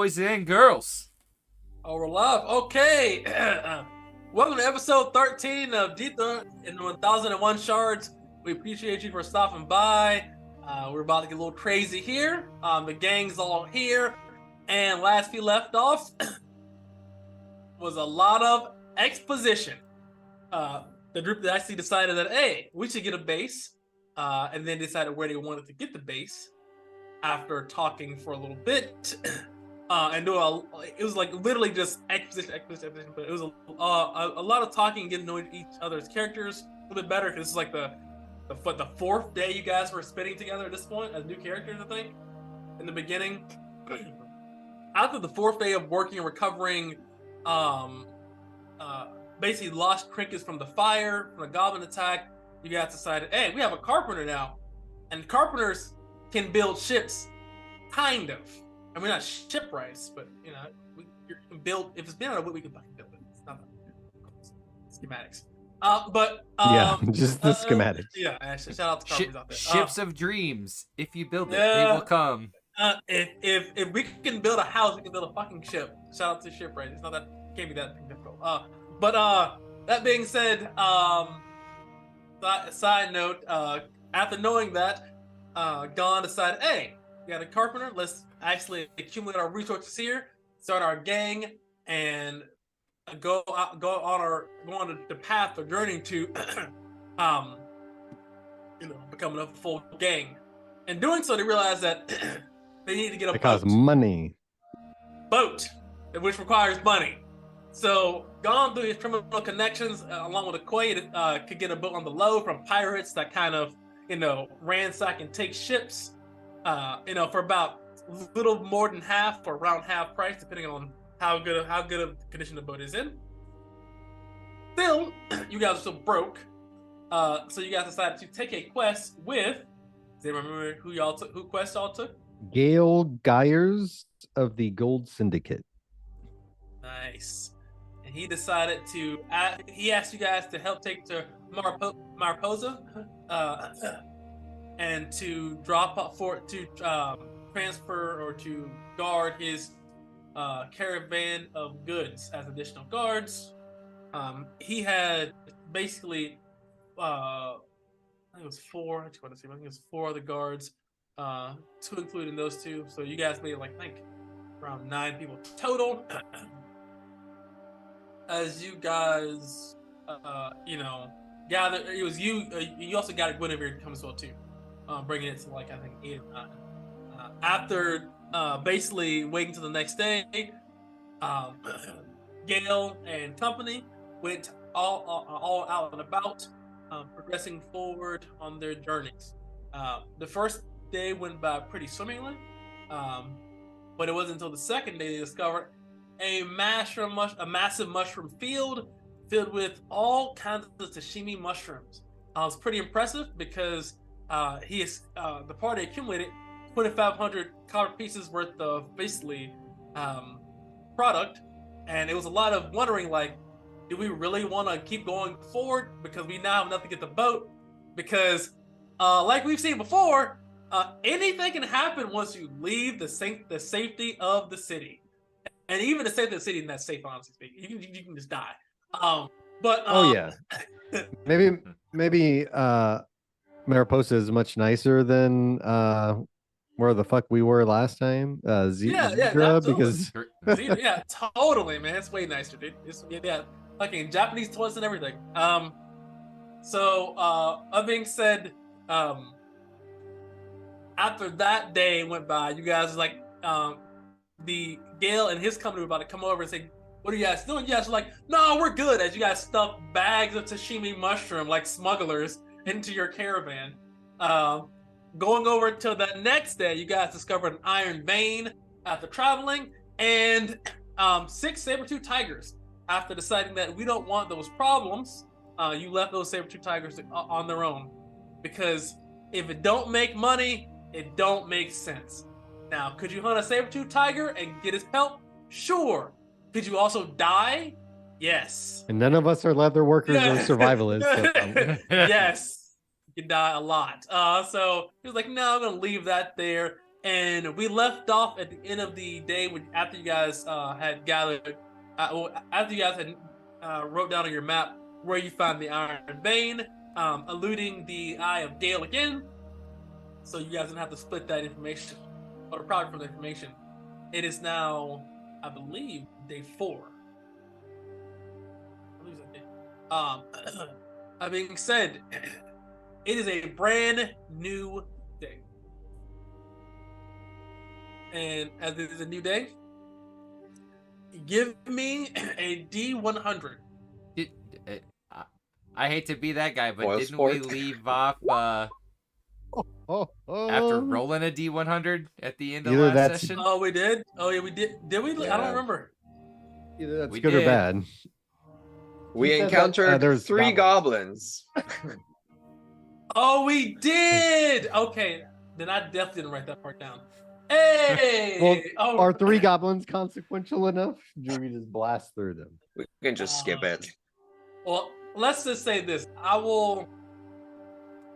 boys and girls. Oh, we're live. Okay. Welcome to episode 13 of Dithra in 1001 Shards. We appreciate you for stopping by. We're about to get a little crazy here. The gang's all here. And last we left off was a lot of exposition. The group that actually decided that, hey, we should get a base. And then decided where they wanted to get the base after talking for a little bit. And it was like literally just exposition, but it was a lot of talking, getting to know each other's characters a little bit better, because this is like the fourth day you guys were spending together at this point as new characters, I think, in the beginning. After the fourth day of working and recovering, basically lost trinkets from the fire, from the goblin attack, you guys decided, hey, we have a carpenter now, and carpenters can build ships, kind of. I mean, not shipwrights, but you know, we can build. If it's been on a wood, we can fucking build it. It's not schematics. Just the schematics. Yeah, actually, shout out to carpenters out there. Ships of dreams. If you build it, they will come. If we can build a house, we can build a fucking ship. Shout out to shipwrights. It's not that can't be that difficult. But that being said, side note, after knowing that, Gon decided, hey, we got a carpenter. Let's actually accumulate our resources here, start our gang, and go on the path or journey to, becoming a full gang. And doing so, they realized that they need to get a because boat. Money. Boat, which requires money. So, gone through his criminal connections, along with Okoye, could get a boat on the low from pirates that kind of, ransack and take ships, for about a little more than half or around half price, depending on how good of condition the boat is in. Still, you guys are still broke, so you guys decided to take a quest with. Does anyone remember who quest y'all took? Gale Gyers of the Gold Syndicate. Nice. And he decided to. He asked you guys to help take to Mariposa, and to transfer or to guard his caravan of goods as additional guards. He had basically, I think it was four. I think it was four other guards, two including those two. So you guys made around 9 people total. As you guys, gather, it was you. You also got Guinevere to come as well too, bringing it to I think 8 or 9. After basically waiting till the next day, Gale and company went all out and about, progressing forward on their journeys. The first day went by pretty swimmingly, but it wasn't until the second day they discovered a massive mushroom field filled with all kinds of sashimi mushrooms. It was pretty impressive because the party accumulated 2,500 copper pieces worth of basically product, and it was a lot of wondering, do we really want to keep going forward because we now have enough to get the boat? Because like we've seen before, anything can happen once you leave the safety of the city, and even the safety of the city isn't that safe, honestly speaking. You can just die. Maybe Mariposa is much nicer than where the fuck we were last time. Dithra, because yeah, totally, man. It's way nicer, dude. Fucking Japanese toilets and everything. So that being said, after that day went by, you guys the Gale and his company were about to come over and say, what are you guys doing? You guys are like, no, we're good, as you guys stuff bags of sashimi mushroom like smugglers into your caravan. Going over to the next day, you guys discovered an iron vein after traveling, and 6 saber-tooth tigers. After deciding that we don't want those problems, you left those saber-tooth tigers on their own, because if it don't make money, it don't make sense. Now, could you hunt a saber-tooth tiger and get his pelt? Sure. Could you also die? Yes. And none of us are leather workers or survivalists. Yes. You can die a lot. So he was like, no, I'm going to leave that there. And we left off at the end of the day after you guys had gathered, after you guys had wrote down on your map where you found the Iron Vein, eluding the Eye of Gale again. So you guys didn't have to split that information or profit from the information. It is now, I believe, day 4. That being said, it is a brand new day. And as it is a new day, give me a D100. I hate to be that guy, but Oil didn't sport. we leave off after rolling a D100 at the end of Either last that's- session? Oh, we did? Oh, yeah, we did. Did we? I don't Yeah. remember. Either that's We good or did. bad. We He said that, encountered there's 3 goblins. Oh, we did. Okay, then I definitely didn't write that part down. Hey, Well, Are 3 goblins consequential enough? Do we just blast through them? We can just skip it. Well, let's just say this. I will.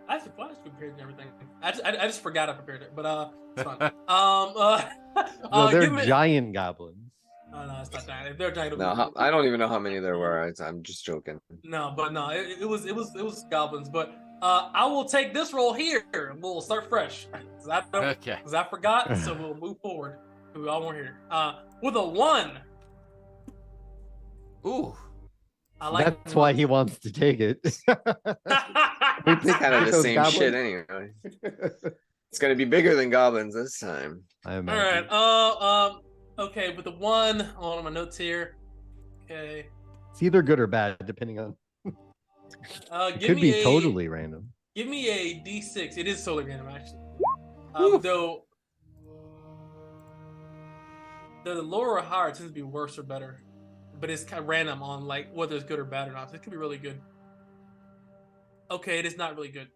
I just prepared everything. I just forgot I prepared it, but it's fine. No, they're give me- giant goblins. Oh, no, it's not giant. If they're giant, No, I don't even know how many there were. I'm just joking. No, but no, it was goblins. But I will take this roll here. And we'll start fresh. Okay. Because I forgot, so we'll move forward. We all weren't here. With a 1. Ooh. I like. That's why he wants to take it. We It's picked kind of the those same goblins. shit anyway. It's gonna be bigger than goblins this time. I All imagine. right. Okay, with the 1 on my notes here. Okay. It's either good or bad, depending on. It Give could me be totally random. Give me a D6. It is totally random, actually. Woo. Though the lower or higher tends to be worse or better, but it's kind of random on like whether it's good or bad or not. So it could be really good. Okay, it is not really good.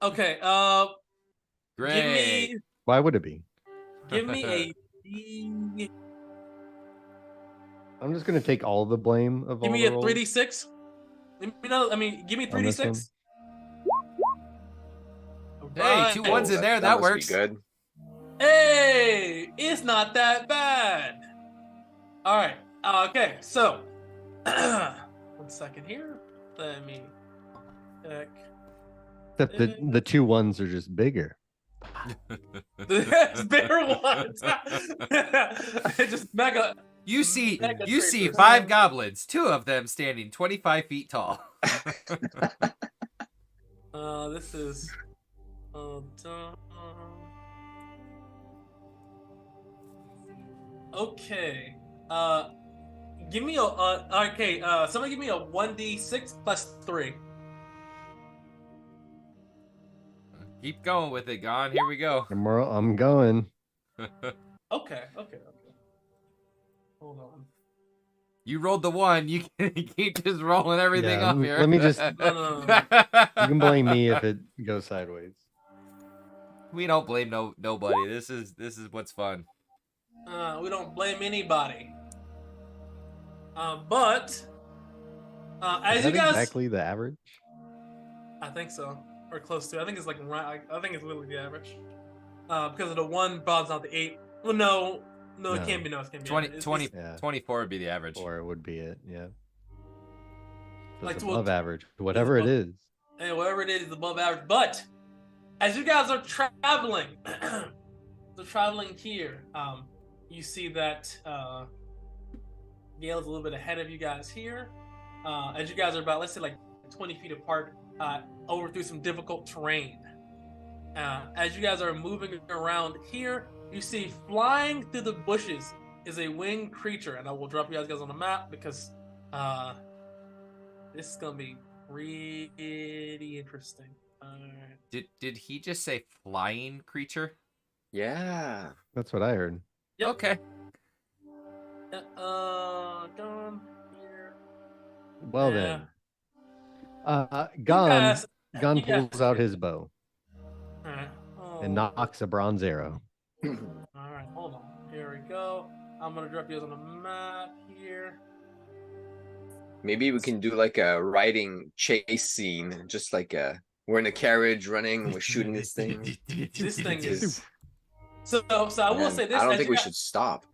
Okay. Great. Why would it be? Give me a D. I'm just gonna take all the blame of Give all me the a rolls 3D6. Give me on this one. 3D6. Hey, 2 1s in there. That must be works. good. Hey, it's not that bad. All right. Okay. So, 1 second here. Let me check. Except the 2 1s are just bigger. The bigger ones. Just mega. You see Mega 5 3%. goblins, 2 of them standing 25 feet tall. This is. Okay. Give me a. Okay. Somebody give me a 1d6 plus 3. Keep going with it, Gon. Here we go. I'm going. Okay. Hold on. You rolled the 1. You can keep just rolling everything Yeah, up here. let me just- No. You can blame me if it goes sideways. We don't blame nobody. This is what's fun. We don't blame anybody. But as Is you that guys, exactly the average? I think so, or close to. I think it's like I think it's literally the average. Because of the 1 bottoms out the 8. Well, no, it can't be. No, it can't be. 20, It's- 20 Yeah. 24 would be the average. Or it would be it, yeah. Like Like to- above average, whatever it above- is. And whatever it is above average. But as you guys are traveling, here, you see that Gale's a little bit ahead of you guys here. As you guys are about, let's say, like 20 feet apart, over through some difficult terrain. As you guys are moving around here, you see flying through the bushes is a winged creature, and I will drop you guys on the map because this is gonna be pretty interesting. Did he just say flying creature? Yeah. That's what I heard. Yep. Okay. Down here. Well Yeah. then. You Gon guys- Gon you guys- pulls out his bow Alright. and knocks a bronze arrow. Alright, hold on. Here we go. I'm gonna drop you guys on the map here. Maybe we can do like a riding chase scene, just like we're in a carriage running and we're shooting this thing. This thing is So I will Man, say this. I don't as think you we guys- should stop.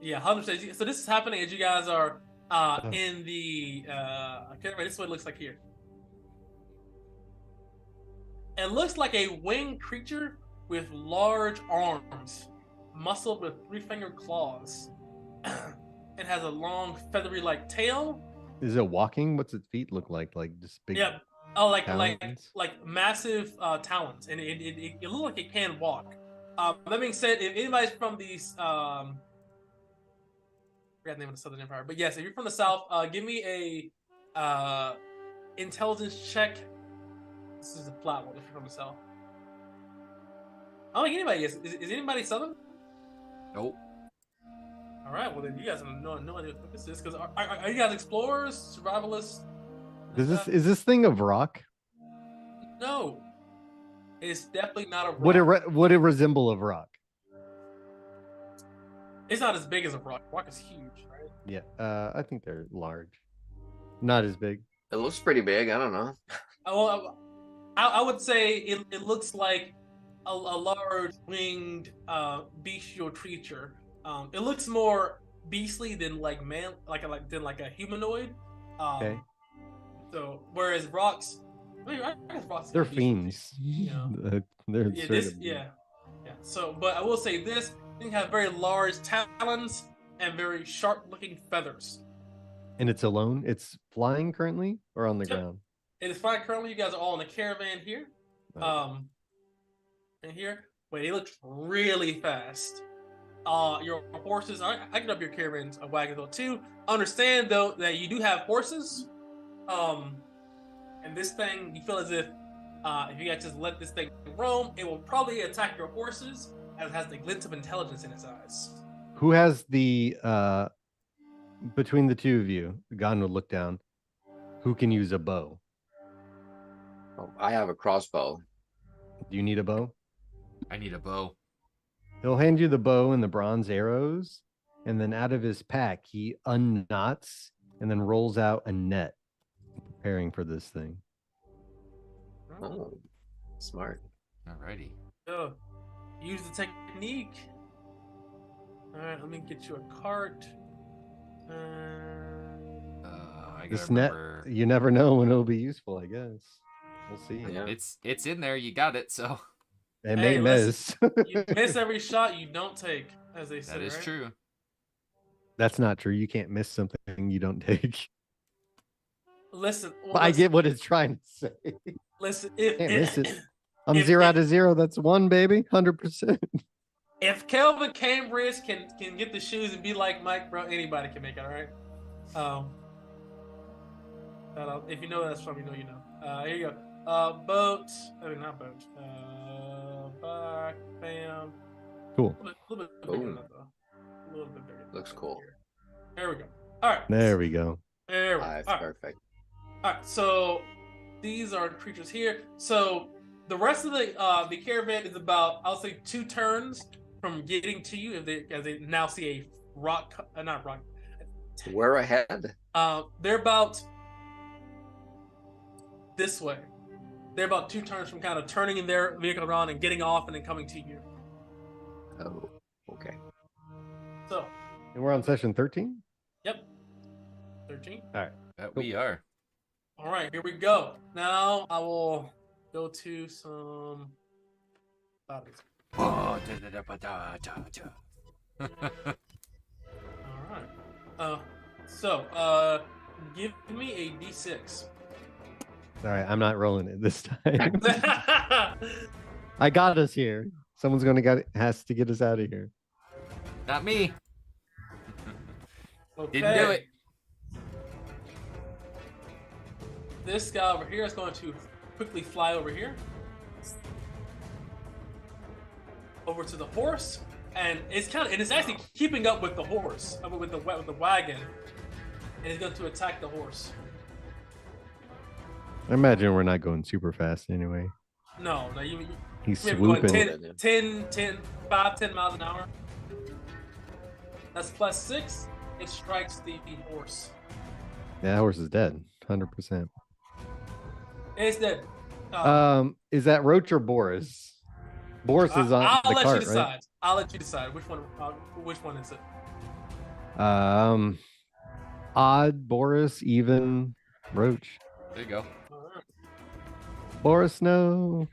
Yeah, 100%. So this is happening as you guys are in the. I can't remember. This is what it looks like here. It looks like a winged creature with large arms, muscled with three-fingered claws. It has a long, feathery-like tail. Is it walking? What's its feet look like? Like just big. Yeah. Oh, like talons? massive talons, and it looks like it can walk. That being said, if anybody's from these, I forgot the name of the Southern Empire, but yes, if you're from the South, give me a intelligence check. This is a flat one if you're from the South. I don't think anybody is. Is anybody Southern? Nope. All right, well then you guys have no idea what this is, because are you guys explorers, survivalists? Is this thing of rock? No, it's definitely not a rock. Would it resemble a rock? It's not as big as a rock. Rock is huge, right? Yeah, I think they're large. Not as big. It looks pretty big. I don't know. Well, I would say it looks like a large winged bestial creature. It looks more beastly than like man, than a humanoid. Okay. So whereas rocks, I guess rocks They're are beastly too. fiends. Yeah. They're Yeah, straight up- yeah. So, but I will say this thing has very large talons and very sharp-looking feathers. And it's alone. It's flying currently or on the Yep. ground. It is fine currently. You guys are all in a caravan here. And here, wait, it looks really fast. Your horses, I can up your caravans a wagon though too. Understand though that you do have horses. And this thing, you feel as if you guys just let this thing roam, it will probably attack your horses, as it has the glint of intelligence in its eyes. Who has the between the two of you? Gon would look down. Who can use a bow? Oh, I have a crossbow. Do you need a bow? I need a bow. He'll hand you the bow and the bronze arrows, and then out of his pack he unknots and then rolls out a net, preparing for this thing. Oh, smart. Alrighty. So, use the technique. All right, let me get you a cart. I This gotta net, remember. you never know when it'll be useful. I guess we'll see. Yeah. It's in there. You got it. So It Hey, may miss. You miss every shot you don't take, as they say. that is right? true. That's not true. You can't miss something you don't take. Listen, But I get what it's trying to say. Listen, Can't miss it. I'm if- 0 if- out of 0. That's 1, baby. 100%. if Kelvin Cambridge can get the shoes and be like Mike, bro, anybody can make it. All right. If you know where that's from, you know you know. Here you go. Boat. I mean, not boat. Back. Bam. Cool. A little bit bigger than Boom. that, though. A little bit bigger. Looks cool. There we go. All right. There we go. There we go. That's All right. perfect. All right, so these are the creatures here. So the rest of the caravan is about, I'll say, 2 turns from getting to you. As they now see a rock, not rock. We're ahead. They're about this way. They're about 2 turns from kind of turning in their vehicle around and getting off, and then coming to you. Oh, okay. So, And we're on session 13? yep, 13. All right. We are. All right, here we go. Now I will go to some bodies. Oh, da, da, da, da, da, da. All right. So, give me a d6. All right. I'm not rolling it this time. I got us here. Someone's has to get us out of here. Not me. Okay. Didn't do it. This guy over here is going to quickly fly over here. Over to the horse, and it's actually keeping up with the horse, with the wagon, and it's going to attack the horse. I imagine we're not going super fast anyway. No, you He's we're going swooping. 10 miles an hour. That's +6. It strikes the horse. Yeah, that horse is dead. 100%. It's dead. Is that Roach or Boris? Boris is on I'll the let cart, you decide. right? I'll let you decide which one. Which one is it? Odd, Boris, even, Roach. There you go. All right. Boris, no.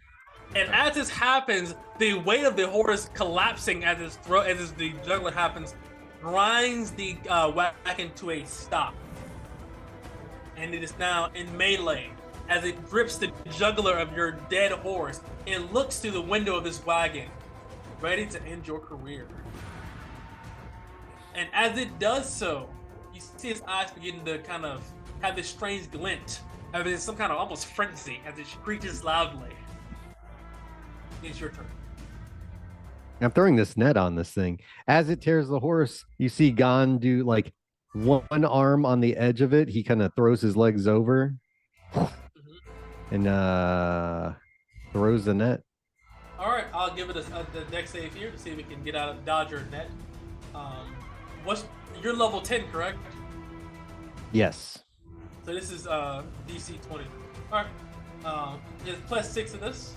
And as this happens, the weight of the horse collapsing as the juggler happens, grinds the wagon to a stop. And it is now in melee as it grips the jugular of your dead horse and looks through the window of this wagon, ready to end your career. And as it does so, you see its eyes begin to kind of have this strange glint, having some kind of almost frenzy as it screeches loudly. It's your turn. I'm throwing this net on this thing. As it tears the horse, you see Gon do like one arm on the edge of it. He kind of throws his legs over and throws the net. All right, I'll give it a dex save here to see if we can get out of dodge your net. You're level 10, correct? Yes. So this is DC 20. All right, there's +6 to this.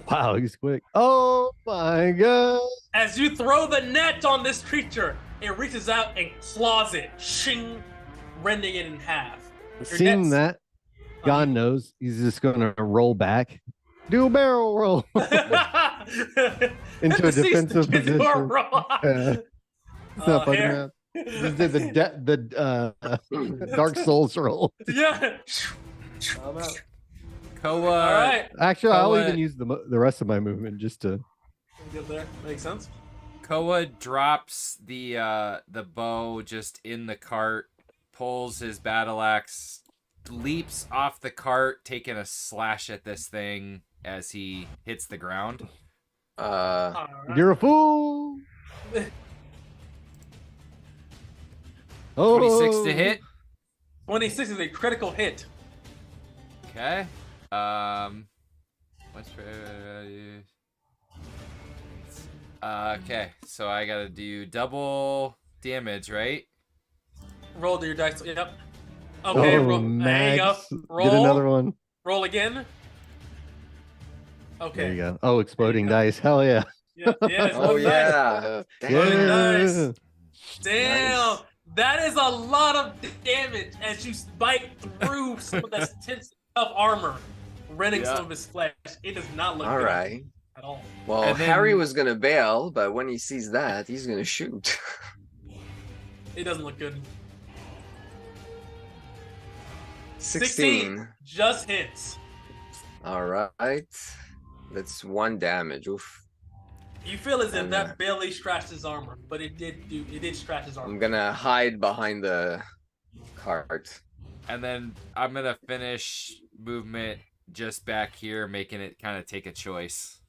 Wow, he's quick. Oh my god. As you throw the net on this creature, it reaches out and claws it, shing, rending it in half. Seeing that, God knows he's just going to roll back, do a barrel roll into a defensive position. It's not fucking around. Just did the Dark Souls roll. Yeah. Koa. All right. Actually, I'll Koa- even use the rest of my movement just to. Get there. Makes sense. Koa drops the bow just in the cart, pulls his battle axe, leaps off the cart, taking a slash at this thing as he hits the ground. All right. You're a fool. Oh, 26 to hit. 26 is a critical hit. Okay. What's okay, so I gotta do double damage, right? Roll to your dice. Yep. Okay, oh, roll. There you go. Max. Roll. Get another one. Roll again. Okay. There you go. Oh, exploding dice. Hell yeah. Yeah, it's Oh one dice. yeah. Exploding dice. Yeah. Damn. Nice. That is a lot of damage as you bite through some of that tense tough armor, rending some of his flesh. It does not look All good right. at all. Well, And then- Harry was gonna bail, but when he sees that, he's gonna shoot. It doesn't look good. 16. Just hits. All right. That's 1 damage. Oof. You feel as if And, that barely scratched his armor, but it did scratch his armor. I'm gonna hide behind the cart. And then I'm gonna finish movement just back here, making it kind of take a choice.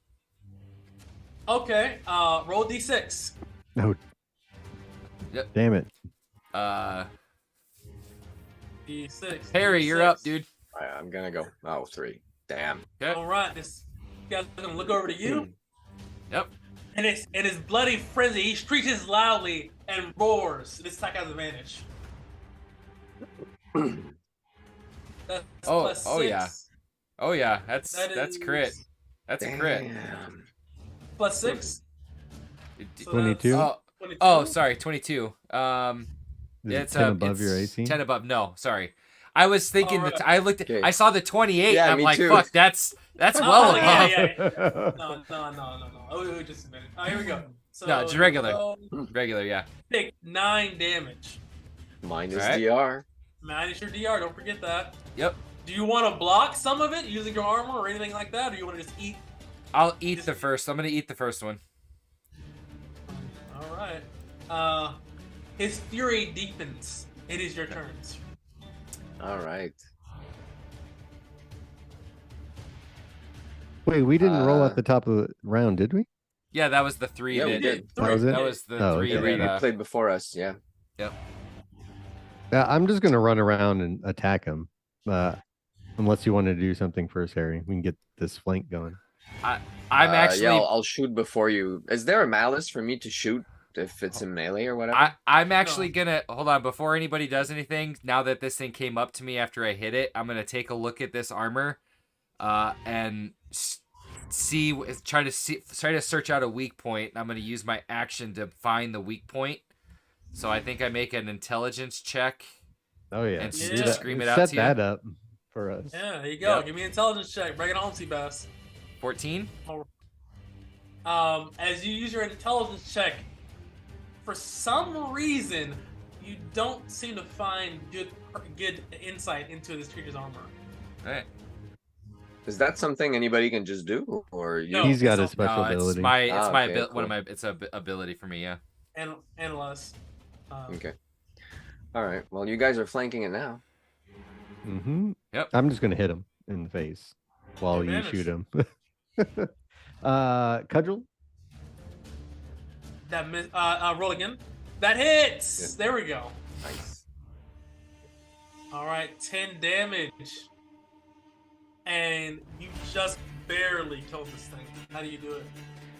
Okay, roll d6. No. Yep. Damn it. D6. Harry, you're up, dude. I'm gonna go. Oh, 3. Damn. Okay. All right, this guy's gonna look over to you. Yep. And in his bloody frenzy, he screeches loudly and roars. This attack has advantage. That's plus oh, 6. yeah. Oh yeah, that's That crit. is That's a crit. Damn. Plus 6. So 22? that's Oh, 22. oh, sorry, 22. Is it It's 10 above it's your AC? 10 above. No, sorry. I was thinking Alright. that I looked at. Okay. I saw the 28. Yeah, and I'm me like, too. fuck, that's Oh, well yeah, above. yeah. No. Oh, wait, just a minute. All right, here we go. So No, just regular. roll, Regular, yeah. Take 9 damage. Minus Alright. DR. Minus your DR. Don't forget that. Yep. Do you want to block some of it using your armor or anything like that, or you want to just eat? I'll eat the first. I'm gonna eat the first one. All right. His fury deepens. It is your turns. All right. Wait, we didn't roll at the top of the round, did we? Yeah, that was the 3 Yeah, we that did. That was it? That was the Oh, 3 okay. You that. played before us, yeah. Yep. Yeah, I'm just gonna run around and attack him. Unless you want to do something first, Harry. We can get this flank going. I'm actually. Yeah, I'll shoot before you. Is there a malice for me to shoot if it's in melee or whatever? I'm actually gonna hold on before anybody does anything. Now that this thing came up to me after I hit it, I'm gonna take a look at this armor, and try to search out a weak point. I'm gonna use my action to find the weak point. So I think I make an intelligence check. Oh yeah, And do Yeah. that. scream it out Set to you. that up for us. Yeah, there you go. Yep. Give me an intelligence check. Bring it on, Seabass. 14. As you use your intelligence check, for some reason, you don't seem to find good insight into this creature's armor. All right. Is that something anybody can just do, or you? No. He's got a it's special No, ability. it's my Okay, one of cool. my it's a ability for me. Yeah. And analyze. Okay. All right. Well, you guys are flanking it now. Mm-hmm. Yep. I'm just gonna hit him in the face while you Advantage. shoot him. Cudgel. Roll again. That hits. Yeah. There we go. Nice. All right, 10 damage, and you just barely killed this thing. How do you do it?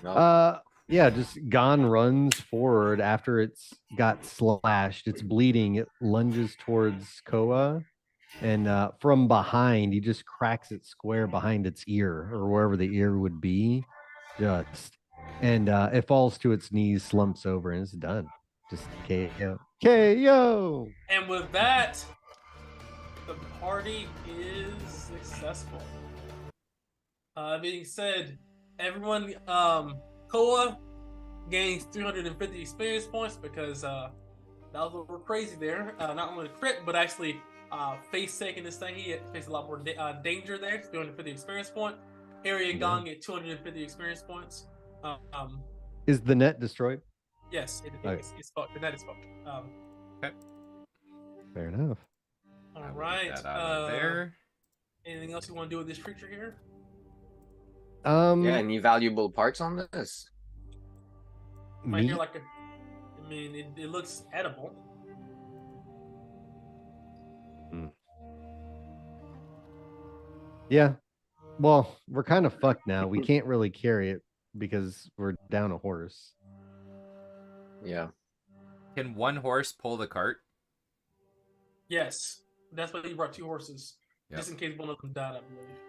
No. Yeah, just Gon runs forward after it's got slashed. It's bleeding. It lunges towards Koa, and from behind, he just cracks it square behind its ear or wherever the ear would be. Just and it falls to its knees, slumps over, and it's done. Just KO. KO. And with that, the party is successful. Being said, everyone, Koa gains 350 experience points because that was a little crazy there. Not only the crit, but actually face taking this thing. He faced a lot more danger there. 350 experience point. Area Gong get 250 experience points. Is the net destroyed? Yes, Okay. it's fucked. The net is fucked. Fair enough. All I will get right. that out of there. Anything else you want to do with this creature here? Yeah. Any valuable parts on this? Might hear meat? like it looks edible. Yeah. Well, we're kind of fucked now. We can't really carry it because we're down a horse. Yeah. Can one horse pull the cart? Yes, that's why he brought 2 horses, Yep. just in case one of them died. I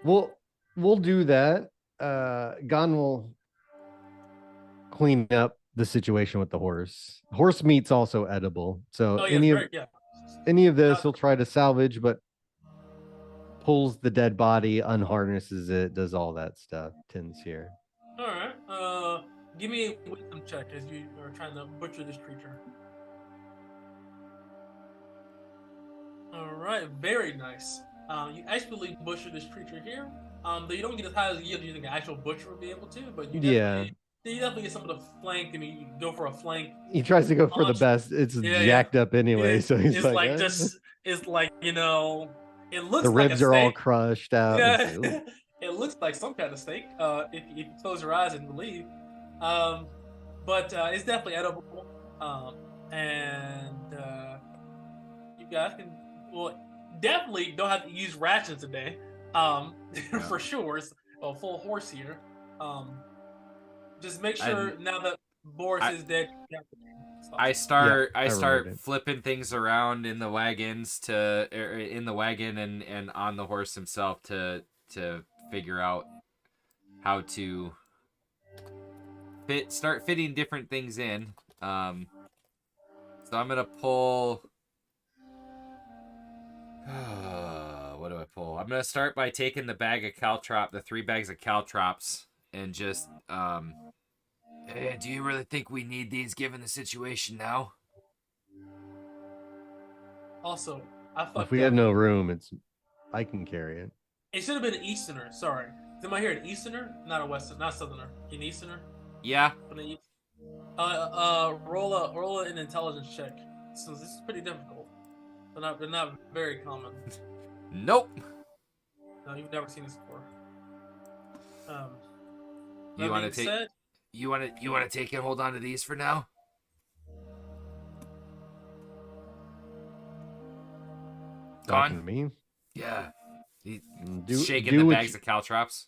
believe. We'll do that. Gon will clean up the situation with the horse. Horse meat's also edible. So Oh yeah, any of this he'll try to salvage, but pulls the dead body, unharnesses it, does all that stuff. Tin's here. All right. Give me a wisdom check as you are trying to butcher this creature. All right, very nice. You actually butcher this creature here. Though you don't get as high as yield you think an actual butcher would be able to, but you definitely get some of the flank. I mean, you go for a flank. He tries to go for the best. It's jacked up anyway, so he's it's like it's like it looks the like ribs a are all steak. crushed out. Yeah, it looks like some kind of steak. If you close your eyes and believe, but it's definitely edible. And you guys can definitely don't have to use rations today. For sure. It's a full horse here. Just make sure now that Boris is dead. I start remembered it. flipping things around in the wagons and on the horse himself to figure out how to start fitting different things in. So I'm gonna pull. What do I pull? I'm gonna start by taking the bag of the 3 bags of caltrops, and just hey, do you really think we need these given the situation now? Also, I fucked If we up. have no room, I can carry it. It should have been an Easterner. Sorry. Am I here an Easterner? Not a Westerner, not Southerner. An Easterner? Yeah. From the East? Roll an intelligence check. So this is pretty difficult. They're not very common. Nope. No, you've never seen this before. You want to take? You want to take and hold on to these for now? Talking to Gone? me. Yeah. Do Shaking the what bags of caltrops.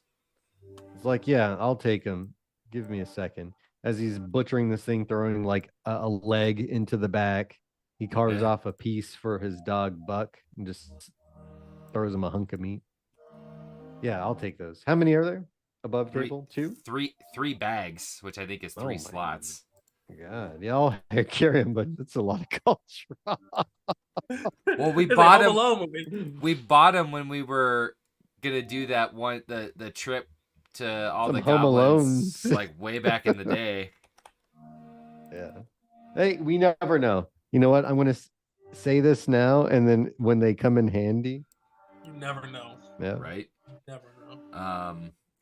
It's like, yeah, I'll take him. Give me a second. As he's butchering this thing, throwing like a leg into the back, he carves off a piece for his dog Buck and just throws him a hunk of meat. Yeah, I'll take those. How many are there? above Three, table? 2? three bags, which I think is Oh 3 my slots. God, y'all carry him, but it's a lot of culture. Well, we It's like bought Home him. Alone movie. We bought him when we were gonna do that one, the trip to all Some the Home Alone. goblins, like way back in the day. Yeah. Hey, we never know. You know what? I'm gonna say this now, and then when they come in handy, You never know. yeah, Right. You never know.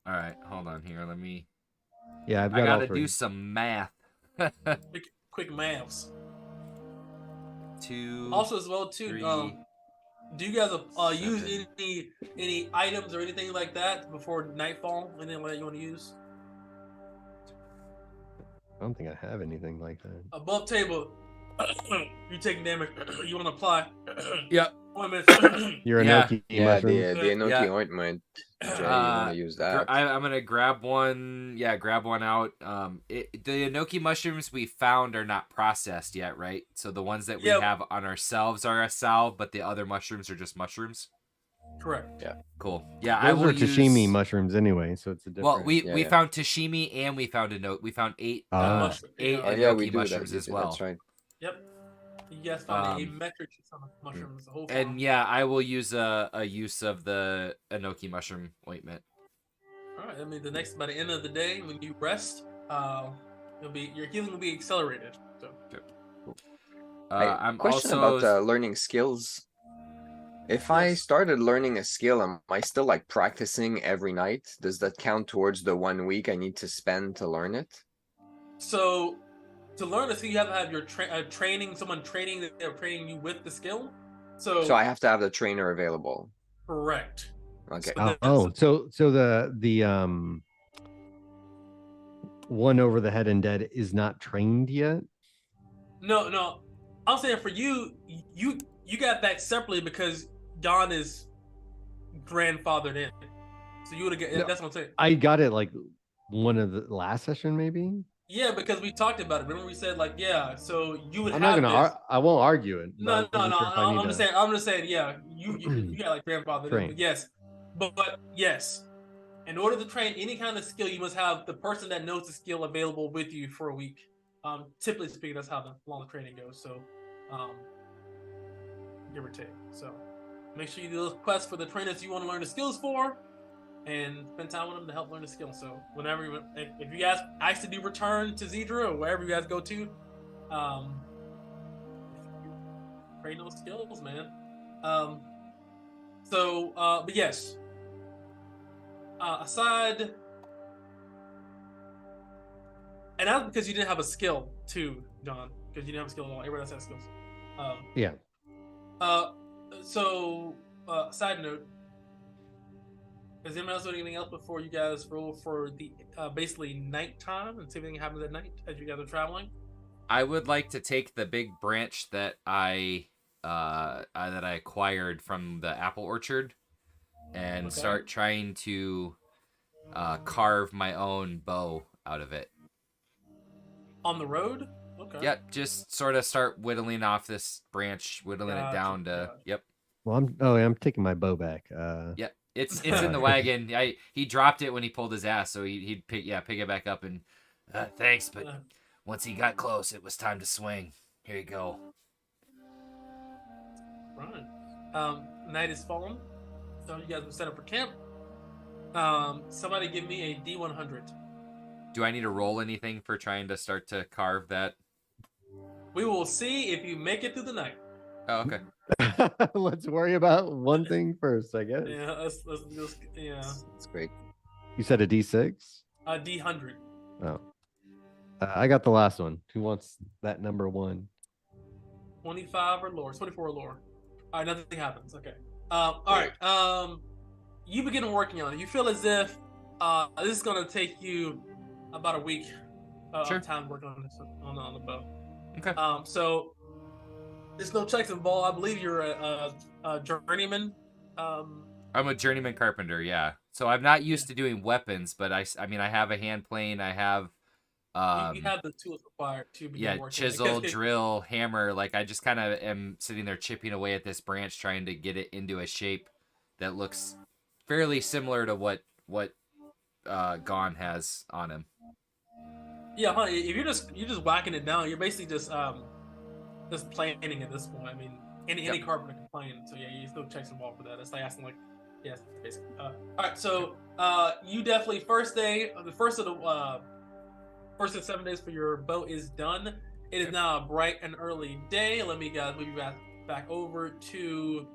All right. Hold on here. Let me. yeah, I've I got all gotta three. do some math. Quick maths. 2, Also, as well too. 3, Do you guys use 7. any items or anything like that before nightfall? Anything like that you want to use? I don't think I have anything like that. Above table, you take damage. You want to apply Yep. ointments. Your Yeah. Enoki Yeah, mushrooms. the Enoki Yeah. ointment. Jay, you want to use that? I'm gonna grab one. Yeah, grab one out. The enoki mushrooms we found are not processed yet, right? So the ones that we Yep. have on ourselves are a salve, but the other mushrooms are just mushrooms. Correct. Yeah. Cool. Yeah, I Those will are Tashimi use... mushrooms anyway, so it's a different. Well, we Yeah. found Tashimi and we found We found 8 Mushroom. eight Oh, yeah, we enoki do mushrooms that. as well. That's right. Yep. You guys found a metric ton of mushrooms. The whole farm. And yeah, I will use a use of the enoki mushroom ointment. All right. I mean, by the end of the day, when you rest, your healing will be accelerated. So. I'm Question also about learning skills. If I Yes. started learning a skill, am I still like practicing every night? Does that count towards the 1 week I need to spend to learn it? So, to learn the skill, you have to have your someone training you with the skill. So I have to have the trainer available. Correct. Okay. So the one over the head and dead is not trained yet. No. I'm saying for you got that separately because Don is grandfathered in. So you would have get. No. That's what I'm saying. I got it like one of the last session, maybe. Yeah, because we talked about it. Remember we said like, yeah. So you would. I'm have not gonna. I won't argue it. No. I'm just saying. I'm just saying. Yeah, you got like grandfathered in. Train. But yes, but yes. In order to train any kind of skill, you must have the person that knows the skill available with you for a week. Typically speaking, that's how the long training goes. So, give or take. So, make sure you do those quests for the trainers you want to learn the skills for, and spend time with them to help learn the skills. So, if you guys actually do return to Dithra or wherever you guys go to, train those skills, man. But yes. Aside, and that's because you didn't have a skill too, John. Because you didn't have a skill at all. Everybody else has skills. Yeah. Side note: is anyone else doing anything else before you guys roll for the basically nighttime and see if anything happens at night as you guys are traveling? I would like to take the big branch that I acquired from the apple orchard and start trying to carve my own bow out of it. On the road? Okay. Yep, just sort of start whittling off this branch, whittling it down to. Gotcha. Yep. Well, I'm taking my bow back. Yep. It's in the wagon. He dropped it when he pulled his ass, so he'd pick it back up and thanks, but once he got close, it was time to swing. Here you go. Right. Night is falling. So you guys will set up for camp. Somebody give me a D100. Do I need to roll anything for trying to start to carve that? We will see if you make it through the night. Oh, okay. Let's worry about one thing first, I guess. Yeah, let's yeah. That's great. You said a D6? A D100. Oh. I got the last one. Who wants that number 1? 25 or lower. 24 or lower. All right, nothing happens. Okay. All right. You begin working on it. You feel as if this is gonna take you about a week of time working on this on the bow. Okay. So there's no checks involved. I believe you're a journeyman. I'm a journeyman carpenter. Yeah. So I'm not used to doing weapons, but I mean, I have a hand plane. I have. You have the tools required to begin working. Chisel, drill, hammer. Like I just kind of am sitting there chipping away at this branch, trying to get it into a shape that looks fairly similar to what Gon has on him. Yeah, huh? If you're just whacking it down, you're basically just planning at this point. I mean, any carpenter can plane, so yeah, you still checks involved for that. It's like asking, like, yes, basically. All right, so you definitely first day, the first of 7 days for your boat is done. It is now a bright and early day. Let me guys move you back over to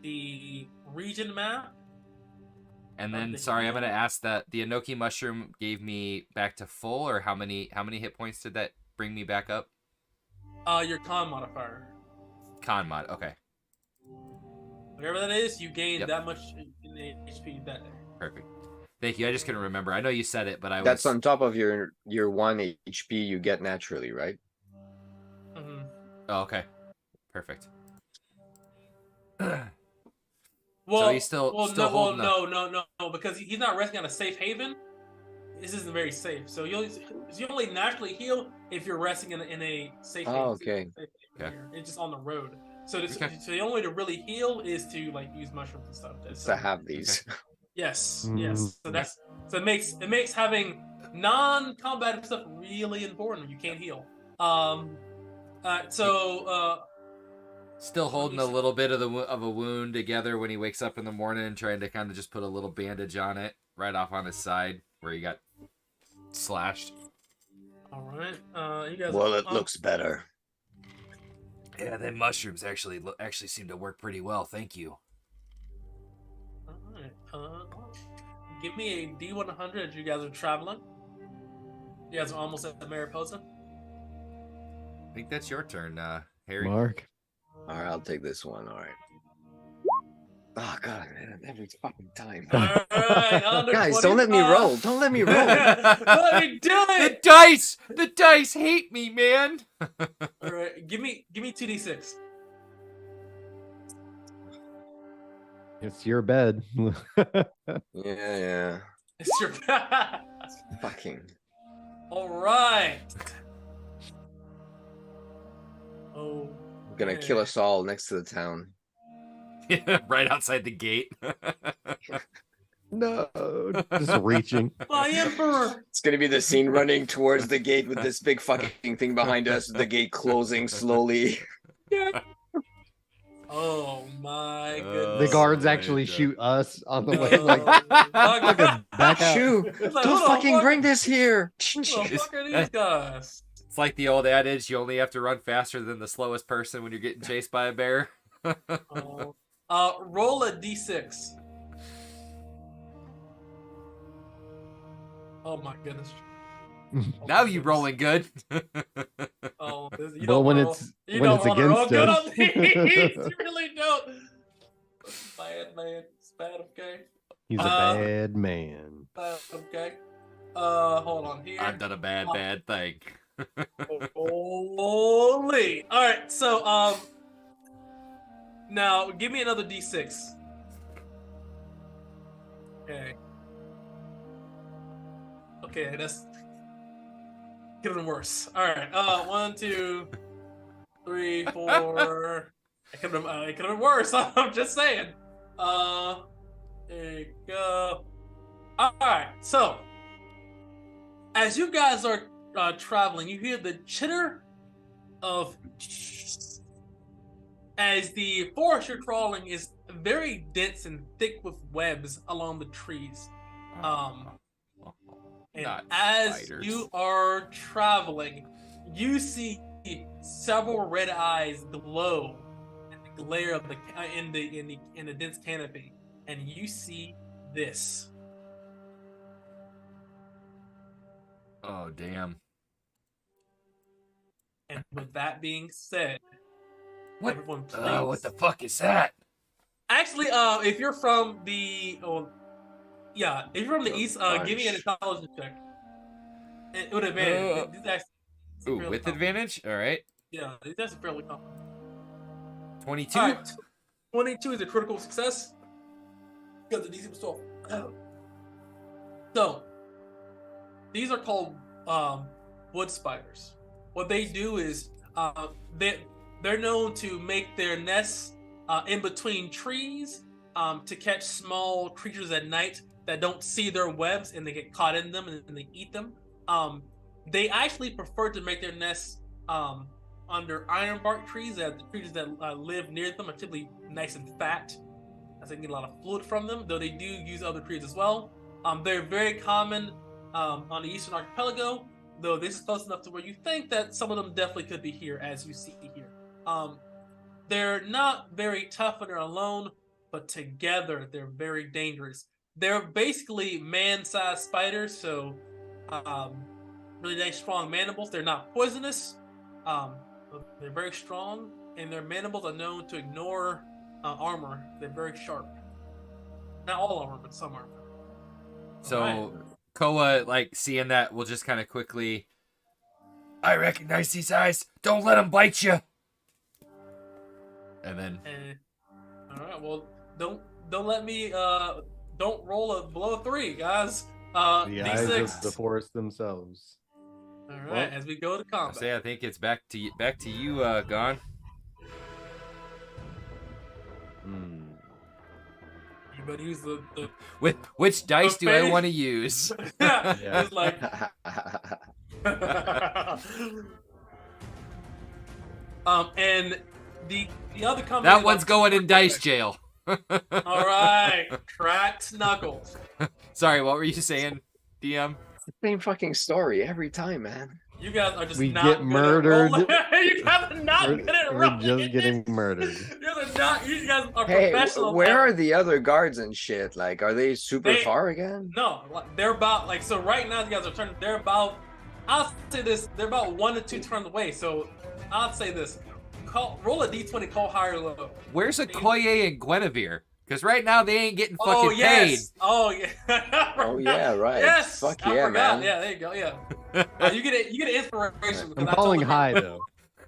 the region map. And then, sorry, I'm gonna ask that the Enoki mushroom gave me back to full, or how many hit points did that bring me back up? Your con modifier. Con mod, okay. Whatever that is, you gain that much in the HP that day. Perfect. Thank you. I just couldn't remember. I know you said it, but That's on top of your 1 HP you get naturally, right? Mm-hmm. Oh, okay. Perfect. Well, so he's still holding no, because he's not resting on a safe haven. This isn't very safe. So you only naturally heal if you're resting in a safe haven. Oh, okay. Okay. It's just on the road. So so the only way to really heal is to like use mushrooms and stuff. To have these. Okay. Yes. So it makes having non-combative stuff really important. You can't heal. Still holding a little bit of a wound together when he wakes up in the morning, and trying to kind of just put a little bandage on it right off on his side where he got slashed. All right. You guys. Well, it looks better. Yeah, them mushrooms actually seem to work pretty well. Thank you. All right. Give me a D100 as you guys are traveling. You guys are almost at Mariposa. I think that's your turn, Harry. Mark. All right, I'll take this one. All right. Oh god, man, every fucking time. All right, guys, don't let me roll. Don't let me roll. Let me do it. The dice hate me, man. All right, give me 2d6. It's your bed. Yeah. It's your Fucking. All right. Oh. I'm gonna kill us all next to the town. Right outside the gate. No, just reaching. My emperor. It's gonna be the scene running towards the gate with this big fucking thing behind us, the gate closing slowly. Oh my goodness. The guards actually shoot us on the way. Like, back out. Shoot! Like, Don't fucking bring this here. Who the fuck are these guys? It's like the old adage: you only have to run faster than the slowest person when you're getting chased by a bear. Roll a d6. Oh my goodness. Now you rolling good. Oh, you Well, don't when roll, it's you when don't it's wanna roll against good us. on these. You really don't. Bad man. It's bad, okay? He's a bad man. Okay. Hold on here. I've done a bad thing. Holy. All right. So, now give me another d6. Okay. Okay, that's could have been worse. All right. 1, 2, 3, 4. It could have been worse. I'm just saying. There you go. All right. So, as you guys are traveling, you hear the chitter of as the forest you're crawling is very dense and thick with webs along the trees. And Not as spiders. you are traveling, you see several red eyes glow in the glare of the in the dense canopy, and you see this. Oh damn! And with that being said, What? everyone please. What the fuck is that? Actually, if you're from the, if you're from the east, give me an intelligence check. It would advantage. Ooh, with advantage? All right. Yeah, that's fairly common. 22. All right, 22 is a critical success because the DC was 12. So, these are called wood spiders. What they do is they're known to make their nests in between trees to catch small creatures at night that don't see their webs and they get caught in them and they eat them. They actually prefer to make their nests under ironbark trees. The creatures that live near them are typically nice and fat, as they can get a lot of fluid from them, though they do use other trees as well. They're very common on the eastern archipelago, though this is close enough to where you think that some of them definitely could be here, as you see here. They're not very tough when they're alone, but together they're very dangerous. They're basically man-sized spiders, so really nice, strong mandibles. They're not poisonous. They're very strong, and their mandibles are known to ignore armor. They're very sharp. Not all armor, but some armor. So Alright. Koa, like, seeing that, will just kind of quickly, I recognize these eyes. Don't let them bite you. And then, All right. Well, don't let me don't roll a below 3, guys. The eyes D6. of the forest themselves. All right. As we go to I combat. say, I think it's back to you, Gon. You better use the Which dice do I face. want to use? It's like and the other company. That one's going in dice jail. All right, cracked knuckles. Sorry, what were you saying, DM? Same fucking story every time, man. You guys are just We not get good murdered. At rolling. You guys are not good at We're rolling. just getting murdered. You guys are Hey, professional. where at- are the other guards and shit? Like, are they super They- far again? No, they're about like so. Right now, you guys are turning. They're about. I'll say this. They're about 1 to 2 turns away. So I'll say this. Roll a d20. Call high or low. Where's Okoye and Guinevere? Because right now they ain't getting fucking Oh yes. Oh yeah. Oh yeah, right. Yes. Fuck I yeah, forgot. man. Yeah, there you go. Yeah. You get inspiration. I'm because I calling told them- high though.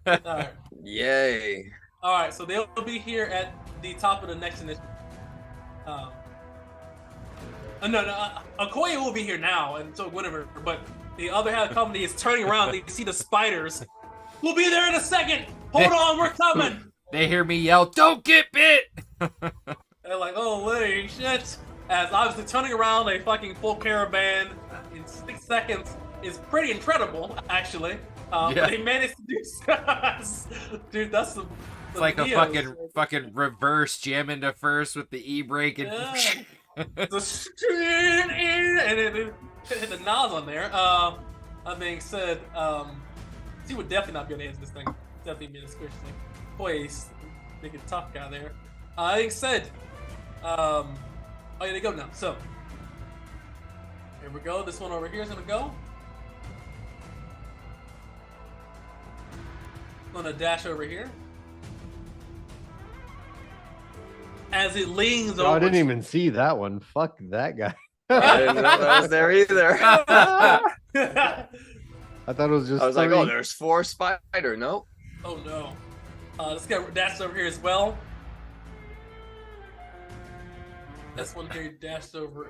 All right. Yay. All right. So they'll be here at the top of the next initiative. No. Okoye will be here now, and so Guinevere. But the other half of the company is turning around. They see the spiders. We'll be there in a second. Hold on, we're coming. They hear me yell, "Don't get bit!" They're like, oh, wait, shit. As obviously turning around a fucking full caravan in 6 seconds is pretty incredible, actually. Yeah. They managed to do dude, that's the It's like a fucking reverse jam into first with the e-brake and Yeah. And it hit the nozzle on there. That being said, he would definitely not be able to answer this thing. Definitely be a squish thing. Boy, he's making a tough guy there. That being said, oh yeah, they go now. So here we go. This one over here is gonna go. Gonna dash over here. As it leans Oh, over. I didn't even see that one. Fuck that guy. I didn't know that was there either. I thought it was just. I was like, 3. oh, there's 4 spider. No. Oh no. Let's get dashed over here as well. This one here dashed over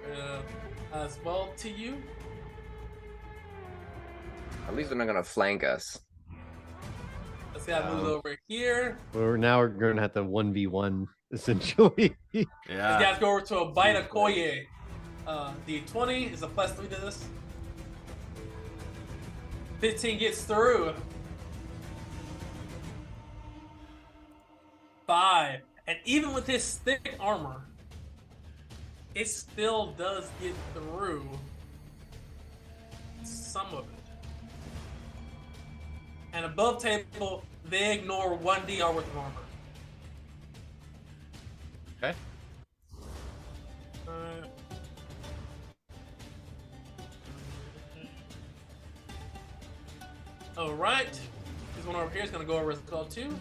as well to you. At least they're not gonna flank us. This guy moves over here. We're gonna have to 1v1 essentially. These yeah. guys go over to a bite of Koye. D20 is a +3 to this. 15 gets through. 5. And even with his thick armor, it still does get through some of it. And above table, they ignore 1d worth of armor. Okay. Alright. This one over here is going to go over as well too.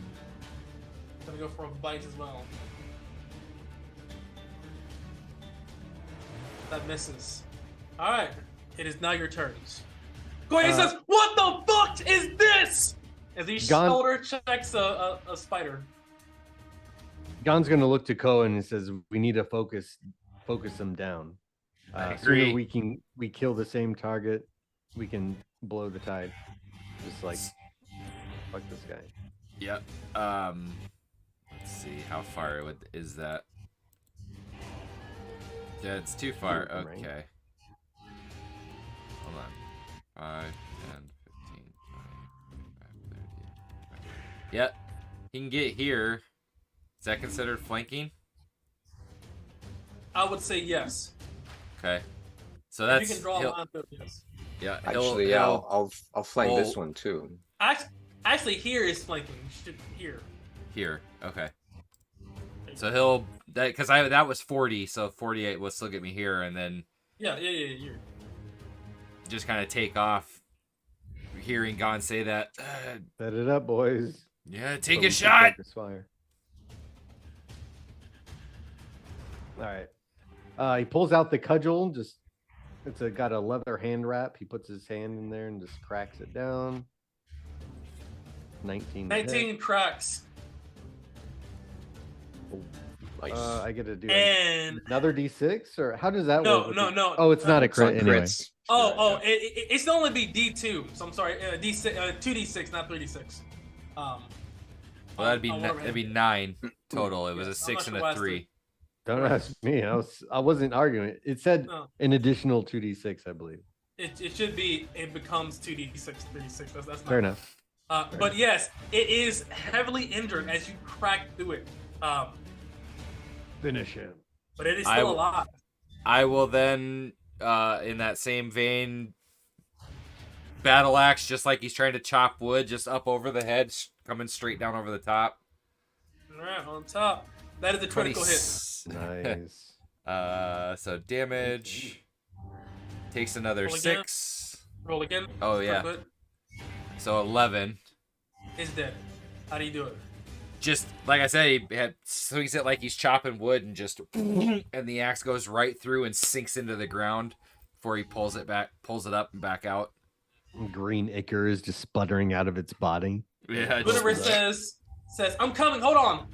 Gonna go for a bite as well. That misses. Alright. It is now your turns. Koye says, what the fuck is this? As he shoulder checks a spider. Gon's gonna look to Cohen and says, "We need to focus them down. I Sooner agree. we kill the same target, we can blow the tide. Just like fuck this guy." Yep. Let's see how far is that. Yeah, it's too far. Right. Okay. Hold on. 5, 10, 15, 20, 25, 30. Yep. He can get here. Is that considered flanking? I would say yes. Okay. So If that's you can draw a line through it, yes. yeah. Actually, yeah, I'll flank this one too. Actually, here is flanking. Here. Here. Okay. So he'll because that was 40, so 48 will still get me here, and then Yeah. Here. just kind of take off. Hearing Gon say that. Set it up, boys. Yeah, take But a we can shot. focus fire. All right. He pulls out the cudgel. Just got a leather hand wrap. He puts his hand in there and just cracks it down. 19. 19 cracks. Nice. I get to do And another D6, or how does that no, work? no. Oh, it's not a It's on crit anyway. crits. Oh, it's only be D2. So I'm sorry, D6, 2D6, not 3D6. Well, that'd be 9 total. It was Yeah, a 6 I'm and not a sure 3. Don't ask me. I wasn't arguing. It said No. an additional 2D6, I believe. It should be. It becomes 2D6, 3D6. That's Fair not. enough. But yes, it is heavily injured as you crack through it. Finish him. But it is still alive. I will then, in that same vein, battle axe, just like he's trying to chop wood, just up over the head, coming straight down over the top. All right, on top. That is a critical hit. Nice. So damage takes another Roll again. 6. Roll again. Oh, yeah. Good. So 11. He's dead. How do you do it? Just like I said, he swings it like he's chopping wood, and just and the axe goes right through and sinks into the ground before he pulls it up and back out. Green ichor is just sputtering out of its body. Yeah, Whatever says, I'm coming. Hold on.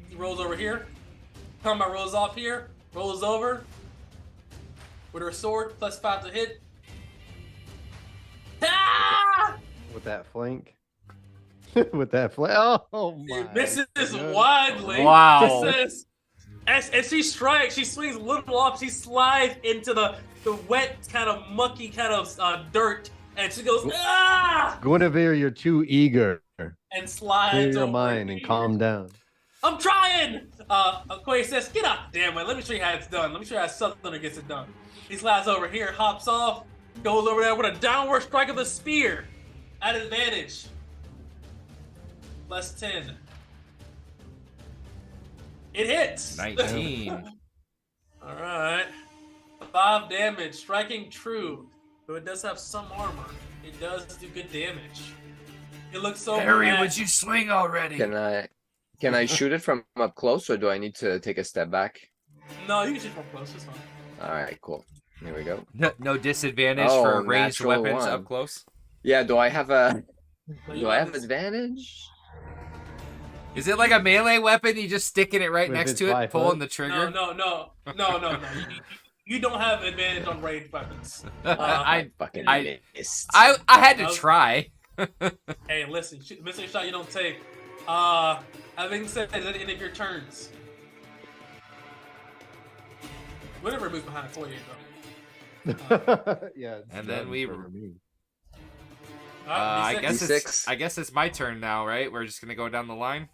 He rolls over here. Combat rolls off here. Rolls over. With her sword, +5 to hit. Ah! With that flank. With that flank. Oh my. It misses goodness. widely. Wow. She says, as she strikes, she swings a little off. She slides into the wet, kind of mucky, kind of dirt, and she goes, ah! Guinevere, you're too eager. And slides Clear your over mind and here. calm down. I'm trying! Quay says, get out the damn way. Let me show you how it's done. Let me show you how Southerner gets it done. He slides over here, hops off, goes over there with a downward strike of the spear. At advantage. +10. It hits! 19. Alright. 5 damage, striking true. Though it does have some armor, it does do good damage. It looks over Harry, at- would you swing already? Can I shoot it from up close, or do I need to take a step back? No, you can shoot from close, it's fine. All right, cool. Here we go. No disadvantage Oh, for ranged natural weapons one. up close. Yeah, do I have So do I have advantage? Is it like a melee weapon? You just sticking it right With next its to it, 5 pulling foot? the trigger? No. You don't have advantage on ranged weapons. I Fucking I- missed. had to try. Hey, listen, missing a shot you don't take. Having said that, at the end of your turns. Whatever moves behind for you, though. Yeah. it's And then done we- for me. I D6. guess it's my turn now, right? We're just gonna go down the line.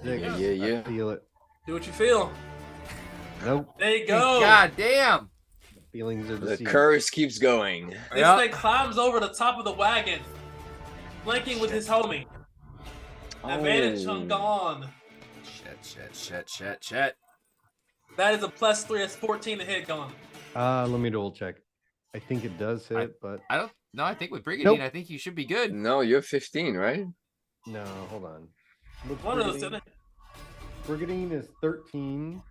Six. Yeah. I feel it. Do what you feel. Nope. There you go. God damn! Feelings are The deceived. curse keeps going. This Yeah. thing climbs over the top of the wagon, flanking with his homie. Advantage on gone. Shit. That is a +3. It's 14 to hit gone. Let me double check. I think it does hit, but I don't. No, I think with Brigandine, Nope. I think you should be good. No, you're 15, right? no, hold on. Look, One of those Brigandine- didn't. Brigandine is 13.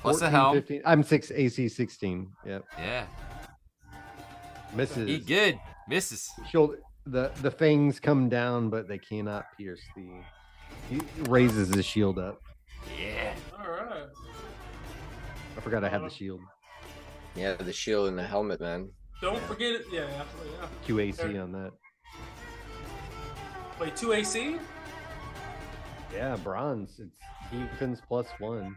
Plus the 14, helm. 15. I'm 6 AC 16. Yep. Yeah, Misses. he good. Misses. Shoulder, the fangs come down, but they cannot pierce the. He raises his shield up. Yeah. All right. I forgot I had the shield. Yeah, the shield and the helmet, man. Don't forget it. Yeah, absolutely. Yeah. 2 AC on that. Wait, 2 AC? Yeah, bronze. It's defense +1.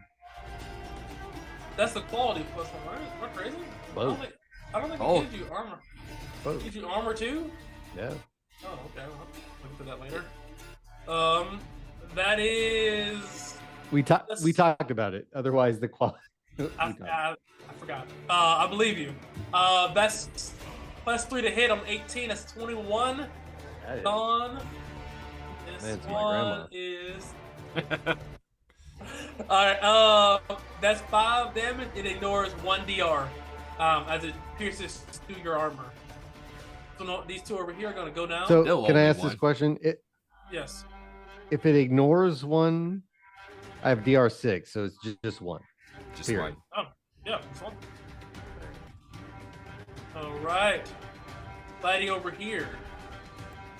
That's the quality plus one, right? Am I crazy? Both. I don't think Oh. it gives you armor. Both. It gives you armor too? Yeah. Oh, okay. I'll look for that later. That is. We talked about it. Otherwise, the quality. I forgot. I believe you. That's +3 to hit on 18. That's 21. That is- Gone. This That's my one grandma. is. Alright, that's 5 damage. It ignores 1 DR as it pierces through your armor. So no, these two over here are going to go down. So Still can I only ask this one. question? Yes. If it ignores one, I have DR6, so it's just one. Just Period. one. Oh, yeah, this one. Alright. Fighting over here.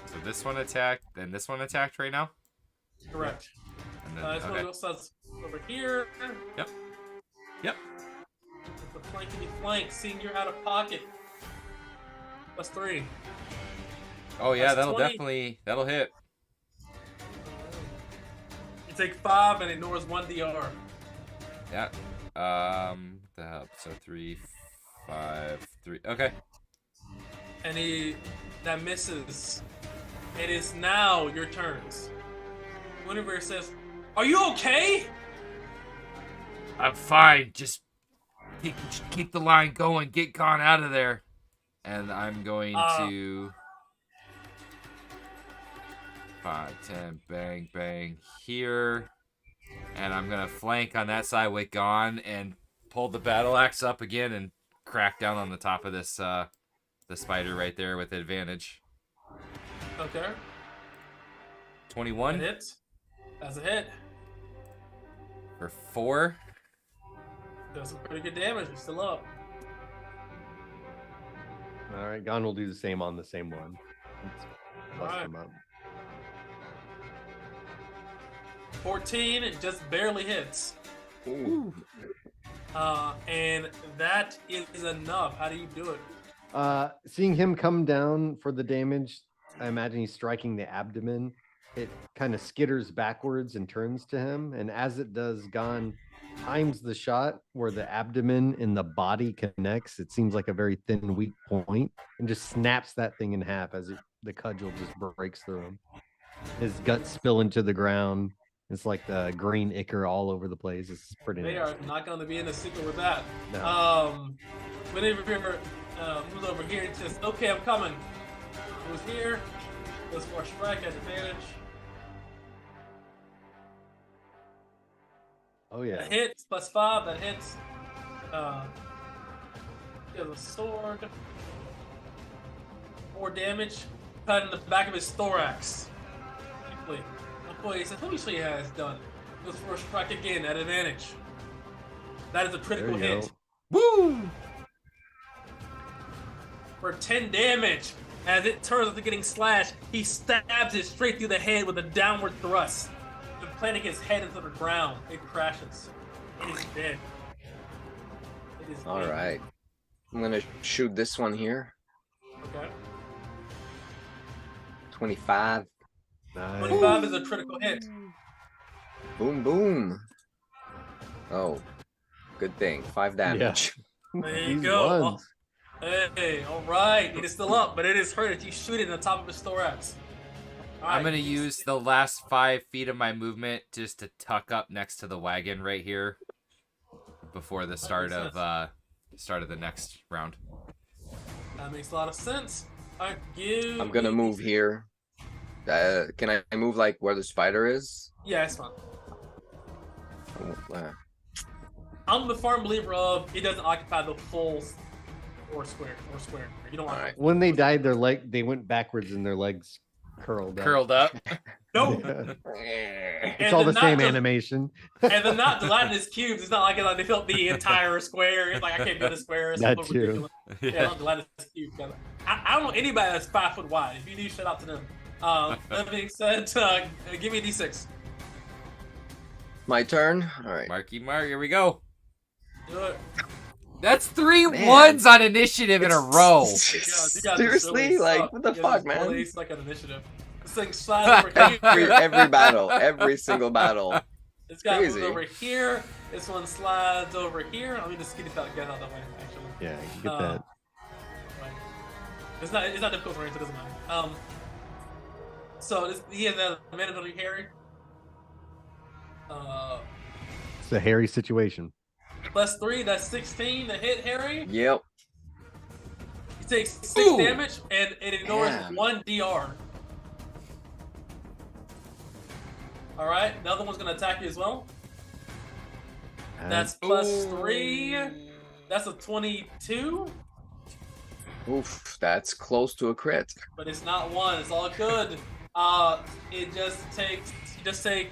So this one attacked, then this one attacked right now. Correct. And then, This one okay. goes over here. Yep. Yep. It's the flankety flank. Seeing you're out of pocket. +3. Oh yeah, That's that'll 20. that'll hit. You take 5 and ignores 1 DR. Yeah. The hell? So 3, 5, 3. Okay. And that misses. It is now your turns. Guinevere says, "Are you okay?" I'm fine. Just keep the line going. Get gone out of there. And I'm going to 5, 10, bang, bang here. And I'm gonna flank on that side with Gone and pull the battle axe up again and crack down on the top of this the spider right there with advantage. Okay. That 21 hits. That's a hit. for 4. Does some pretty good damage. You're still up. All right, Gon will do the same on the same one. Let's bust Alright. him up. 14, it just barely hits. Ooh. And that is enough. How do you do it? Seeing him come down for the damage, I imagine he's striking the abdomen. It kind of skitters backwards and turns to him, and as it does, Gon times the shot where the abdomen and the body connects. It seems like a very thin, weak point, and just snaps that thing in half as the cudgel just breaks through him. His guts spill into the ground. It's like the green ichor all over the place. It's pretty They nice. are not going to be in a secret with that. No. Whenever moves over here and says, "Okay, I'm coming." Moves here. Goes for a strike at advantage. Oh yeah. That hits, +5, that hits. He has a sword. 4 damage. Cut in the back of his thorax. Quickly. He says, "Let me show you how it's done." Goes for a strike again at advantage. That is a There critical you hit. go. Woo! For 10 damage. As it turns into getting slashed, he stabs it straight through the head with a downward thrust. And planting his head into the ground, it crashes. It is dead. It is All dead. right. I'm gonna shoot this one here. Okay. 25. Nice. 25 is a critical hit. Boom, boom. Oh, good thing. 5 damage. There you These go. ones. Hey, all right. It is still up, but it is hurt if you shoot it in the top of his thorax. All I'm right. gonna use the last 5 feet of my movement just to tuck up next to the wagon right here before the start makes of the next round. That makes a lot of sense. All right, I'm gonna move here. Can I move like where the spider is? Yeah, it's fine. Uh, I'm the firm believer of it doesn't occupy the full square. You don't want Alright. When they died, they went backwards and their legs curled up. Curled up. No. Yeah. It's And all then the same not animation. And they're not divided as cubes. It's not like they filled the entire square. It's like I can't do the square. It's That so too. ridiculous. Yeah, not divided as cubes. I don't know anybody that's 5 foot wide. If you do, shout out to them. That being said, give me a d6. My turn. All right. Marky Mark, here we go. Do it. That's 3 Man. ones on initiative in a row. You guys Seriously, really like suck. what the You guys fuck, really man? suck at initiative. This thing slides over here. Every battle, every single battle. This guy moves Crazy. over here. This one slides over here. Let me just get out of the way, actually. Yeah, get that. Right. It's not difficult for him, so it doesn't matter. So he has a mandatory Harry. It's a hairy situation. +3, that's 16 to hit Harry. Yep. He takes 6 Ooh. damage and it ignores Damn. 1 DR. Alright, the other one's gonna attack you as well. That's +3. That's a 22. Oof, that's close to a crit. But it's not 1, it's all good. You just take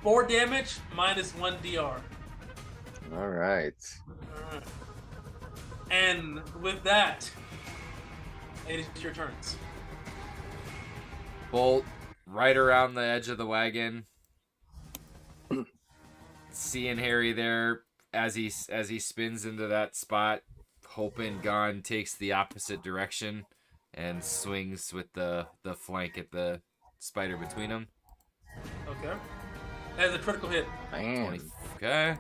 4 damage minus 1 DR. All right. Alright. And with that, it is your turns. Bolt right around the edge of the wagon. Seeing Harry there as he spins into that spot, hoping Gon takes the opposite direction and swings with the flank at the spider between them. Okay. That is a critical hit. Man. Okay.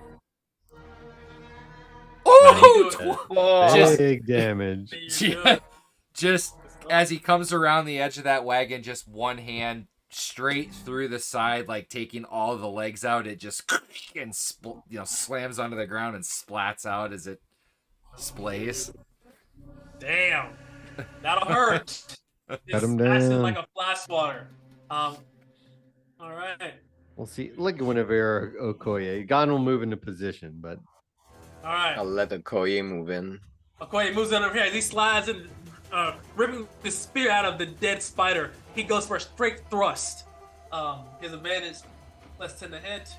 How do you Oh, do it? Just- Big damage. You do yeah. it. Just as he comes around the edge of that wagon, just one hand straight through the side, like taking all the legs out. It just and slams onto the ground and splats out as it splays. Damn. That'll hurt. Cut It's him acid down. like a flash water. All right. We'll see. Look at Guinevere Okoye. Gon will move into position, but All right. I'll let the Koye move in. Okoye moves over here as he slides in, ripping the spear out of the dead spider. He goes for a straight thrust. His advantage, +10 to hit.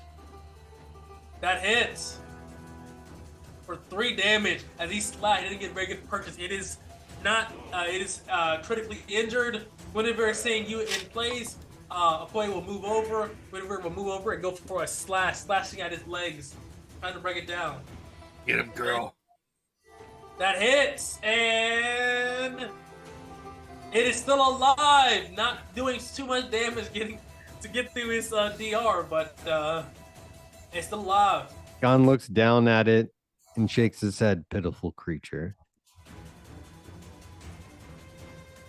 That hits for 3 damage as he slides. He didn't get very good purchase. It is not. It is critically injured. Whenever seeing you in place, Okoye will move over. Whenever will move over and go for a slashing at his legs, trying to break it down. Get him, girl. That hits, and it is still alive, not doing too much damage to get through his DR, but it's still alive. Gon looks down at it and shakes his head. Pitiful creature.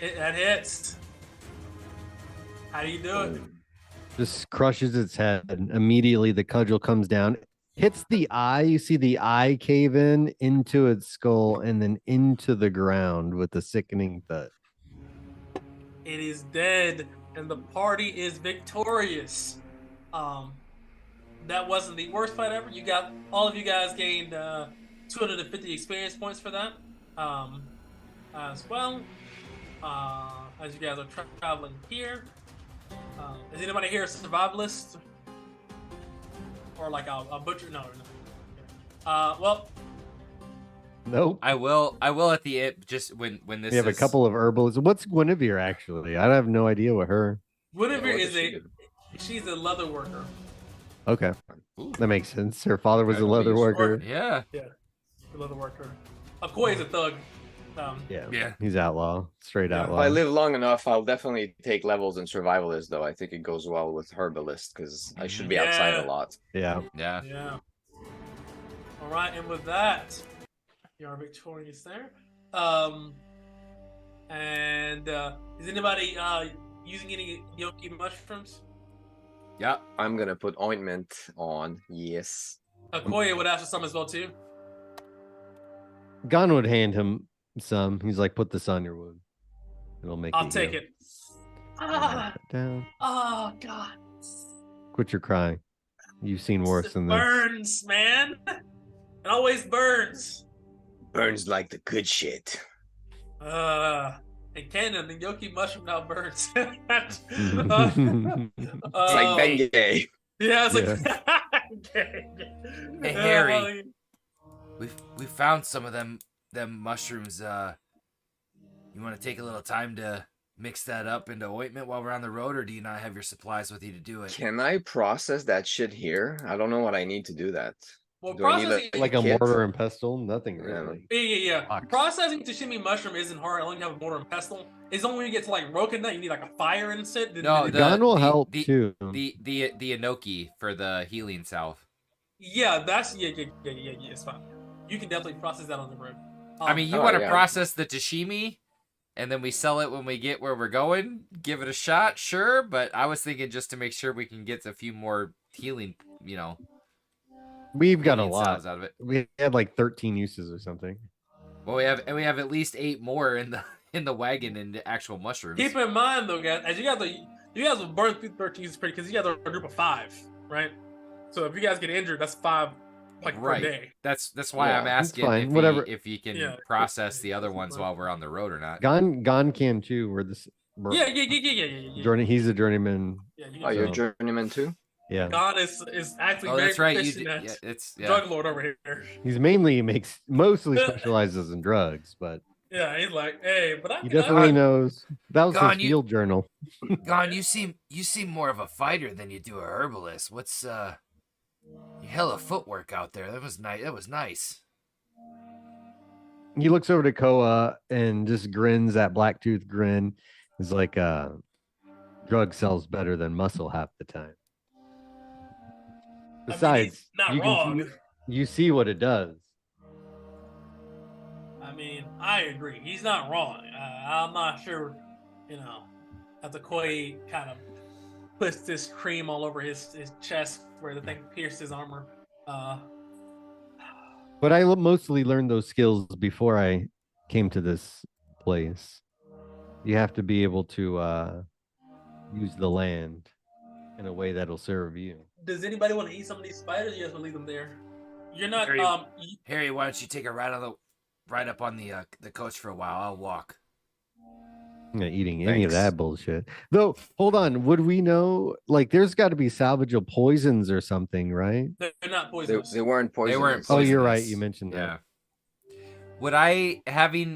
That hits. How do you do it? Just crushes its head. Immediately, the cudgel comes down, hits the eye. You see the eye cave in into its skull and then into the ground with a sickening thud. It is dead, and the party is victorious. That wasn't the worst fight ever. All of you guys gained 250 experience points for that, as well. As you guys are traveling here, is anybody here a survivalist or like a butcher? No. Well, Nope. I will at the end, just when this We have a is- couple of herbalists. What's Guinevere actually? I have no idea what her. Guinevere what is does she do? she's a leather worker. Okay, Ooh. that makes sense. Her father was a Right, leather he's worker. Yeah. A leather worker. Okoye is a thug. Yeah. He's outlaw, straight Yeah. If outlaw. I live long enough, I'll definitely take levels in survivalist, though. I think it goes well with herbalist because I should be outside Yeah. a lot. Yeah. Yeah. Yeah. All right, and with that, you are victorious there. And is anybody using any Yoki mushrooms? Yeah. I'm gonna put ointment on. Yes. Okoye would ask for some as well too. Gon would hand him some. He's like, "Put this on your wound. It'll make." I'll take it. Ah, Down. oh God. Quit your crying. You've seen worse It than this. burns, man. It always burns. Burns like the good shit. In Canada, the Yoki mushroom now burns. It's like Bengay. Yeah, it's like Hey, Harry. We found some of them mushrooms. You want to take a little time to mix that up into ointment while we're on the road, or do you not have your supplies with you to do it? Can I process that shit here? I don't know what I need to do that. Well, Do I need processing. Like a kit? mortar and pestle? Nothing Yeah. really. Yeah. Fuck. Processing Tashimi mushroom isn't hard. Only you have a mortar and pestle. It's only when you get to like Rokinut, you need like a fire and shit. No, Gon will help the, too. The Enoki for the healing salve. Yeah, that's yeah. It's fine. You can definitely process that on the road. I mean, you Oh, want to yeah. process the Tashimi, and then we sell it when we get where we're going. Give it a shot, sure. But I was thinking just to make sure we can get a few more healing, We've got a healing lot. cells out of it. We had like 13 uses or something. Well, we have at least 8 more in the wagon in the actual mushrooms. Keep in mind though, guys, as you guys will burn through 13 uses pretty because you guys are a group of 5, right? So if you guys get injured, that's 5 per Right. day. That's why Yeah, I'm it's asking fine, whatever. if you can Yeah. process the other ones while we're on the road or not. Gon can too. Yeah. Journey. He's a journeyman. Yeah, you Oh, can you're a So- journeyman too? Yeah, God is actually Oh, very that's right. proficient at It's drug lord over here. he's mostly specializes in drugs, but Yeah, he's like, hey, but I he can definitely knows. That was Gon, his you- field journal. Gon, you seem more of a fighter than you do a herbalist. What's you hella footwork out there. That was nice. That was nice. He looks over to Koa and just grins that Blacktooth grin. He's like, drug sells better than muscle half the time. Besides, he's not you wrong. you see what it does. I mean, I agree. He's not wrong. I'm not sure, as the Koi kind of puts this cream all over his chest where the thing pierced his armor. But I mostly learned those skills before I came to this place. You have to be able to use the land in a way that'll serve you. Does anybody want to eat some of these spiders? You guys will leave them there. You're not. Harry, why don't you take a ride up on the coach for a while? I'll walk. I'm not eating any of Thanks. that bullshit. Though, hold on. Would we know? Like, there's got to be salvageable poisons or something, right? They're not poisonous. They weren't poisonous. They weren't Oh, you're right. poisonous. You mentioned Yeah. that. Would I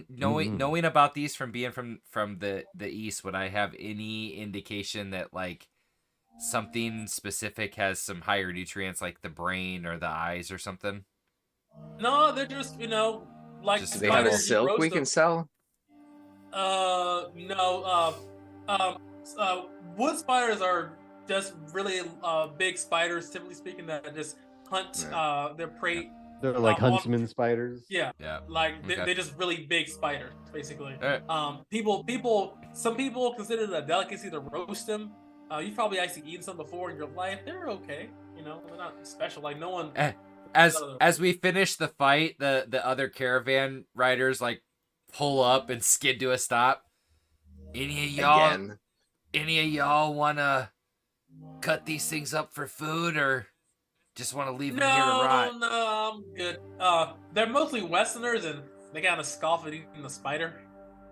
knowing Mhm. knowing about these from being from the east? Would I have any indication that like something specific has some higher nutrients, like the brain or the eyes or something? No, they're just like Just Do they have a spiders, you silk roast we them. can sell? No. Wood spiders are just really big spiders, typically speaking, that just hunt their prey. They're like on- huntsman spiders. Yeah, Yeah. like Okay. they're just really big spiders, basically. Alright. Some people consider it a delicacy to roast them. You've probably actually eaten some before in your life. They're okay, they're not special. Like no one. As we finish the fight, the other caravan riders like pull up and skid to a stop. Any of y'all wanna cut these things up for food, or just want to leave them here to rot? No, I'm good. They're mostly Westerners, and they kind of scoff at eating the spider.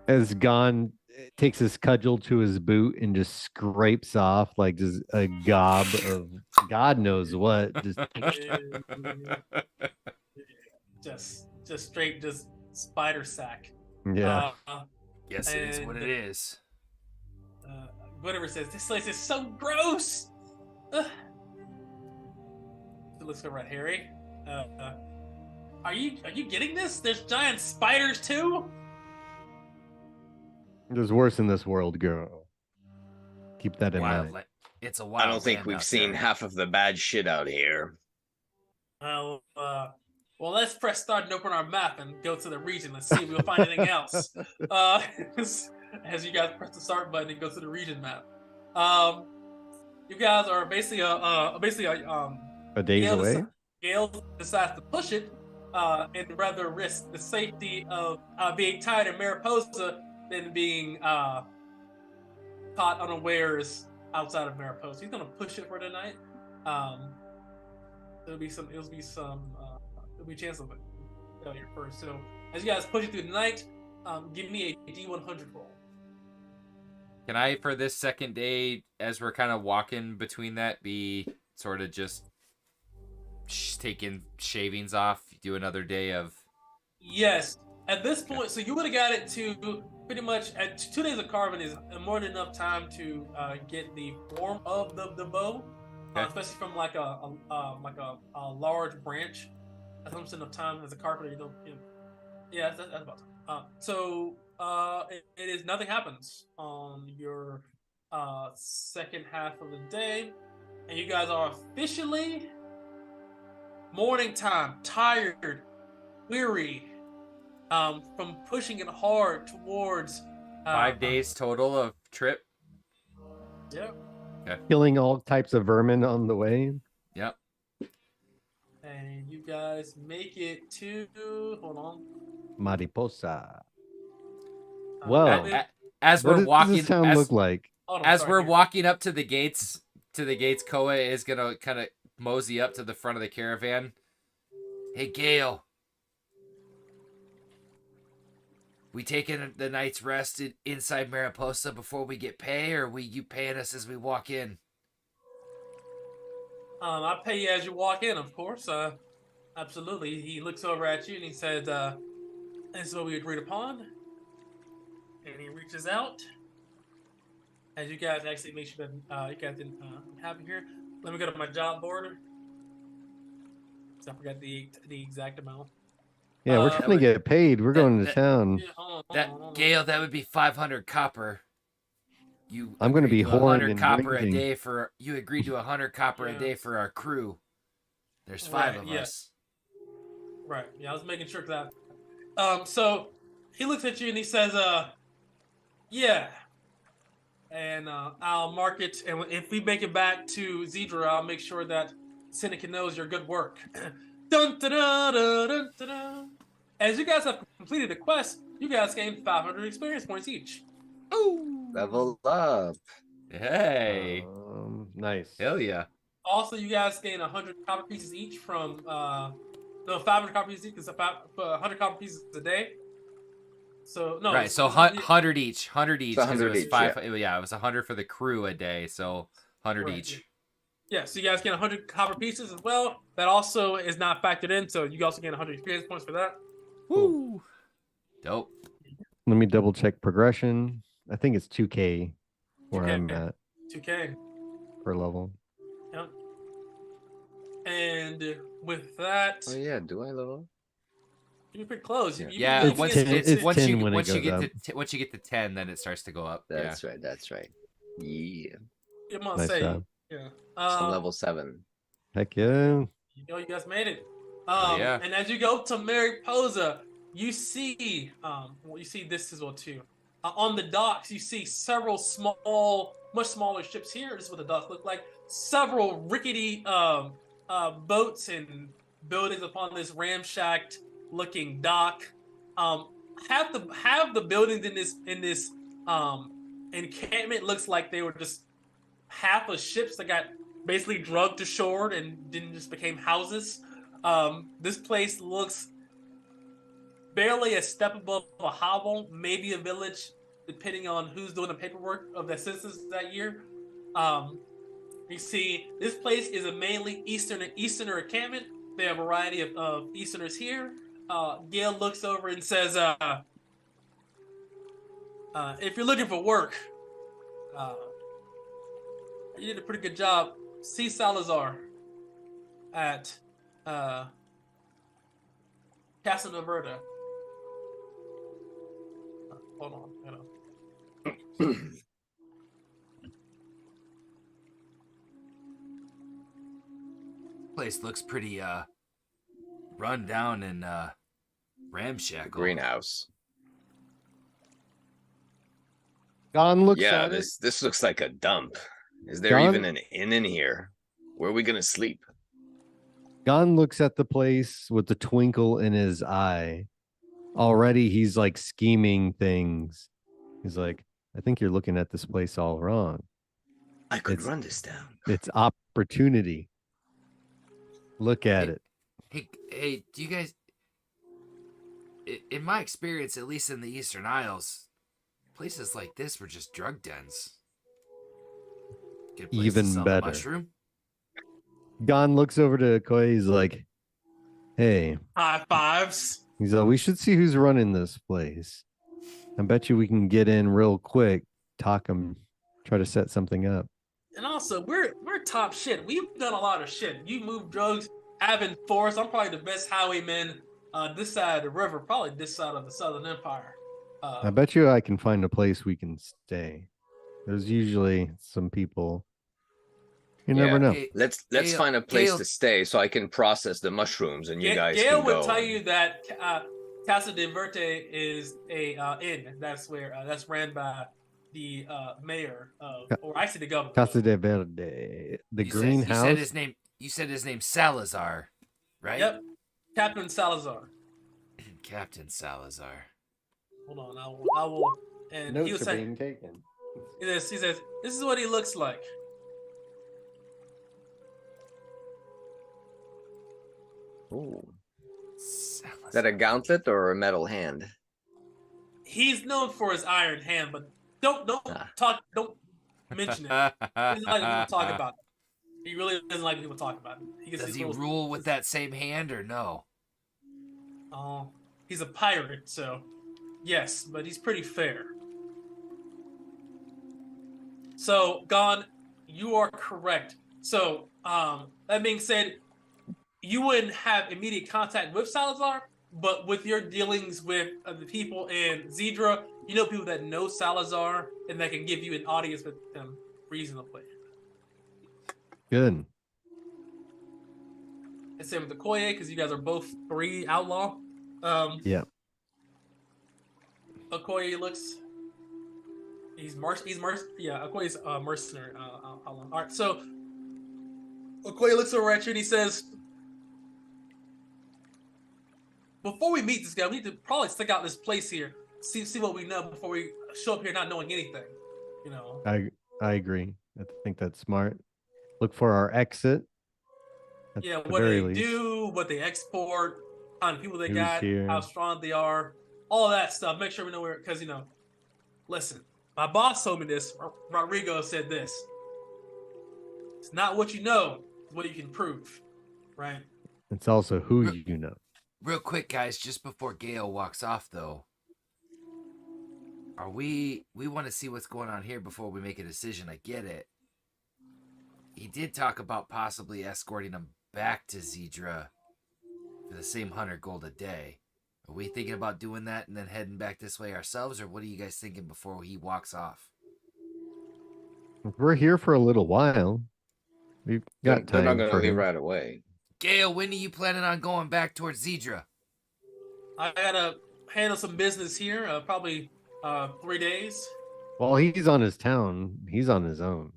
As Gon takes his cudgel to his boot and just scrapes off like just a gob of God knows what. Just straight, just spider sack. Yeah. Yes, it is what it is. Whatever says this place is so gross. Ugh. It looks over at Harry. Are you getting this? There's giant spiders too. There's worse in this world, girl. Keep that in mind. It's a wild. I don't think land we've out seen there. half of the bad shit out here. Well, let's press start and open our map and go to the region. Let's see if we'll find anything else. As you guys press the start button and go to the region map. You guys are basically A days away. Gale decides to push it and rather risk the safety of being tied in Mariposa than being caught unawares outside of Mariposa. He's gonna push it for tonight. There'll be a chance of failure first. So as you guys push it through the night, give me a D100 roll. Can I, for this second day, as we're kind of walking between that, be sort of just taking shavings off, do another day of... Yes. At this point, so you would have got it to pretty much at 2 days of carving is more than enough time to get the form of the bow, Okay. especially from like a large branch. That's almost enough time as a carpenter. Yeah, that's about time. So it is nothing happens on your second half of the day, and you guys are officially morning time, tired, weary, from pushing it hard towards 5 days total of trip. Yeah. Killing all types of vermin on the way. Yep. And you guys make it to hold on. Mariposa. Well, Whoa. As What we're does walking, this town look like? as we're walking up to the gates, Koa is gonna kind of mosey up to the front of the caravan. Hey, Gale. We taking the night's rest inside Mariposa before we get pay, or you paying us as we walk in? I pay you as you walk in, of course. Absolutely. He looks over at you and he says, "This is what we agreed upon." And he reaches out. As you guys actually make sure that you guys didn't have it here. Let me go to my job board. So I forgot the exact amount. Yeah, we're trying to get paid. We're going to town. Yeah, hold on. Gale, that would be 500 copper. I'm going to be whoring 100 and copper drinking. a day for you. Agreed to 100 copper a day for our crew. There's 5 of us. Right. Yeah, I was making sure that. So he looks at you and he says, yeah. And I'll mark it, and if we make it back to Dithra, I'll make sure that Seneca knows your good work. Dun, da, da, da, dun, da, da. As you guys have completed the quest, you guys gain 500 experience points each. Ooh. Level up. Hey. Nice. Hell yeah. Also, you guys gain 100 copper pieces each from, 500 copper pieces each, because 100 copper pieces a day. So, no. Right, so 100 each. 100 each. So Because it 100 was each, 5. Yeah, it was 100 for the crew a day, so 100 each. Yeah, so you guys get 100 copper pieces as well. That also is not factored in, so you also get 100 experience points for that. Woo. Dope. Let me double check progression. I think it's 2K where 2K. I'm at 2K. per level. Yep. And with that, Oh yeah, do I level? you're pretty close. Yeah, It's once 10 once you get to 10, then it starts to go up. That's right. That's right. Yeah. You must Nice say, job. yeah. So level 7. Heck yeah. You guys made it. Yeah. And as you go to Mariposa, you see, you see this as well too. On the docks, you see several small, much smaller ships here. This is what the docks look like. Several rickety boats and buildings upon this ramshacked looking dock. Half the buildings in this encampment looks like they were just half of ships that got basically drugged to shore and then just became houses. This place looks barely a step above a hovel, maybe a village, depending on who's doing the paperwork of the census that year. You see, this place is a mainly Easterner encampment. They have a variety of Easterners here. Gale looks over and says, if you're looking for work, you did a pretty good job. See Salazar at Casa Noverda. Hold on. Place looks pretty run down and ramshackle. Greenhouse. Gon looks Yeah, at it. this looks like a dump. Is there even an inn in here? Where are we gonna sleep? Gon looks at the place with the twinkle in his eye. Already he's like scheming things. He's like, I think you're looking at this place all wrong. I could run this down. It's opportunity. Look at it. Hey, do you guys, in my experience, at least in the Eastern Isles, places like this were just drug dens. Good place Even to sell better. the mushroom. Gon looks over to Koi. He's like, hey. High fives. He's like, we should see who's running this place. I bet you we can get in real quick, talk him, try to set something up. And also, we're top shit. We've done a lot of shit. You move drugs, Avon Forest. I'm probably the best highwayman this side of the river, probably this side of the Southern Empire. I bet you I can find a place we can stay. There's usually some people, You never know. Let's Gale- find a place Gale- to stay so I can process the mushrooms and you guys Gail can would go. tell you that Casa de Verte is a inn. That's where that's ran by the mayor of, or actually the governor. Casa de Verde, the You greenhouse. said his name. You said his name Salazar, right? Yep, Captain Salazar. Captain Salazar. Hold on, I will. And he was saying, taken. he says, this is what he looks like. Ooh. Salazar. Is that a gauntlet or a metal hand? He's known for his iron hand, but don't mention it. He doesn't like when people talk about it. He really doesn't like when people talk about it. He gets Does these he little- rule with that same hand or no? Oh, he's a pirate, so yes, but he's pretty fair. So, Gon, you are correct. So, that being said, you wouldn't have immediate contact with Salazar, but with your dealings with the people in Dithra, you know people that know Salazar and that can give you an audience with them reasonably. Good. And same with the Koye, because you guys are both 3 outlaw. Yeah. Okoye looks. Yeah, Okoye's mercenary. All right, so Okoye looks over at you and he says, "Before we meet this guy, we need to probably stick out this place here, see what we know before we show up here not knowing anything." You know. I agree. I think that's smart. Look for our exit. At Yeah, the what very they least. do, what they export, how many people they Who's got, here. how strong they are, all that stuff. Make sure we know where, because listen, my boss told me this. Rodrigo said this. It's not what you know, it's what you can prove, right? It's also who you know. Real quick, guys, just before Gale walks off, though, we want to see what's going on here before we make a decision. I get it. He did talk about possibly escorting him back to Dithra for the same 100 gold a day. Are we thinking about doing that and then heading back this way ourselves, or what are you guys thinking before he walks off? We're here for a little while. We've got They're not time going to for leave him. right away. Gale, when are you planning on going back towards Dithra? I gotta handle some business here, probably 3 days. Well, he's on his town. He's on his own.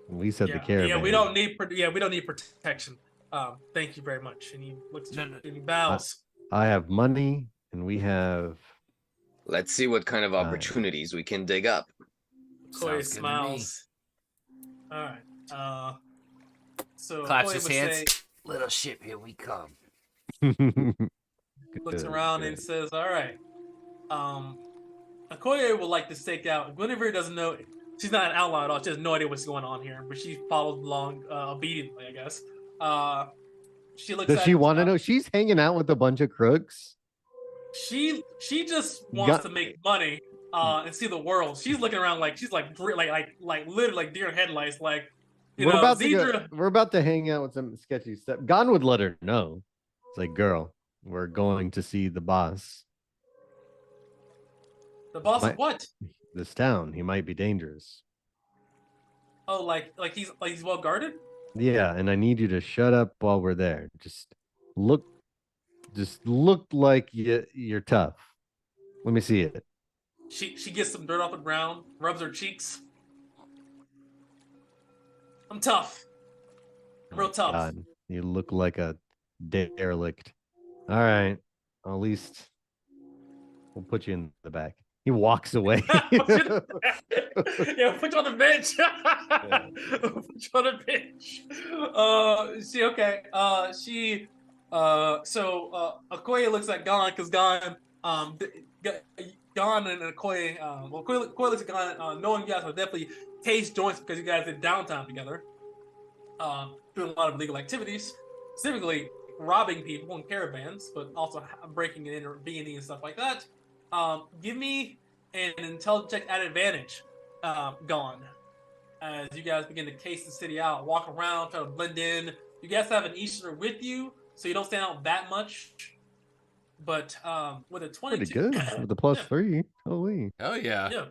We said the caravan. Yeah, we don't need protection. Thank you very much. And he looks No, and he bows. I have money, and we have. Let's see what kind of opportunities we can dig up. Koye Sounds good to me. smiles. All right. So Claps Okoye his would hands. say, Little ship, here we come. looks Good, around good. and says, "All right." Okoye would like to stake out. Guinevere doesn't know. She's not an outlaw at all. She has no idea what's going on here, but she follows along obediently, I guess. She looks. Does at, she want to know? She's hanging out with a bunch of crooks. She just wants Got- to make money and see the world. She's looking around like she's like literally like deer in headlights. Like We're about to Dithra. we're about to hang out with some sketchy stuff. Gon would let her know. It's like, girl, we're going to see the boss. The boss My- of what? This town. He might be dangerous. Oh, like he's well guarded. Yeah, and I need you to shut up while we're there. Just look like you're tough. Let me see it. She gets some dirt off the ground, rubs her cheeks. I'm tough. I'm real tough. God, you look like a derelict. All right, at least we'll put you in the back. He walks away. Yeah, put you on the bench. Put you on the bench. Okoye looks at Gon because Gon and Okoye Okoye looks at Gon knowing you guys will definitely taste joints because you guys did downtime together. Doing a lot of illegal activities, specifically robbing people in caravans, but also breaking in or B&E and stuff like that. Give me an intelligence check at advantage, Gon, as you guys begin to case the city out, walk around, try to blend in. You guys have an Easterner with you, so you don't stand out that much. But with a 22, Pretty good with the plus 3. Holy. Oh yeah. Yeah.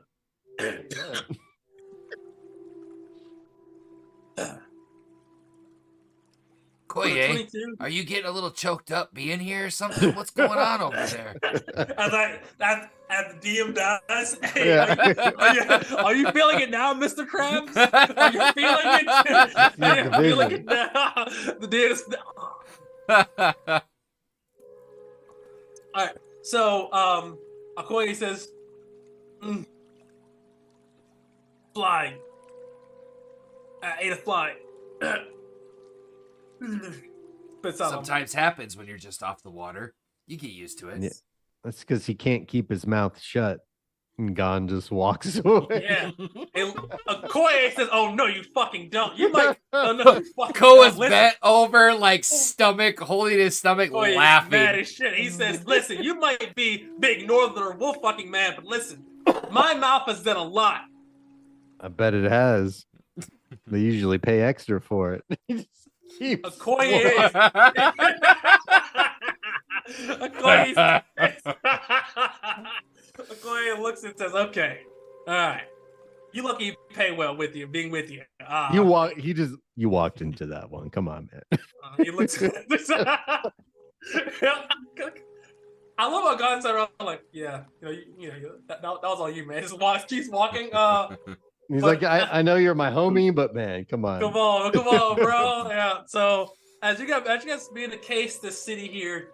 Okoye, 22. are you getting a little choked up being here or something? What's going on over there? As the DM does. Hey, Yeah. are you feeling it now, Mr. Krabs? Are you feeling it? Your Are you feeling division. it now? The DM is. All right. So, Okoye says, "Fly. I ate a fly." Spits out on me. Sometimes happens when you're just off the water. You get used to it. Yeah. That's because he can't keep his mouth shut. And Gon just walks away. Yeah. And Okoye says, "Oh no, you fucking don't. You might. Oh no, you fucking Ko don't. is Listen, bent over, like stomach, holding his stomach, Okoye is laughing. mad as shit. He says, "Listen, you might be big northerner wolf fucking man, but listen, my mouth has done a lot." I bet it has. They usually pay extra for it. He just keeps Okoye Okoye looks and says, "Okay, all right. You lucky you pay well with you, being with you." You walked into that one. Come on, man. He looks. I love how God's around like, yeah, that was all you, man. Just keeps walking. He's But- like, I know you're my homie, but man, come on. Come on, bro. Yeah. So as you guys being the case, this city here,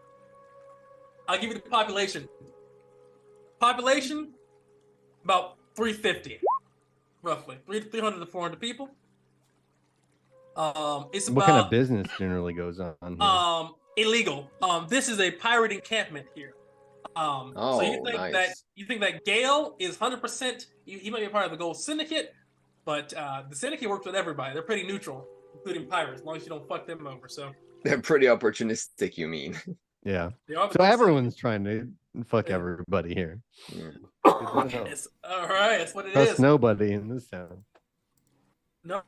I'll give you the population. Population, about 350, roughly 300 to 400 people. It's What kind of about business generally goes on here? illegal. This is a pirate encampment here. So you think nice. that Gale is 100%? He might be a part of the Gold Syndicate, but the Syndicate works with everybody. They're pretty neutral, including pirates, as long as you don't fuck them over. So They're pretty opportunistic, you mean? Yeah. they are. So everyone's trying to fuck Yeah. everybody here. Yeah. It's, all right, that's what it Trust is. nobody in this town. No.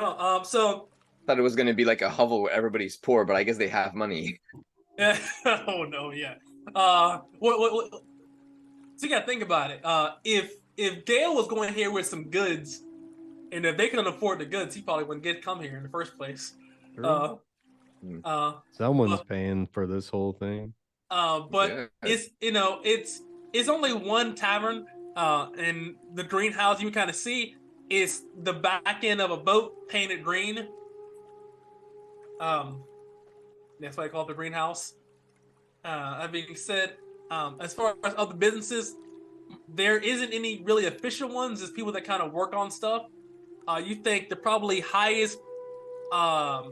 So Thought it was gonna be like a hovel where everybody's poor, but I guess they have money. oh no, yeah. What? So you gotta think about it. If Gale was going here with some goods, and if they couldn't afford the goods, he probably wouldn't come here in the first place. True. Someone's paying for this whole thing. But Yeah. it's only one tavern, and the greenhouse you kind of see is the back end of a boat painted green. That's why I call it the greenhouse. That being said, as far as other businesses, there isn't any really official ones. There's people that kind of work on stuff. You think the probably highest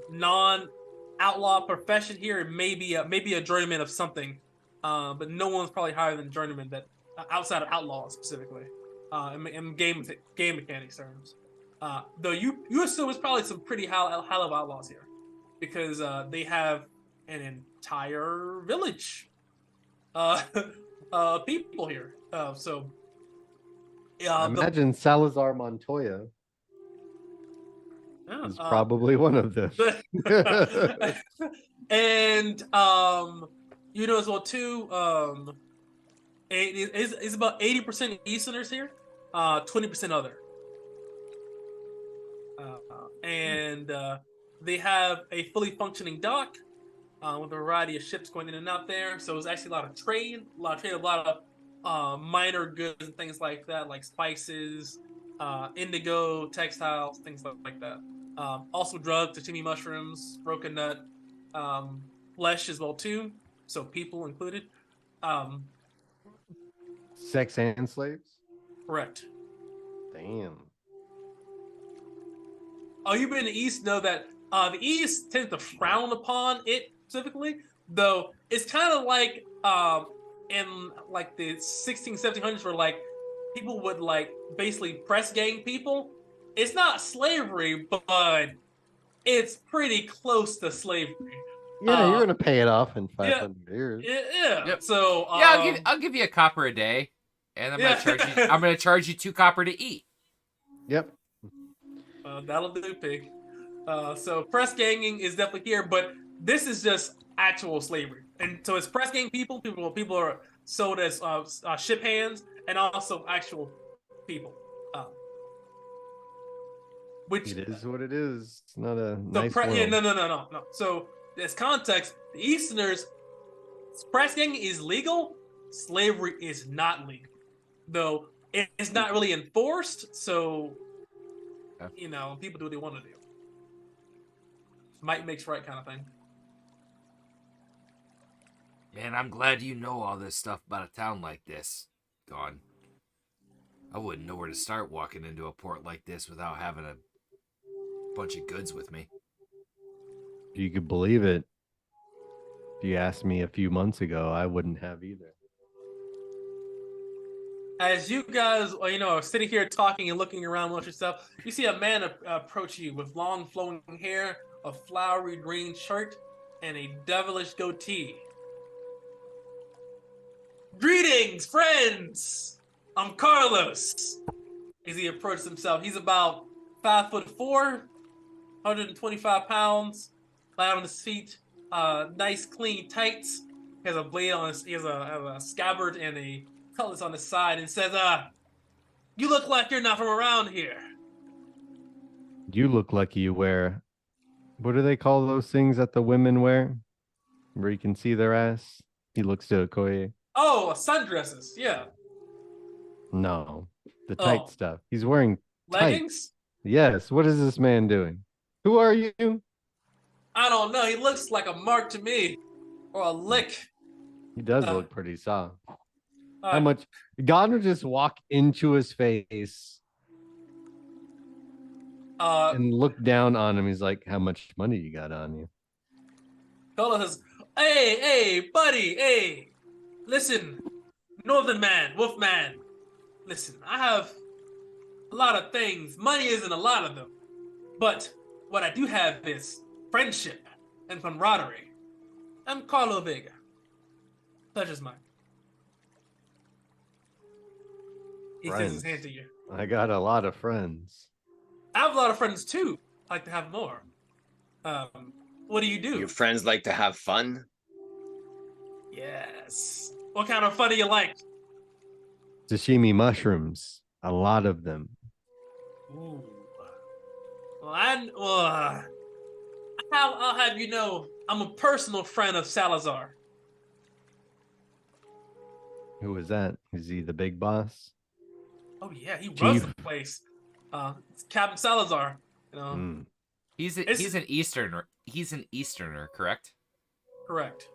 non-outlaw profession here maybe a journeyman of something, but no one's probably higher than a journeyman that outside of outlaws specifically, in game mechanics terms. Though you assume it's probably some pretty high level outlaws here, because they have an entire village, people here. Imagine Salazar Montoya is probably one of them. And as well too, it's about 80% Easterners here, 20% other. And they have a fully functioning dock with a variety of ships going in and out there. So it's actually a lot of trade, a lot of minor goods and things like that, like spices, indigo, textiles, things like that. Also drugs, sashimi mushrooms, broken nut, flesh as well too. So people included. Sex and slaves? Correct. Damn. Oh, you've been in the East, know that the East tends to frown upon it specifically, though it's kind of like in like the 1700s where like people would like basically press gang people. It's not slavery, but it's pretty close to slavery. Yeah, you're gonna pay it off in 500 years. Yeah. Yep. So I'll give you a copper a day, and I'm gonna charge you 2 copper to eat. Yep. That'll do, pig. So press ganging is definitely here, but this is just actual slavery, and so it's press gang people. People are sold as ship hands, and also actual people. Which It is what it is. It's not a nice world. Yeah, no. So As context, the Easterners, price gang is legal, slavery is not legal. Though it's not really enforced, so people do what they want to do. Might makes right kind of thing. Man, I'm glad you know all this stuff about a town like this. Gone. I wouldn't know where to start walking into a port like this without having a bunch of goods with me. You could believe it. If you asked me a few months ago, I wouldn't have either. As you guys, are sitting here talking and looking around amongst yourself, you see a man approach you with long flowing hair, a flowery green shirt, and a devilish goatee. Greetings, friends! I'm Carlos. As he approaches himself, he's about 5'4", 125 pounds, light on his feet, nice clean tights. He has a blade on his, he has a scabbard and a cutlass on his side, and says, "You look like you're not from around here." You look like you wear, what do they call those things that the women wear? Where you can see their ass? He looks to Okoye. Oh, sundresses, yeah. No, the tight Oh. stuff. He's wearing Leggings? tights. Yes. What is this man doing? Who are you? I don't know. He looks like a mark to me. Or a lick. He does look pretty soft. Uh, How much? God would just walk into his face and look down on him. He's like, "How much money you got on you?" Carlos says, hey, buddy, hey. Listen, Northern man, Wolf man. Listen, I have a lot of things. Money isn't a lot of them. But what I do have is friendship and camaraderie. I'm Carlo Vega. Pleasure's mine. He extends his hand to you. I got a lot of friends. I have a lot of friends too. I like to have more. What do you do? Your friends like to have fun? Yes. What kind of fun do you like? Sashimi mushrooms. A lot of them. Ooh. Well, I'll have you know, I'm a personal friend of Salazar. Who is that? Is he the big boss? Oh yeah, he runs Chief. the place. It's Captain Salazar. You know, Mm. He's an Easterner. He's an Easterner, correct? correct.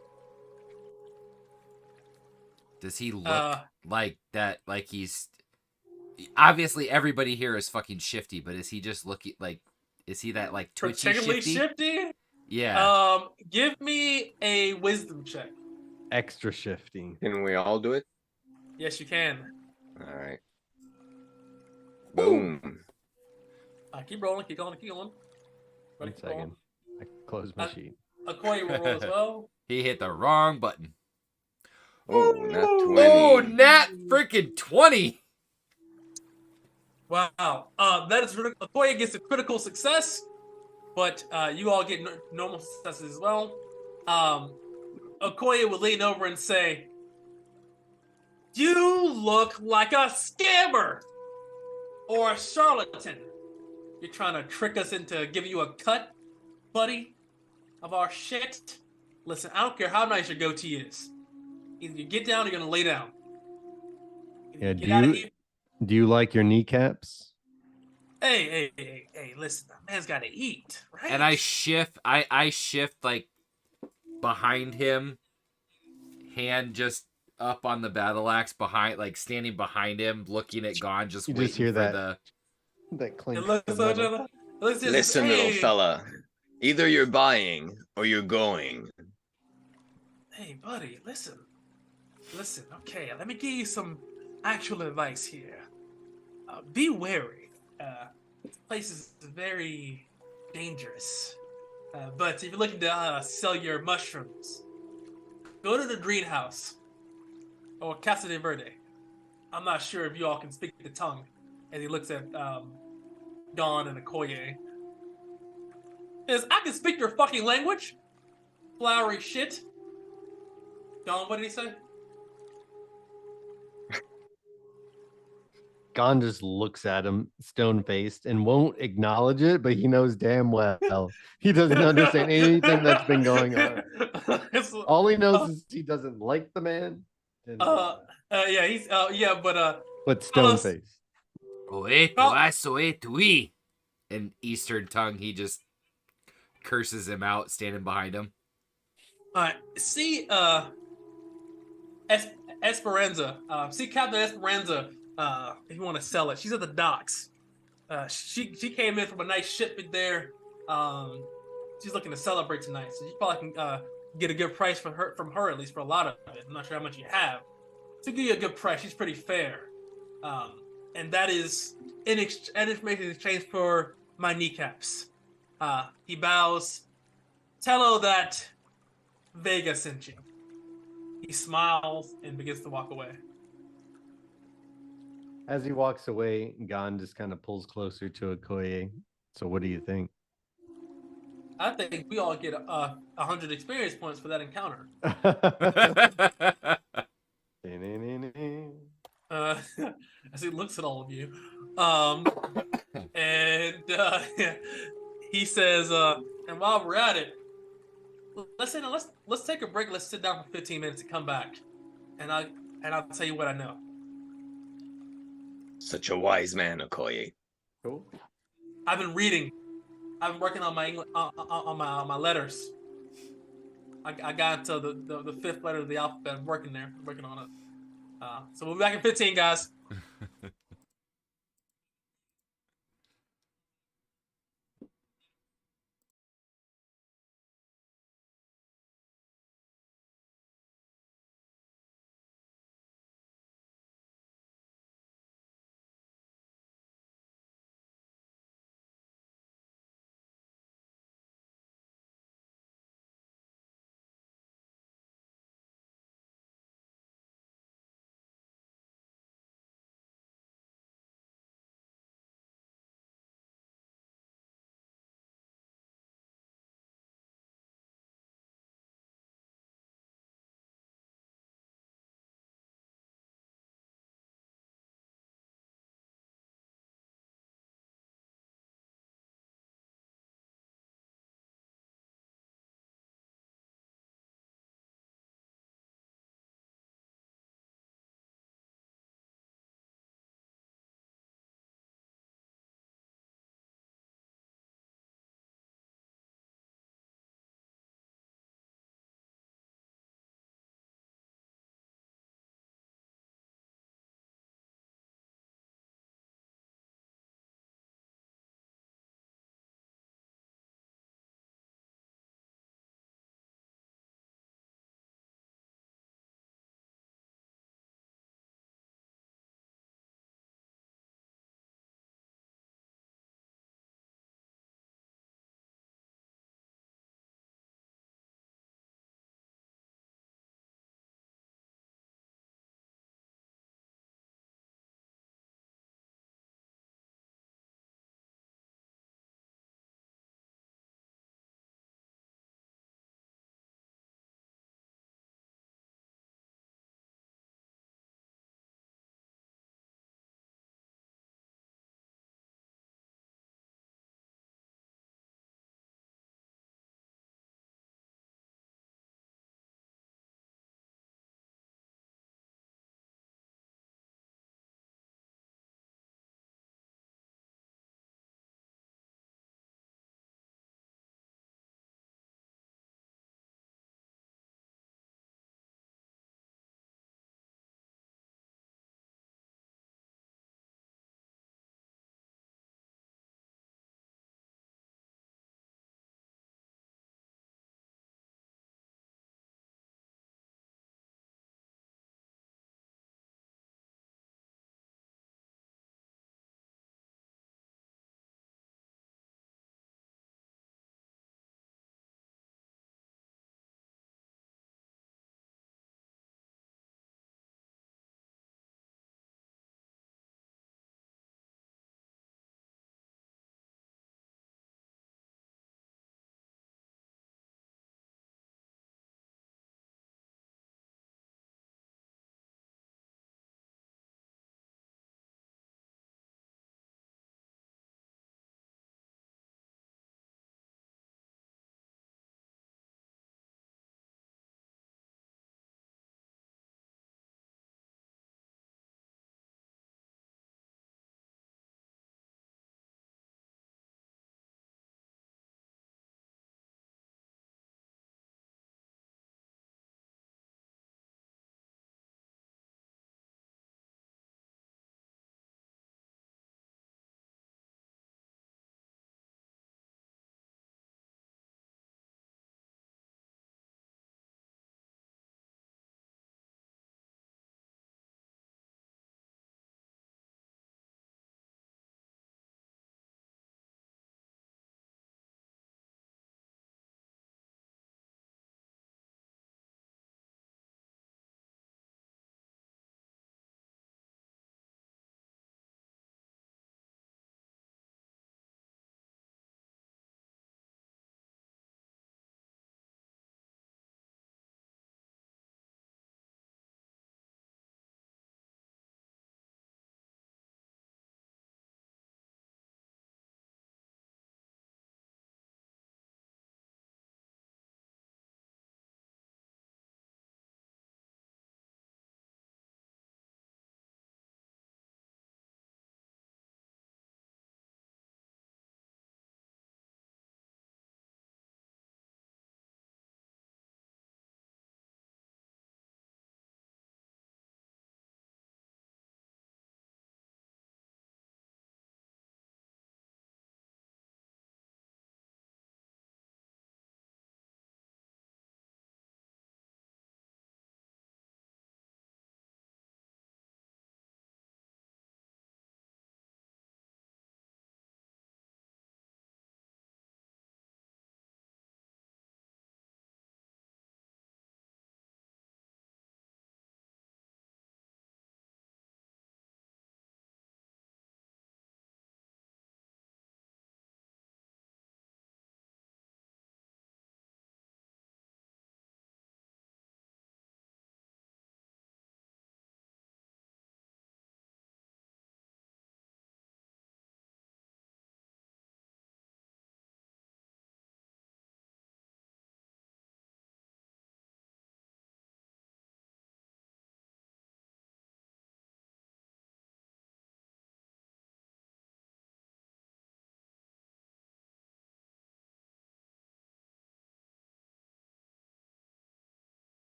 Does he look like that? Like he's obviously everybody here is fucking shifty, but is he just looking like? Is he that like twitchy Particularly shifty? Yeah. Give me a wisdom check. Extra shifty. Can we all do it? Yes, you can. All right. Boom. Keep rolling, keep going, keep going. One second. I closed my sheet. Okoye will roll as well. He hit the wrong button. Oh, not 20. Oh, nat freaking 20. Wow. That is Okoye gets a critical success, but you all get normal successes as well. Okoye will lean over and say, "You look like a scammer or a charlatan. You're trying to trick us into giving you a cut, buddy, of our shit. Listen, I don't care how nice your goatee is. Either you get down or you're gonna lay down. Either Yeah, get out of here. do you like your kneecaps? Hey, listen, that man's gotta eat, right?" And I shift like behind him, hand just up on the battle axe behind, like standing behind him, looking at Gon, just You waiting just hear for that It clink. looks of so metal. gentle. Looks just, Listen, hey, little fella. Either you're buying or you're going. Hey, buddy, listen. Listen, okay, let me give you some actual advice here. Be wary. This place is very dangerous. But if you're looking to sell your mushrooms, go to the greenhouse or Casa de Verde. I'm not sure if you all can speak the tongue. As he looks at Dawn and Okoye. Says, "I can speak your fucking language. Flowery shit." Dawn, what did he say? Gon just looks at him, stone faced, and won't acknowledge it, but he knows damn well he doesn't understand anything that's been going on. All he knows is he doesn't like the man. Yeah, he's But stone fellas, faced. Oe Oh. tuaso e tui. In Eastern tongue, he just curses him out, standing behind him. See, Esperanza. See Captain Esperanza. If you want to sell it, she's at the docks. She came in from a nice shipment there. She's looking to celebrate tonight, so you probably can get a good price from her at least for a lot of it. I'm not sure how much you have. To give you a good price, she's pretty fair. And that is information in exchange for my kneecaps. He bows. Tell her that Vega sent you. He smiles and begins to walk away. As he walks away, Gon just kind of pulls closer to Okoye. So what do you think? I think we all get 100 experience points for that encounter. As he looks at all of you, and he says, "And while we're at it, let's take a break. Let's sit down for 15 minutes and come back, and I'll tell you what I know." Such a wise man, Okoye. Cool. I've been reading. I've been working on my English, on my letters. I got to the fifth letter of the alphabet. I'm working there. I'm working on it. So we'll be back in 15, guys.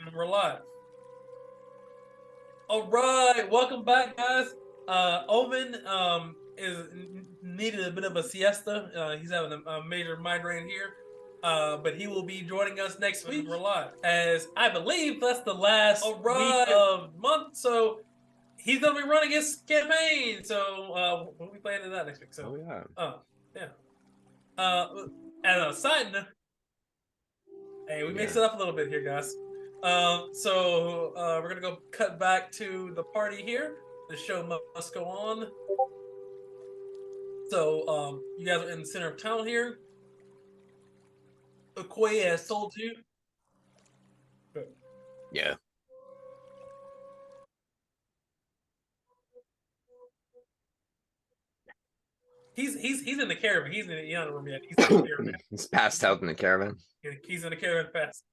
And we're live. All right, welcome back, guys. Omen is needed a bit of a siesta. He's having a major migraine here, but he will be joining us next week. We're live, as I believe that's the last week of the month. So he's gonna be running his campaign. So we'll be playing in that next week. So yeah. As a side note, hey, we mixed it up a little bit here, guys. So we're gonna go cut back to the party here. The show must go on. So you guys are in the center of town here. Okoye has sold you. Yeah. He's in the caravan. He's in the room yet. He's in the caravan. He's passed out in the caravan. He's in the caravan fast.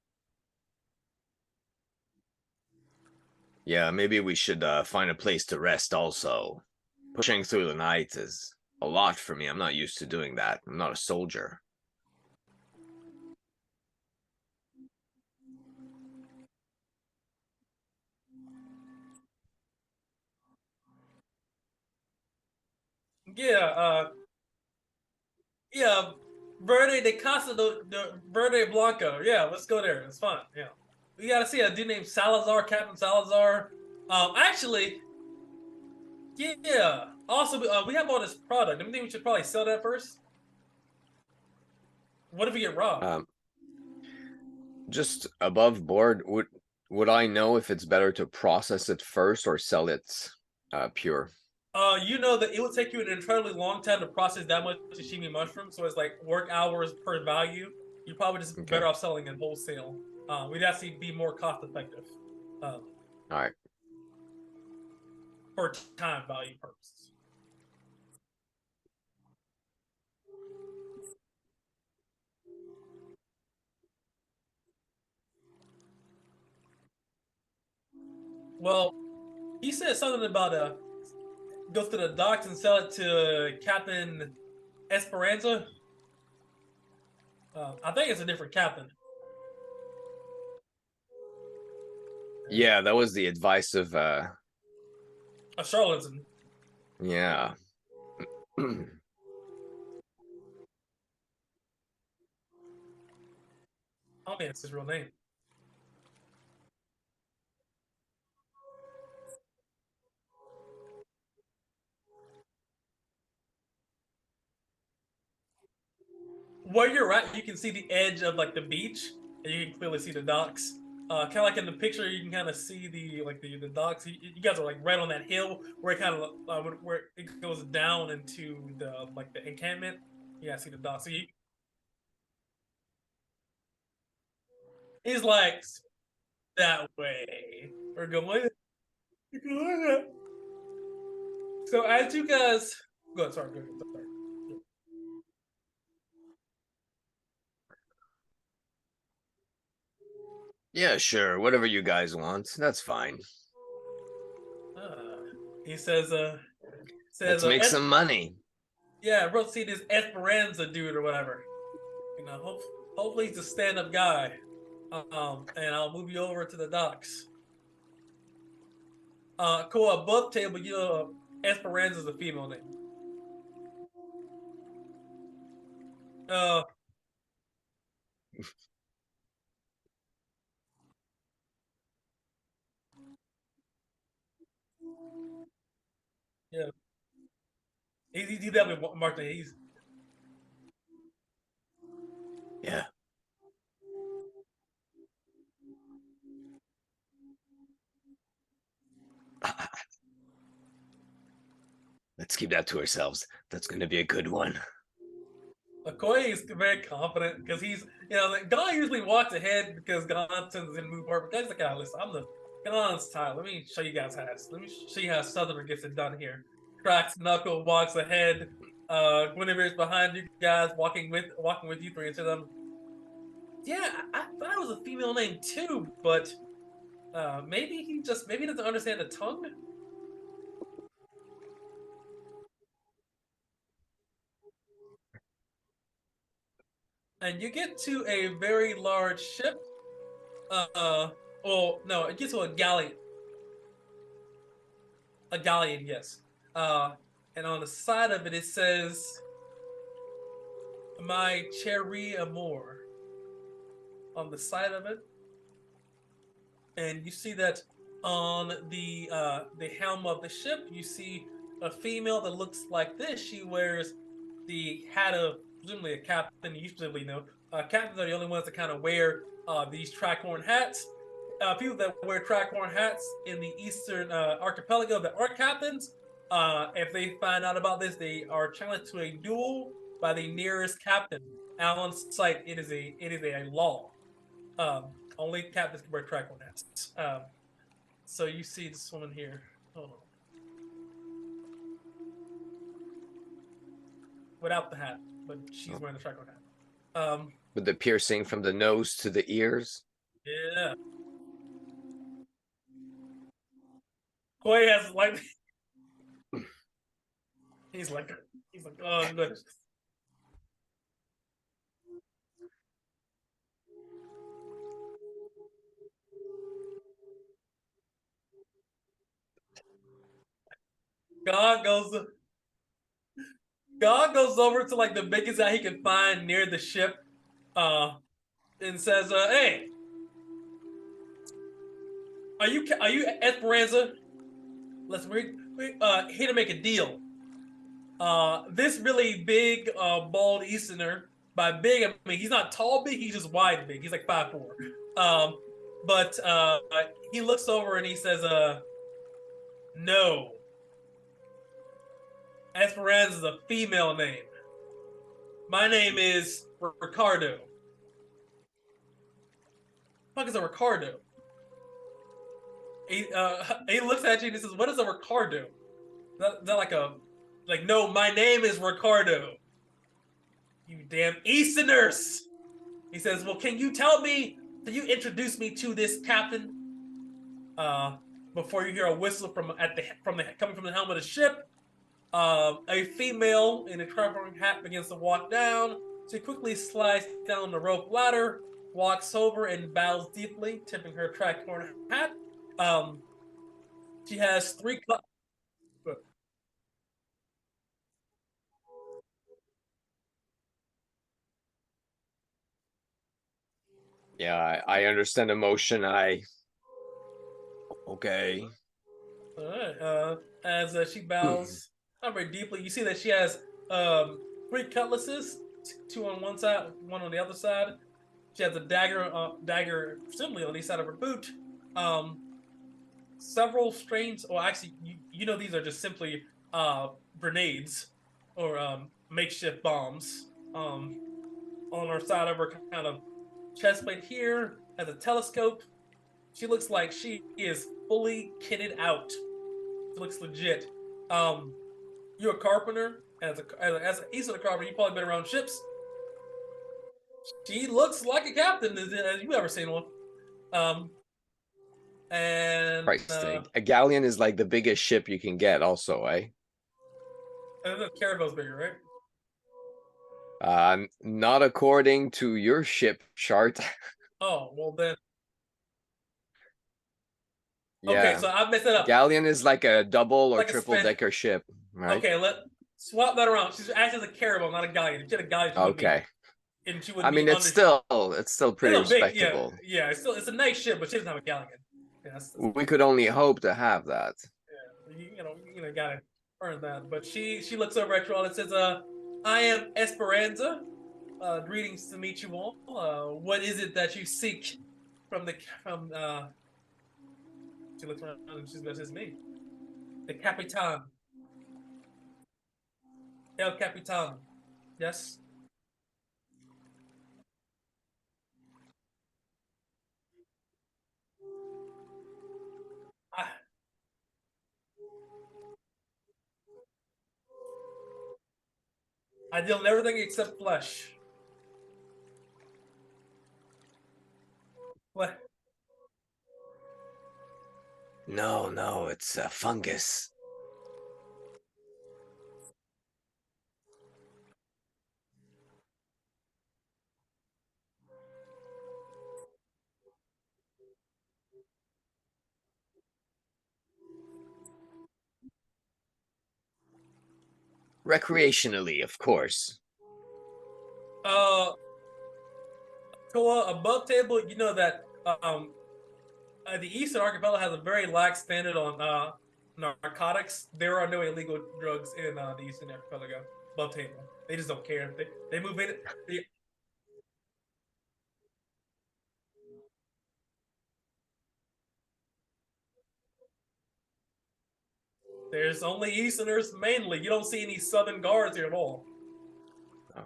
Yeah, maybe we should find a place to rest also. Pushing through the night is a lot for me. I'm not used to doing that. I'm not a soldier. Yeah, Verde de Casa de Verde Blanco. Yeah, let's go there. It's fun. Yeah. We gotta see a dude named Salazar, Captain Salazar. Actually, yeah. Also, we have all this product. I think we should probably sell that first. What if we get robbed? Just above board, would I know if it's better to process it first or sell it pure? You know that it would take you an incredibly long time to process that much sashimi mushroom, so it's like work hours per value. You're probably just better off selling it wholesale. We'd actually be more cost effective. All right. For time value purposes. Well, he said something about go to the docks and sell it to Captain Esperanza. I think it's a different captain. Yeah, that was the advice of A charlatan. yeah. Oh man, it's his real name. Where you're at, you can see the edge of like the beach, and you can clearly see the docks. Kind of like in the picture, you can kind of see the docks. You guys are like right on that hill where it kind of where it goes down into the the encampment. You guys see the docks. So he's like that way. We're going. So as you guys go ahead, sorry. Yeah, sure. Whatever you guys want. That's fine. He says, Let's make some money. Yeah, we'll see this Esperanza dude or whatever. You know, hopefully he's a stand-up guy. And I'll move you over to the docks. Cool. Above table, you know, Esperanza's a female name. Yeah. He's definitely marked. He's Yeah. Let's keep that to ourselves. That's going to be a good one. Okoye is very confident because he's, you know, like, Gon usually walks ahead because Gon tends to move forward. But Gon's like, ah, listen, I'm the Gon's tired. Let me show you guys how. Let me show you how Southerner gets it done here. Cracks knuckle, walks ahead. Guinevere's behind you guys, walking with you three into them. Yeah, I thought it was a female name too, but maybe he doesn't understand the tongue. And you get to a very large ship. Oh no, it gets to a galleon. A galleon, yes. And on the side of it, it says, "My cherry amour." On the side of it, and you see that on the helm of the ship, you see a female that looks like this. She wears the hat of presumably a captain. You presumably know captains are the only ones that kind of wear these trackhorn hats. People that wear trackhorn hats in the eastern archipelago that aren't captains, if they find out about this, they are challenged to a duel by the nearest captain. Out on sight, it is a law. Um, Only captains can wear trackhorn hats. So you see this woman here. Hold on. Without the hat, but she's wearing the trackhorn hat. With the piercing from the nose to the ears. Yeah. Koi has like he's like oh goodness. God goes God goes over to like the biggest guy he can find near the ship, and says, "Hey, are you Esperanza? Let's here to make a deal. This really big, bald Easterner. By big, I mean he's not tall big. He's just wide big. He's like 5'4". But he looks over and he says, no. Esperanza is a female name. My name is Ricardo. What is a Ricardo? He looks at you and he says, "What is a Ricardo? Is that like no? My name is Ricardo. You damn Easterners!" He says, "Well, can you tell me? Can you introduce me to this captain?" Before you hear a whistle coming from the helm of the ship, a female in a traveling hat begins to walk down. She quickly slides down the rope ladder, walks over and bows deeply, tipping her trackhorn hat. She has three cups. Yeah, I understand emotion. Okay. As she bows not very deeply, you see that she has three cutlasses, two on one side, one on the other side. She has a dagger simply on each side of her boot. Um, Several strange, or actually, you know these are just simply grenades or makeshift bombs. On her side of her kind of chest plate here has a telescope. She looks like she is fully kitted out. She looks legit. You're a carpenter. As an Eastern carpenter, you've probably been around ships. She looks like a captain as you've ever seen one. Um, and Christ sake. A galleon is like the biggest ship you can get also, eh? the caravel's bigger, right? Not according to your ship chart. Oh, well then. Yeah. Okay, so I messed it up. Galleon is like a double or Like a triple decker ship, right? Okay, swap that around. She's actually a caravel, not a galleon. If she had a galleon, Okay. and she would. I mean, it's still pretty respectable. Big, yeah. It's a nice ship, but she doesn't have a galleon. Yeah, We could only hope to have that. Yeah, you gotta earn that. But she looks over at you all and says, "I am Esperanza. Greetings to meet you all. What is it that you seek from the from?" She looks around and she says, "Me, the Capitan, El Capitan. Yes." I, I deal in everything except flesh. What? No, it's a fungus. recreationally, of course. Koa, above table, you know that the Eastern Archipelago has a very lax standard on narcotics. There are no illegal drugs in the Eastern Archipelago above table. They just don't care. They move in. There's only Easterners mainly. You don't see any Southern guards here at all. Oh.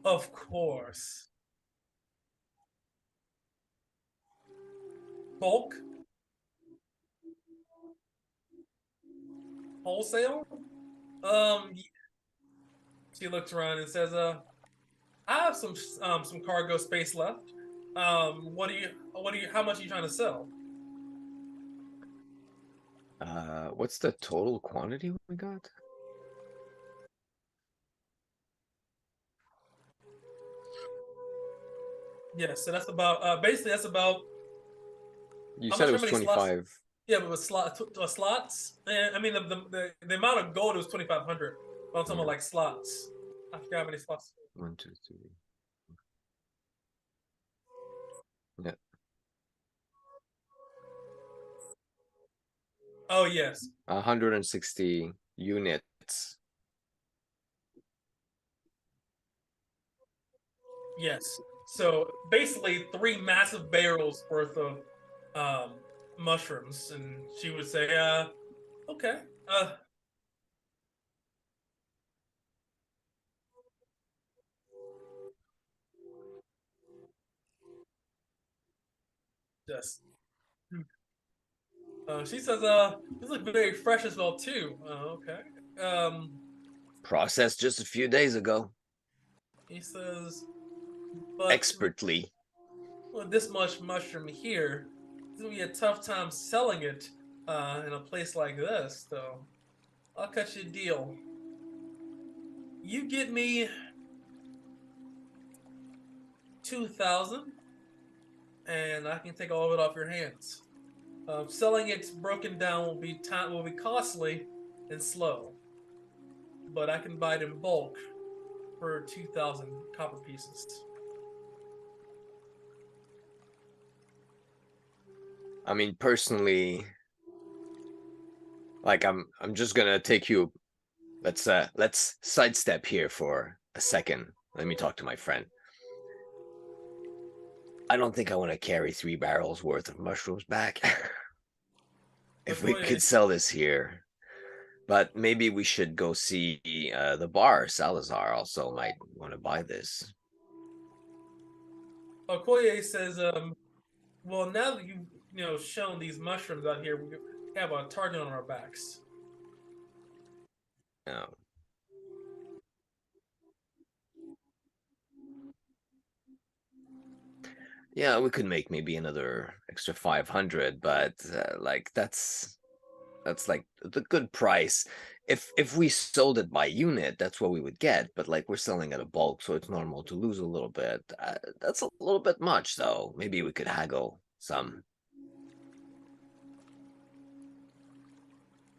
Of course. Bulk? Wholesale? She looks around and says, I have some cargo space left. How much are you trying to sell? What's the total quantity we got? Yes, so that's about basically that's about You how said much? it How was many 25. slots? Yeah, but with slots. And I mean the amount of gold was 2,500. But I'm talking about like slots. I forgot how many slots. 1, 2, 3. Yeah. Oh yes. 160 units. Yes. So basically 3 massive barrels worth of mushrooms. And she would say, okay. Yes. She says, these look very fresh as well too. Okay. Processed just a few days ago. He says, but Expertly. with this much mushroom here, it's gonna be a tough time selling it in a place like this. So I'll cut you a deal. You get me 2,000, and I can take all of it off your hands. Selling it broken down will be costly and slow, but I can buy it in bulk for 2,000 copper pieces. I mean, personally, like I'm just gonna take you. Let's sidestep here for a second. Let me talk to my friend. I don't think I want to carry 3 barrels worth of mushrooms back. If we could sell this here. But maybe we should go see the bar. Salazar also might want to buy this. Okoye says, well, now that you've shown these mushrooms out here, we have a target on our backs. No. Yeah, we could make maybe another extra 500, but like that's like the good price. If we sold it by unit, that's what we would get. But like we're selling at a bulk, so it's normal to lose a little bit. That's a little bit much, though. Maybe we could haggle some.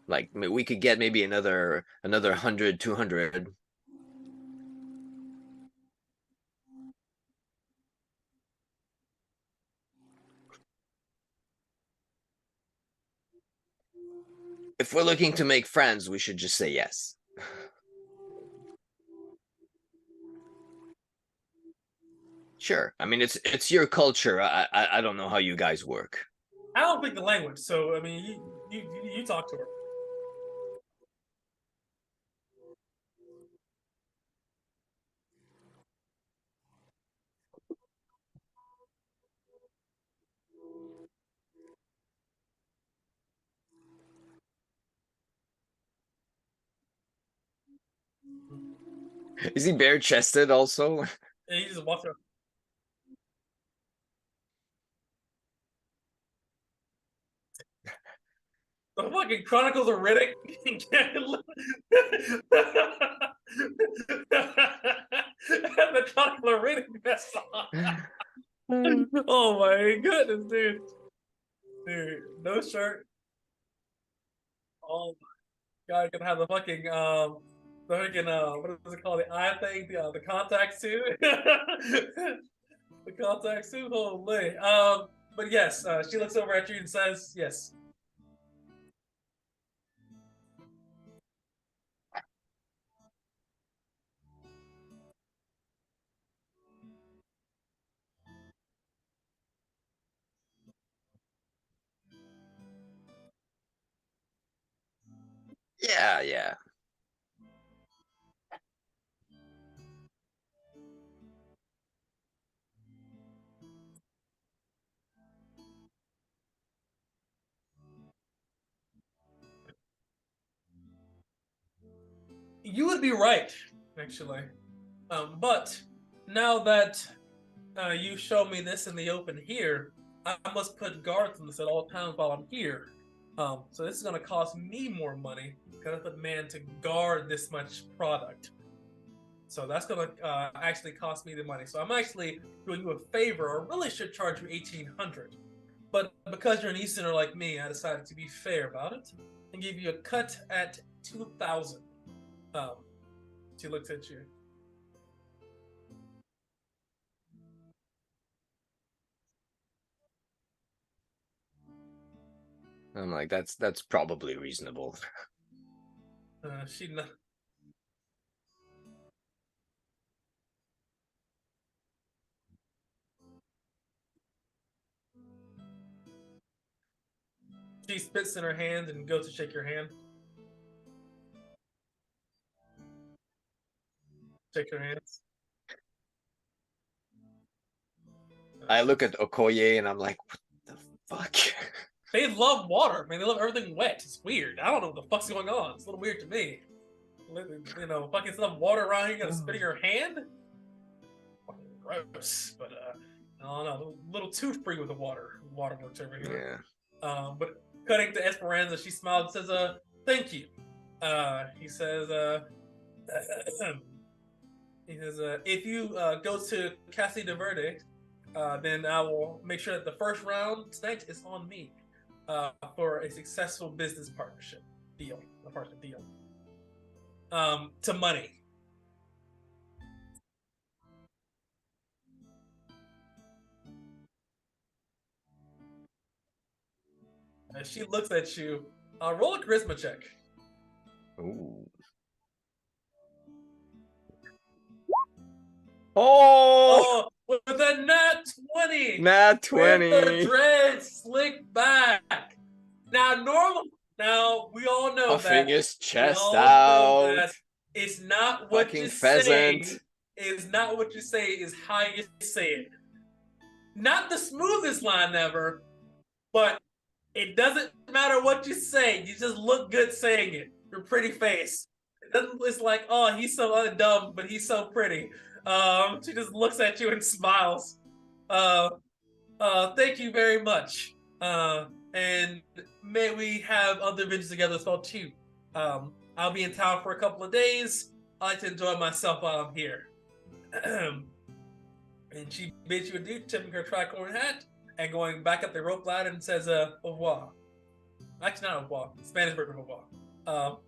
Like we could get maybe another 100, 200. If we're looking to make friends, we should just say yes. Sure. I mean, it's your culture. I don't know how you guys work. I don't speak the language, so I mean, you talk to her. Is he bare chested also? And he just walks her. The fucking Chronicles of Riddick. The Chronicles of Riddick mess on. Oh my goodness, dude. Dude, no shirt. Oh my god, you can have the fucking what is it called? The eye thing, the contacts too. The contacts too. Holy. But yes, she looks over at you and says, "Yes." Yeah, yeah. You would be right, actually. But now that you show me this in the open here, I must put guards on this at all times while I'm here. So this is going to cost me more money. Gotta put man to guard this much product. So that's going to actually cost me the money. So I'm actually doing you a favor. I really should charge you 1,800, but because you're an Easterner like me, I decided to be fair about it and give you a cut at 2,000. She looks at you. I'm like, that's probably reasonable. She She spits in her hand and goes to shake your hand. Shake your hands. I look at Okoye and I'm like, what the fuck? They love water, man. They love everything wet. It's weird. I don't know what the fuck's going on. It's a little weird to me. You know, fucking stuff water around here, you gotta spit in your hand? Fucking gross. But, I don't know. A little too free with the water. Water works over here. Yeah. But cutting to Esperanza, she smiles and says, thank you. He says, if you go to Casa de Verde, then I will make sure that the first round tonight is on me for a successful business partnership deal. A partnership deal. To money. As she looks at you, roll a charisma check. Ooh. Oh, with a nat 20. nat With the 20. dreads slicked back. Now we all know Puffing that. his chest we all out. know that it's not what Fucking you pheasant. say. It's not what you say. Is how you say it. Not the smoothest line ever, but it doesn't matter what you say. You just look good saying it. Your pretty face. It's like, oh, he's so dumb, but he's so pretty. She just looks at you and smiles. Thank you very much. And may we have other adventures together as well too. I'll be in town for a couple of days. I like to enjoy myself while I'm here. And she bids you adieu, tipping her tricorn hat and going back up the rope ladder and says, au revoir. Actually, not au revoir. Spanish version of au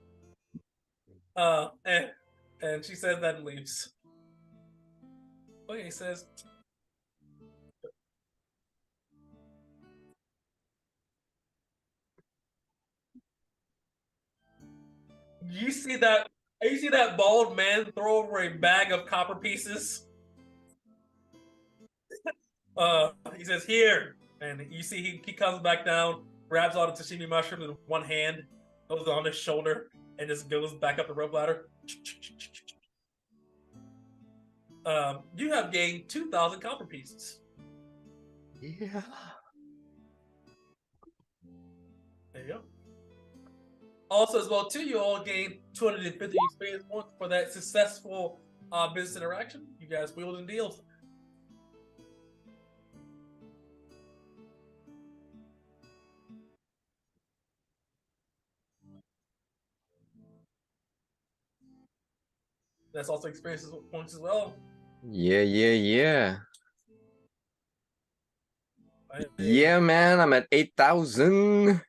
revoir. And she says that and leaves. Okay, he says, you see that bald man throw over a bag of copper pieces? He says, here. And you see he comes back down, grabs all the sashimi mushrooms in one hand, goes on his shoulder, and just goes back up the rope ladder. You have gained 2,000 copper pieces. Yeah. There you go. Also, as well, too, you all gain 250 experience points for that successful business interaction. You guys wheeled and deals. That's also experience points as well. Yeah, yeah, yeah. Hey, Yeah, man, I'm at 8,000.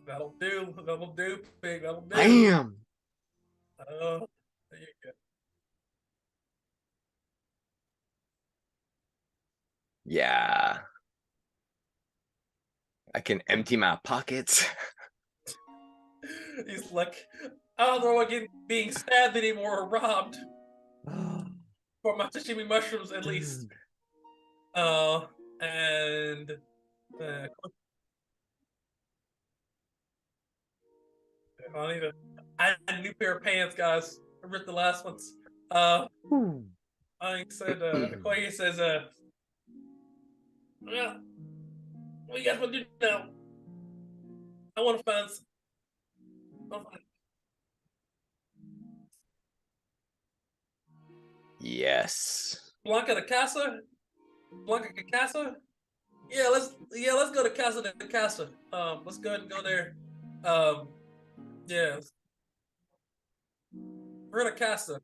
that'll do. That'll do, pig. That'll do. Bam. There you go. Yeah. I can empty my pockets. He's like, I don't know again being stabbed anymore or robbed. For my sashimi mushrooms, at least. And I need a new pair of pants, guys. I ripped the last ones. I said, Okoye says, well, what you guys want to do now? I want to find Yes. Blanca de Casa. Blanca de Casa. Yeah, let's go to Casa de Casa. Let's go ahead and go there. Yeah. Verta Casa.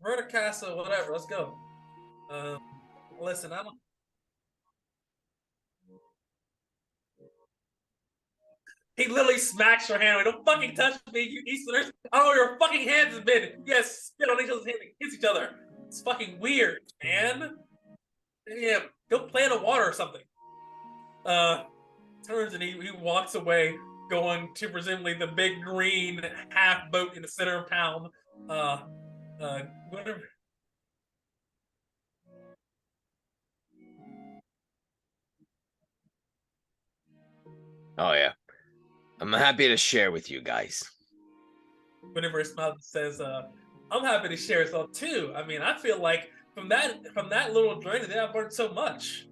Verta Casa, whatever. Let's go. Listen, I don't. He literally smacks your hand. Don't fucking touch me, you Easterners. I don't know where your fucking hands have been. You guys spit on each other's hands and kiss each other. It's fucking weird, man. Yeah, go play in the water or something. Turns and he walks away, going to presumably the big green half boat in the center of town. Whatever. Oh, yeah. I'm happy to share with you guys. Whenever his mouth says, I'm happy to share some too. I mean, I feel like from that little journey, I've learned so much.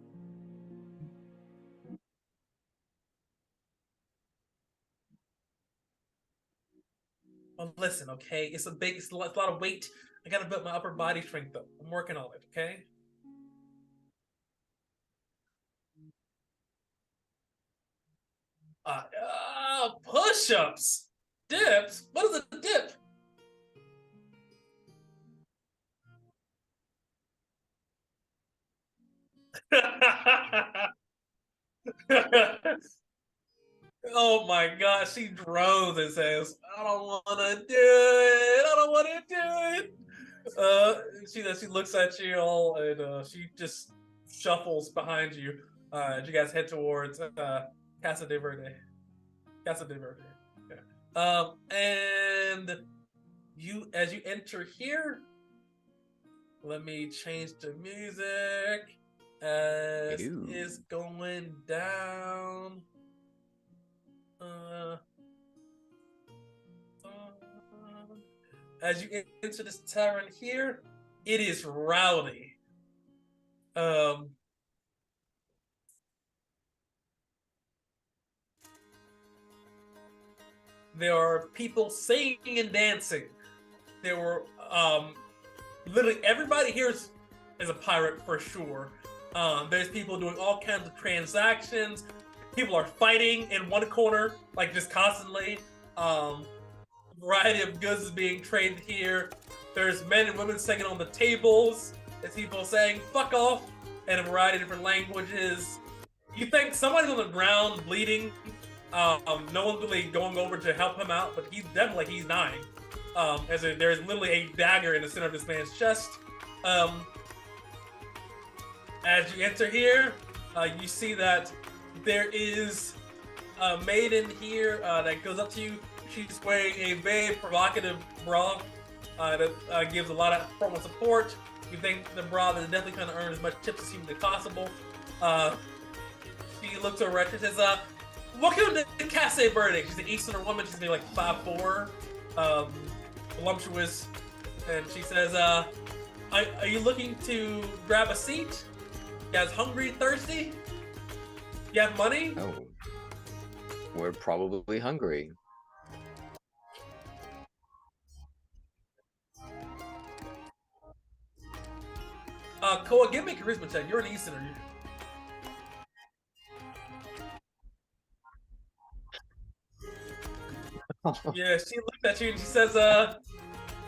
Well, listen, okay? It's a lot of weight. I gotta build my upper body strength up. I'm working on it, okay? Push-ups, dips. What is a dip? Oh my gosh, she drones and says, I don't want to do it. I don't want to do it. She looks at you all and she just shuffles behind you. As you guys head towards Casa de Verde. Casa de Verde. Yeah. And as you enter here, let me change the music. As is going down. As you enter this tavern here, it is rowdy. There are people singing and dancing. There were literally everybody here is a pirate for sure. There's people doing all kinds of transactions. People are fighting in one corner, like just constantly. A variety of goods is being traded here. There's men and women singing on the tables. There's people saying "fuck off" in a variety of different languages. You think somebody's on the ground bleeding? No one's really going over to help him out, but he's dying. There's literally a dagger in the center of this man's chest. As you enter here, you see that there is a maiden here that goes up to you. She's wearing a very provocative bra that gives a lot of formal support. You think the bra is definitely trying to earn as much tips as humanly possible. She looks over at you and says, welcome to Casa Verde. She's an Easterner woman. She's maybe like 5'4", voluptuous. And she says, are you looking to grab a seat? You guys hungry, thirsty? You have money? Oh. We're probably hungry. Koa, give me a charisma check. You're an Easterner. Yeah, she looked at you and she says,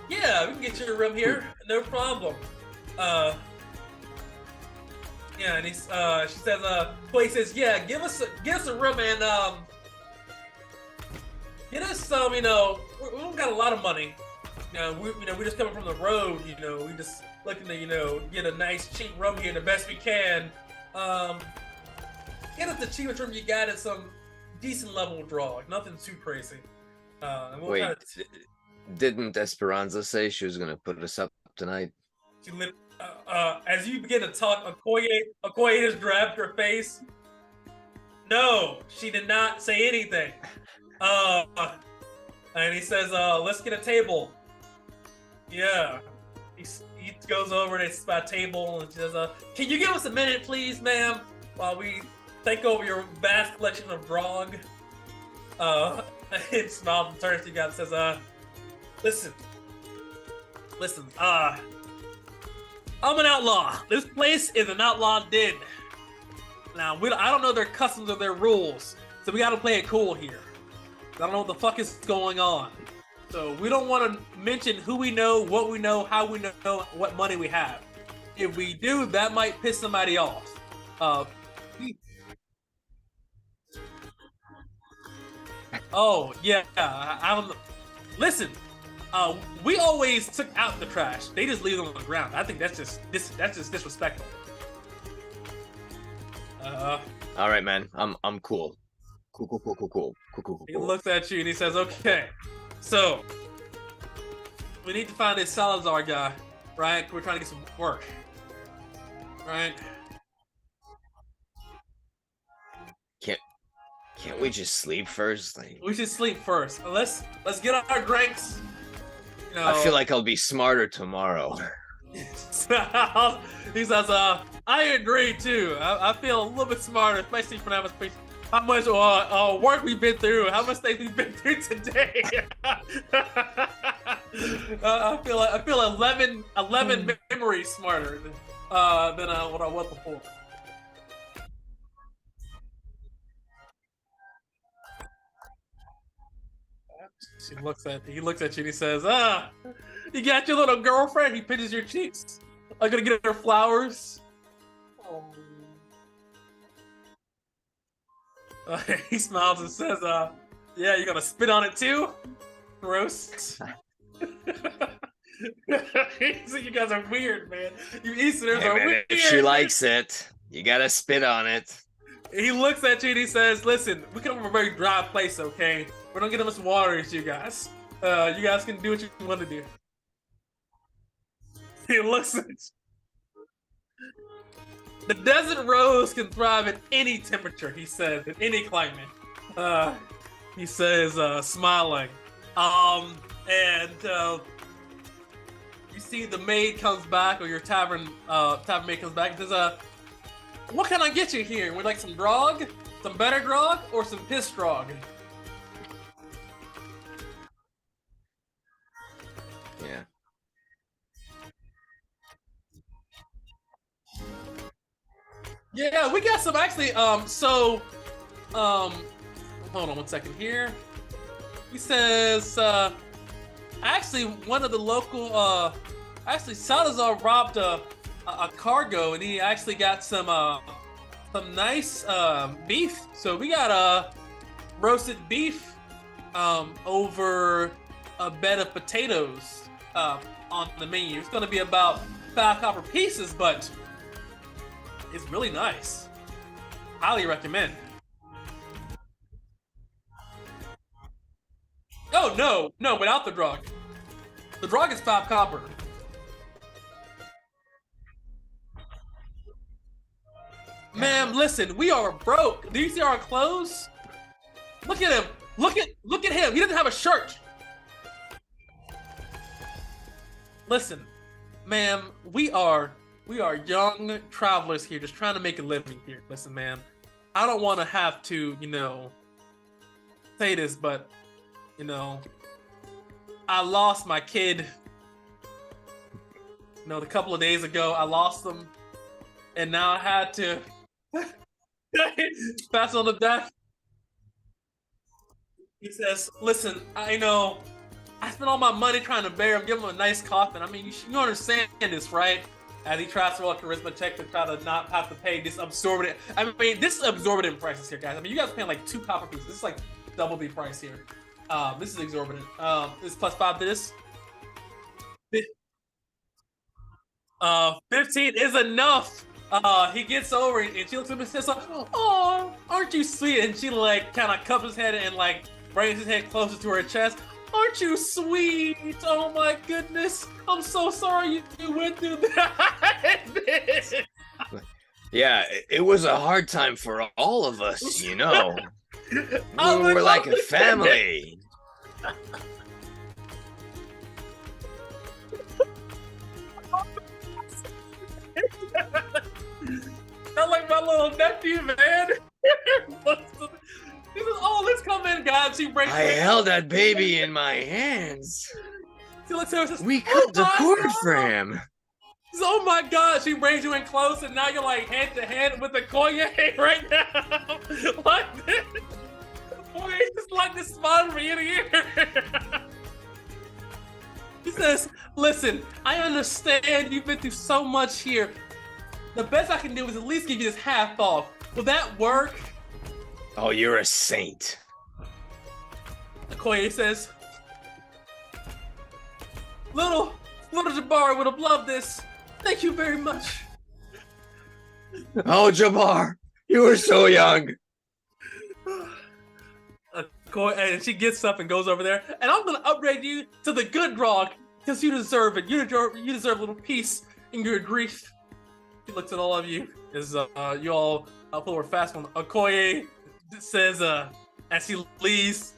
yeah, we can get you a room here. No problem. Yeah, and she says, Clay says, yeah, give us a room and get us some. We don't got a lot of money. We just coming from the road. We just looking to get a nice cheap room here the best we can. Get us the cheapest room you got at some decent level draw, nothing too crazy. And we'll Wait, didn't Esperanza say she was gonna put us up tonight? She as you begin to talk, Okoye has grabbed her face. No, she did not say anything. And he says, let's get a table. Yeah. He goes over to a table and says, can you give us a minute, please, ma'am, while we think over your vast collection of grog? He smiles and turns to you guys and says, listen, I'm an outlaw. This place is an outlaw den. Now, I don't know their customs or their rules, so we gotta play it cool here. I don't know what the fuck is going on. So we don't want to mention who we know, what we know, how we know, what money we have. If we do, that might piss somebody off. Oh yeah, I don't know. Listen, we always took out the trash. They just leave them on the ground. I think that's just disrespectful. All right, man. I'm cool. Cool. He looks at you and he says, "Okay, so we need to find this Salazar guy, right? We're trying to get some work, right?" Can't we just sleep first? Like, we should sleep first. Let's get our drinks. I feel like I'll be smarter tomorrow. He says, I agree too. I feel a little bit smarter, especially for how much work we've been through, how much things we've been through today. I feel 11 memories smarter than what I was before. He looks at you and he says, you got your little girlfriend? He pinches your cheeks. I'm gonna get her flowers. He smiles and says, yeah, you gonna spit on it too? Gross. You guys are weird, man. You Easterners are weird. If she likes it, you gotta spit on it. He looks at you and he says, listen, we come from a very dry place, okay? We don't get as much water as you guys. You guys can do what you want to do. He looks at you. The desert rose can thrive at any temperature, he says, in any climate. He says, smiling. And you see the maid comes back, or your tavern maid comes back and says, what can I get you here? Would like some grog? Some better grog? Or some piss grog? Yeah. Yeah, we got some actually, hold on 1 second here. He says, actually one of the local, actually Salazar robbed a cargo and he actually got some nice, beef. So we got, roasted beef, over a bed of potatoes, on the menu. It's gonna be about 5 copper pieces, but it's really nice. Highly recommend. Oh, no, without the drug. The drug is 5 copper. Ma'am, listen, we are broke. Do you see our clothes? Look at him. Look at him. He doesn't have a shirt. Listen, ma'am, we are young travelers here just trying to make a living here. Listen, ma'am, I don't want to have to, say this, but, I lost my kid. A couple of days ago, I lost him. And now I had to pass on the death. He says, listen, I know I spent all my money trying to bury him, give him a nice coffin. I mean, you understand this, right? as he tries to roll a charisma check to try to not have to pay this absorbent. I mean, this is exorbitant prices here, guys. I mean, you guys are paying like 2 copper pieces. This is like double the price here. This is exorbitant. This is +5 to this. 15 is enough. He gets over and she looks at him and says, "Oh, aren't you sweet?" And she like kind of cups his head and like brings his head closer to her chest. "Aren't you sweet? Oh my goodness! I'm so sorry you went through that." Yeah, it was a hard time for all of us, you know. We're like a family. Not like my little nephew, man. He says, "Oh, let's come in, God." She breaks. I held that baby in my hands. She looks at her and says, We cut the my cord God." for him. She says, "Oh my God." She brings you in close, and now you're like hand to hand with the Koye right now. Like this. Boy, it's just like this spot for ear to ear. He says, "Listen, I understand you've been through so much here. The best I can do is at least give you this half off. Will that work?" Oh, you're a saint. Okoye says, Little Jabbar would have loved this. Thank you very much." Oh, Jabbar, you were so young. And she gets up and goes over there. "And I'm gonna upgrade you to the good grog because you deserve it. You deserve a little peace in your grief." She looks at all of you as you all pull her fast one. Okoye says, as she leaves,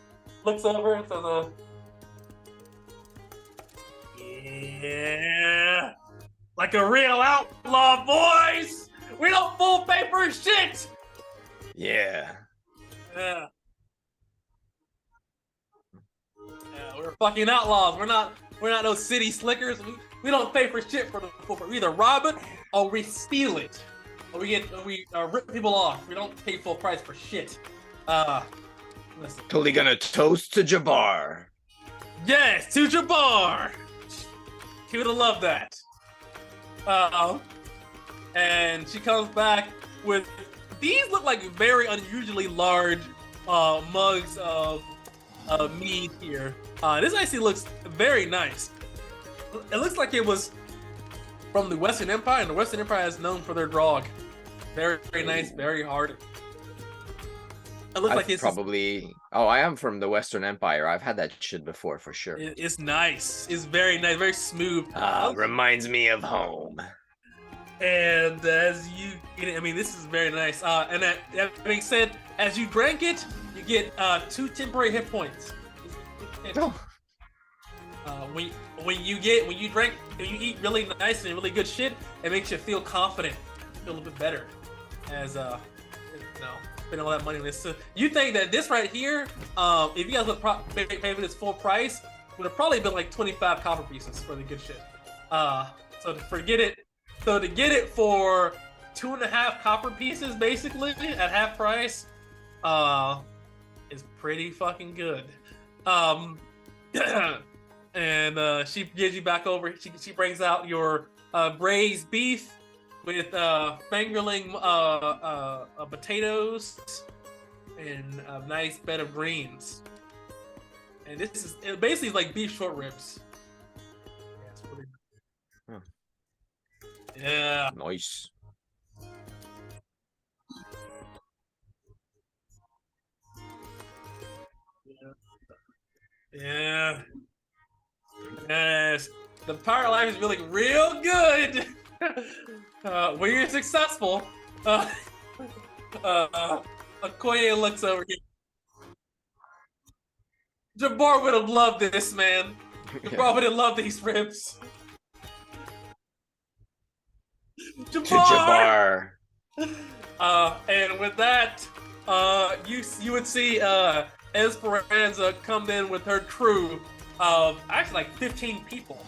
looks over and says, "Yeah, like a real outlaw, boys. We don't fool paper shit." Yeah. Yeah. Yeah, we're fucking outlaws. We're not no city slickers. We don't pay for shit for we either rob it or we steal it. Or we rip people off. We don't pay full price for shit. Listen. Totally gonna toast to Jabbar. Yes, to Jabbar. He would have loved that. And she comes back with these look like very unusually large mugs of mead here. This actually looks very nice. It looks like it was from the Western Empire, and the Western Empire is known for their grog. Very, very nice, very hard. It looks like it's probably. Oh, I am from the Western Empire. I've had that shit before for sure. It's nice. It's very nice, very smooth. Reminds me of home. And as you, I mean, this is very nice. And that being said, as you drank it, you get 2 temporary hit points. Oh. When you eat really nice and really good shit, it makes you feel confident, feel a little bit better. As spending all that money on this. So you think that this right here, if you guys would pay for this full price, would have probably been like 25 copper pieces for the good shit. So to get it for 2.5 copper pieces, basically at half price, is pretty fucking good. And she gives you back over. She brings out your braised beef with fingerling potatoes and a nice bed of greens. And it basically is like beef short ribs. Yeah, it's pretty good. Yeah. Nice. Yeah. Yes. The power life is feeling real good. When you're successful, Okoye looks over here. Jabbar would have loved this, man. Jabbar would have loved these ribs. To Jabbar. And with that, you would see Esperanza come in with her crew of actually like 15 people.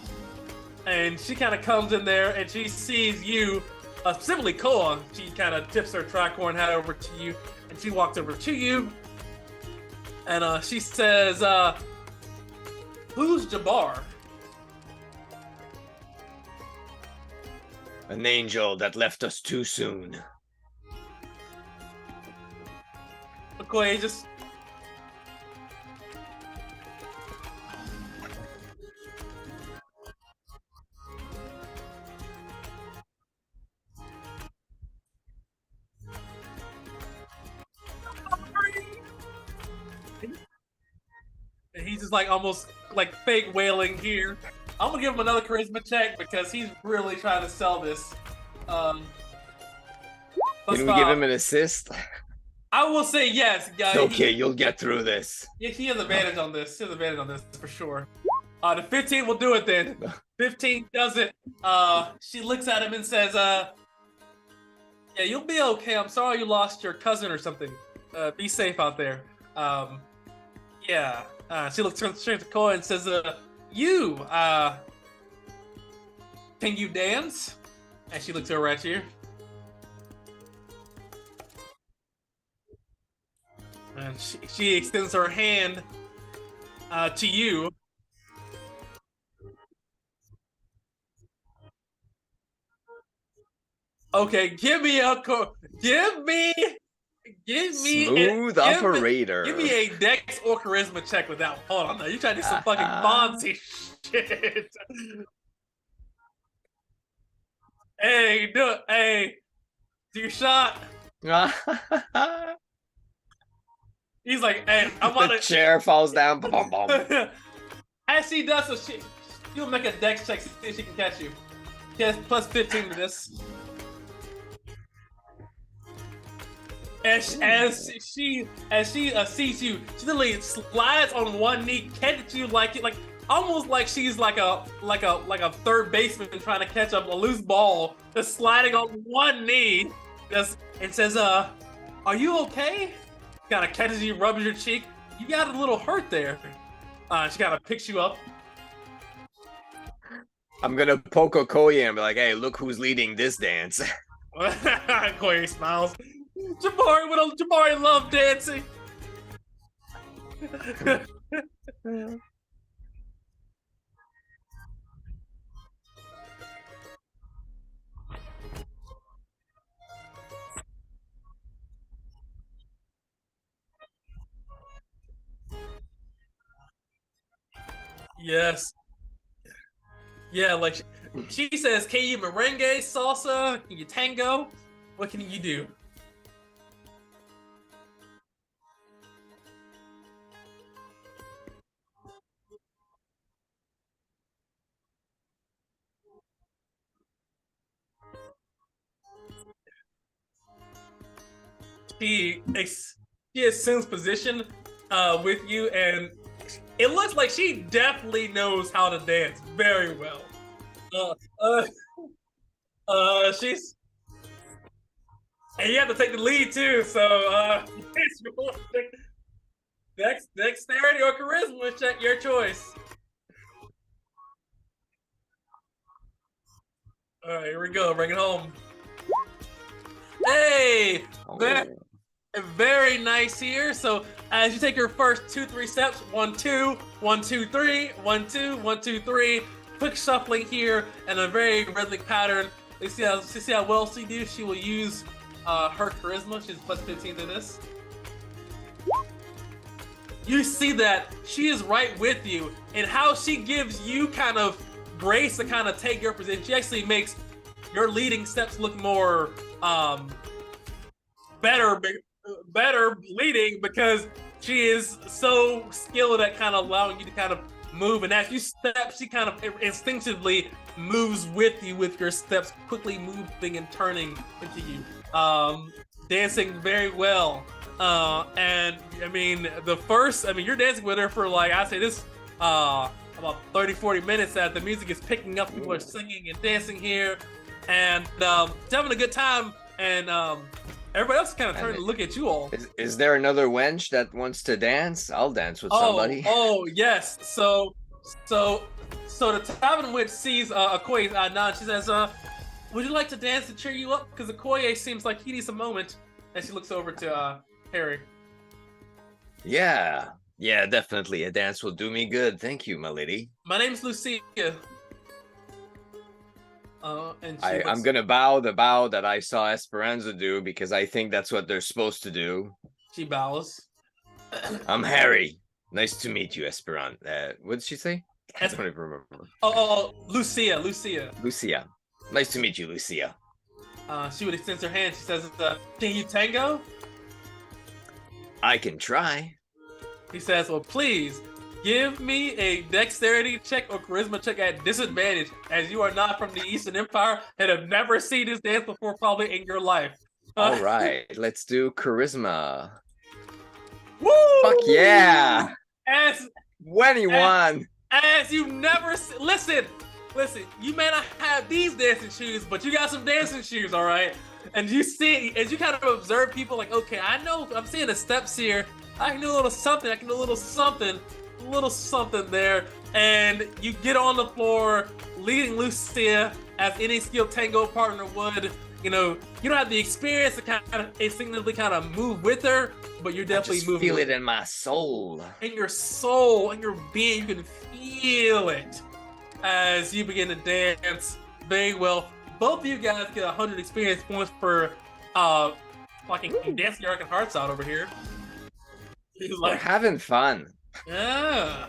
And she kind of comes in there and she sees you, specifically Koa. She kind of tips her tricorn hat over to you and she walks over to you. And she says, "Who's Jabbar?" An angel that left us too soon. Okoye just. And he's just like almost like fake wailing here. I'm gonna give him another charisma check because he's really trying to sell this. Can we give him an assist? I will say yes, guys. Okay, you'll get through this. He has advantage on this. He has advantage on this for sure. The 15 will do it then. 15 does it. She looks at him and says, yeah, you'll be okay. I'm sorry you lost your cousin or something. Be safe out there. Yeah. She looks straight to Koi and says, you, can you dance? And she looks over at you. And she extends her hand to you. Okay, give me Smooth operator. Give me a dex or charisma check with that one. Hold on, now you trying to do some fucking Fonzie shit. Hey, do it. Hey, do your shot. He's like, hey, I'm on The it. chair falls down. Bum, bum. As she does so, she'll make a dex check to see if she can catch you. She has plus 15 to this. As she sees you, she literally slides on one knee, catches you like almost like she's like a third baseman trying to catch up a loose ball, just sliding on one knee, and says, "Are you okay?" Kind of catches you, rubs your cheek. You got a little hurt there. She kind of picks you up. I'm gonna poke Okoye and be like, "Hey, look who's leading this dance." Okoye smiles. Jabari loved dancing. Yes. Yeah, like she says, can you merengue, salsa? Can you tango? What can you do? She assumes position with you, and it looks like she definitely knows how to dance very well. She's, and you have to take the lead too. So it's dexterity or charisma, check your choice. All right, here we go. Bring it home. Hey, very nice here. So as you take your first 2-3 steps, 1 2 1 2 3 1 2 1 2 3, quick shuffling here and a very rhythmic pattern. Let's see how well she do. She will use her charisma. She's plus 15 to this. You see that she is right with you, and how she gives you kind of grace to kind of take your position. She actually makes your leading steps look more better leading, because she is so skilled at kind of allowing you to kind of move, and as you step, she kind of instinctively moves with you with your steps, quickly moving and turning into you, dancing very well. And I mean, you're dancing with her for like, I say this, about 30-40 minutes that the music is picking up. People are singing and dancing here, and having a good time, and everybody else is kind of turning to look at you all. Is there another wench that wants to dance? I'll dance with somebody. Oh yes. So the tavern witch sees Okoye nod. She says, would you like to dance to cheer you up? Because Okoye seems like he needs a moment. And she looks over to Harry. Yeah, definitely. A dance will do me good. Thank you, my lady. My name's Lucia. And she I'm looks, gonna bow the bow that I saw Esperanza do because I think that's what they're supposed to do. she bows. I'm Harry. Nice to meet you, Esperanza. What did she say? I don't even remember. Lucia. Lucia. Nice to meet you, Lucia. She would extend her hand. She says, "Can you tango?" I can try. He says, "Well, please give me a dexterity check or charisma check at disadvantage, as you are not from the Eastern Empire and have never seen this dance before, probably in your life." All right, let's do charisma. Woo! Fuck yeah! As 21. As you never listen. You may not have these dancing shoes, but you got some dancing shoes, all right? And you see, as you kind of observe people, like, okay, I know I'm seeing the steps here. I can do a little something. I can do a little something there. And you get on the floor, leading Lucia as any skilled tango partner would. You know, you don't have the experience to kind of instinctively kind of move with her, but you're definitely I just moving. feel it in my soul. In your soul, in your being, you can feel it as you begin to dance very well. Both of you guys get 100 experience points for fucking dancing your hearts out over here. He's We're having fun. yeah.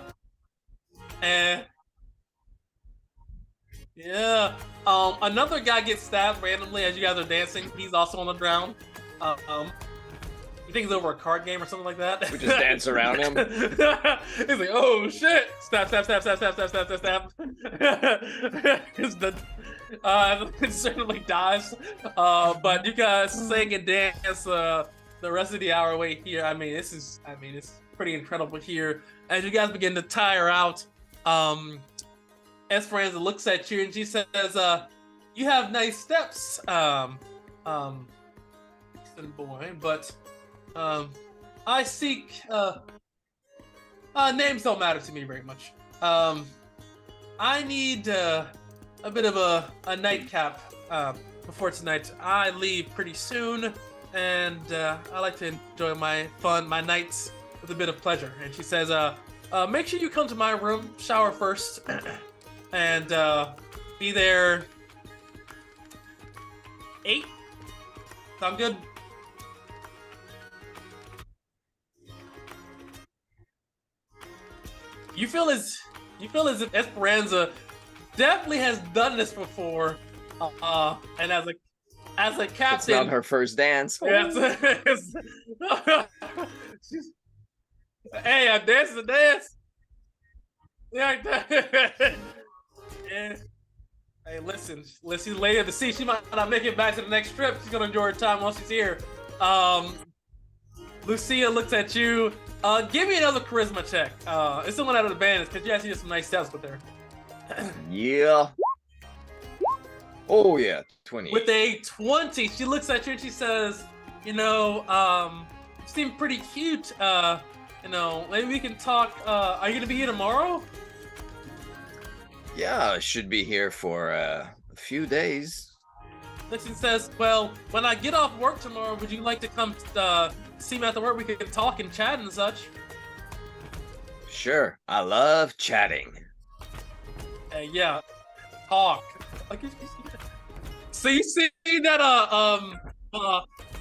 And yeah. Another guy gets stabbed randomly as you guys are dancing. He's also on the ground. You think it's over a card game or something like that? We just dance around him. He's like, oh shit! Stab. It certainly dies. But you guys sing and dance the rest of the hour away here. It's pretty incredible here. As you guys begin to tire out, Esperanza looks at you and she says, "You have nice steps, boy, but I seek names don't matter to me very much. I need a bit of a nightcap before tonight. I leave pretty soon, and I like to enjoy my nights with a bit of pleasure." And she says, "Make sure you come to my room, shower first, and be there 8. Sound good?" You feel as if Esperanza definitely has done this before, and as a captain, It's not her first dance. yes, hey, I dance the dance. Yeah. Yeah. Hey, listen, later to see. She might not make it back to the next trip. She's gonna enjoy her time while she's here. Lucia looks at you. Give me another charisma check. It's the one out of the band, because you actually did some nice steps with her. Yeah. Oh yeah, 20. With a 20, she looks at you and she says, "You seem pretty cute. Maybe we can talk. Are you gonna be here tomorrow?" Yeah, I should be here for a few days. She says, "Well, when I get off work tomorrow, would you like to come see me after work? We can talk and chat and such." Sure, I love chatting. Yeah, talk. So you see that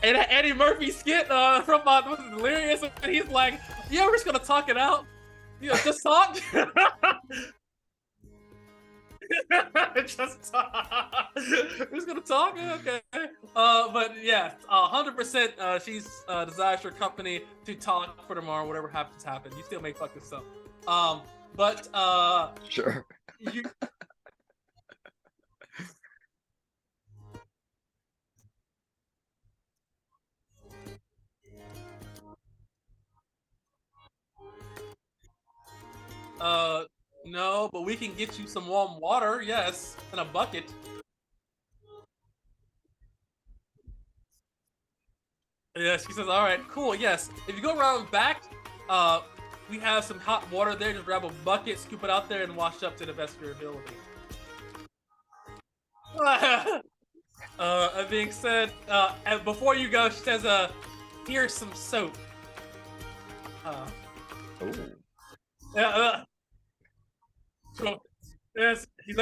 Eddie Murphy skit from Delirious, and he's like, "Yeah, we're just gonna talk it out. Just talk." Just talk. We're just gonna talk, okay. But yeah, 100%. She's desires your company to talk for tomorrow. Whatever happens, happen. You still may fuck this up. But Sure. you. No, but we can get you some warm water, yes, in a bucket. Yeah, she says, "All right, cool, yes. If you go around back, we have some hot water there. Just grab a bucket, scoop it out there, and wash up to the best of your ability." That being said, and before you go, she says, "Here's some soap." Ooh. Yeah. So, yes, he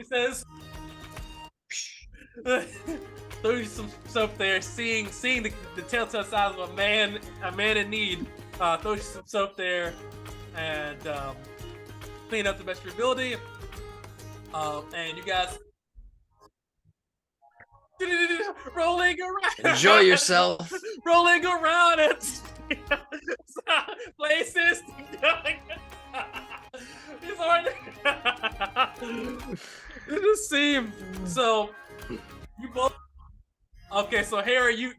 says, soap there, seeing the telltale signs of a man in need. Throws you some soap there, and clean up the best of your ability. And you guys rolling around. Enjoy yourself. Rolling around at places. It's hard. It just seems so. You both. Okay, so Harry, you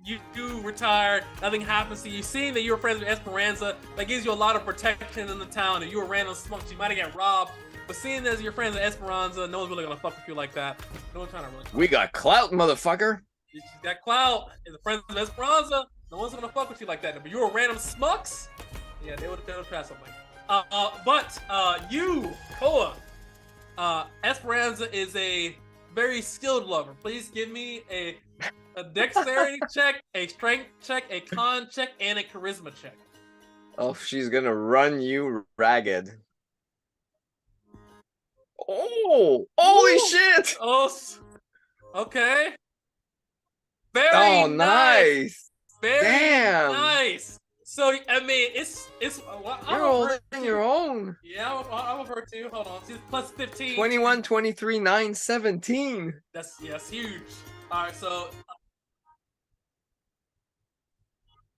retired. Nothing happens to you. Seeing that you were friends with Esperanza, that gives you a lot of protection in the town. And you were random smokes, you might have got robbed. But seeing as you're friends with Esperanza, no one's really gonna fuck with you like that. No one's trying to really. We got clout, motherfucker. She's got clout. As a friend of Esperanza, no one's gonna fuck with you like that. But you were random smucks. Yeah, they would try something. But you, Koa, Esperanza is a very skilled lover. Please give me a dexterity check, a strength check, a con check, and a charisma check. Oh, she's gonna run you ragged. Oh, holy shit! Oh, okay. Very nice. Very Damn. nice. So I mean, it's. You're holding your own. Yeah, I'm over too. Hold on, she's plus 15. 21, 23, 9, 17. That's huge. All right, so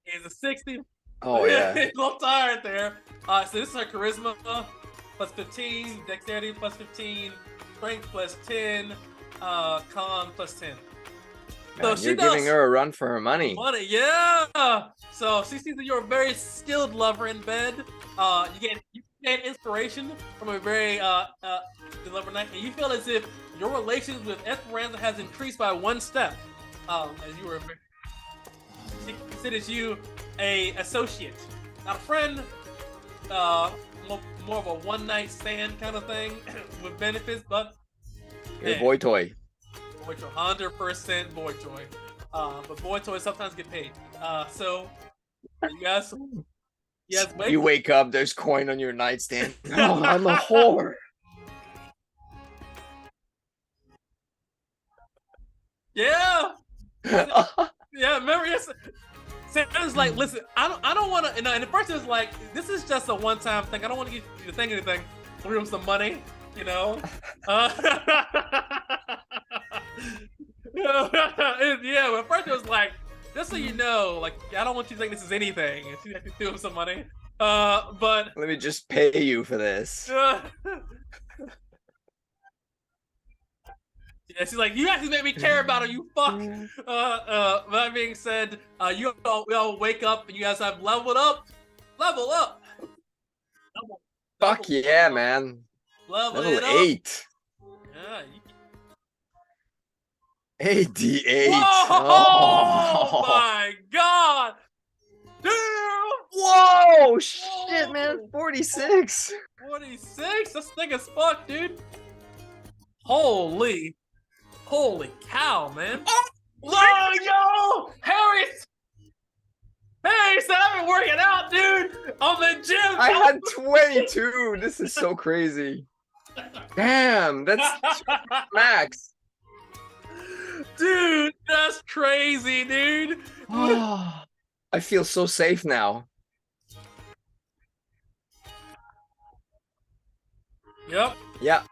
is a 60. Oh yeah. A little tired there. So this is her charisma plus 15, dexterity plus 15, strength plus 10, con plus 10. So Man, you're giving her a run for her money. Yeah. So she sees that you're a very skilled lover in bed. You get inspiration from a very good lover night, and you feel as if your relations with Esperanza has increased by one step. As you were, she considers you a associate, not a friend. More of a one night stand kind of thing with benefits, but You're a boy toy. boy toy, 100% boy toy. But boy toys sometimes get paid. So you guys wait. You wake up, there's coin on your nightstand. Oh, I'm a whore. Yeah. Yeah, remember, yes. Sam's like, listen, I don't want to. And at first it was like, this is just a one-time thing. I don't want to get you to think anything. Give him some money, you know. Yeah, but at first it was like, just so you know, like, I don't want you to think this is anything. And she actually threw him some money. But Let me just pay you for this. yeah, she's like, you actually made me care about her, you fuck. That being said, we all wake up and you guys have leveled up. Level up. Fuck yeah, man. Level Level it up. 8. Yeah. 88. Whoa! Oh. My God. Dude. Whoa! Shit, man. 46. 46? That's thick as fuck, dude. Holy cow, man. Oh, yo! Harris! I've been working out, dude! On the gym! I had 22. This is so crazy. Damn, that's max. Dude, that's crazy, dude! I feel so safe now. Yep. Yeah,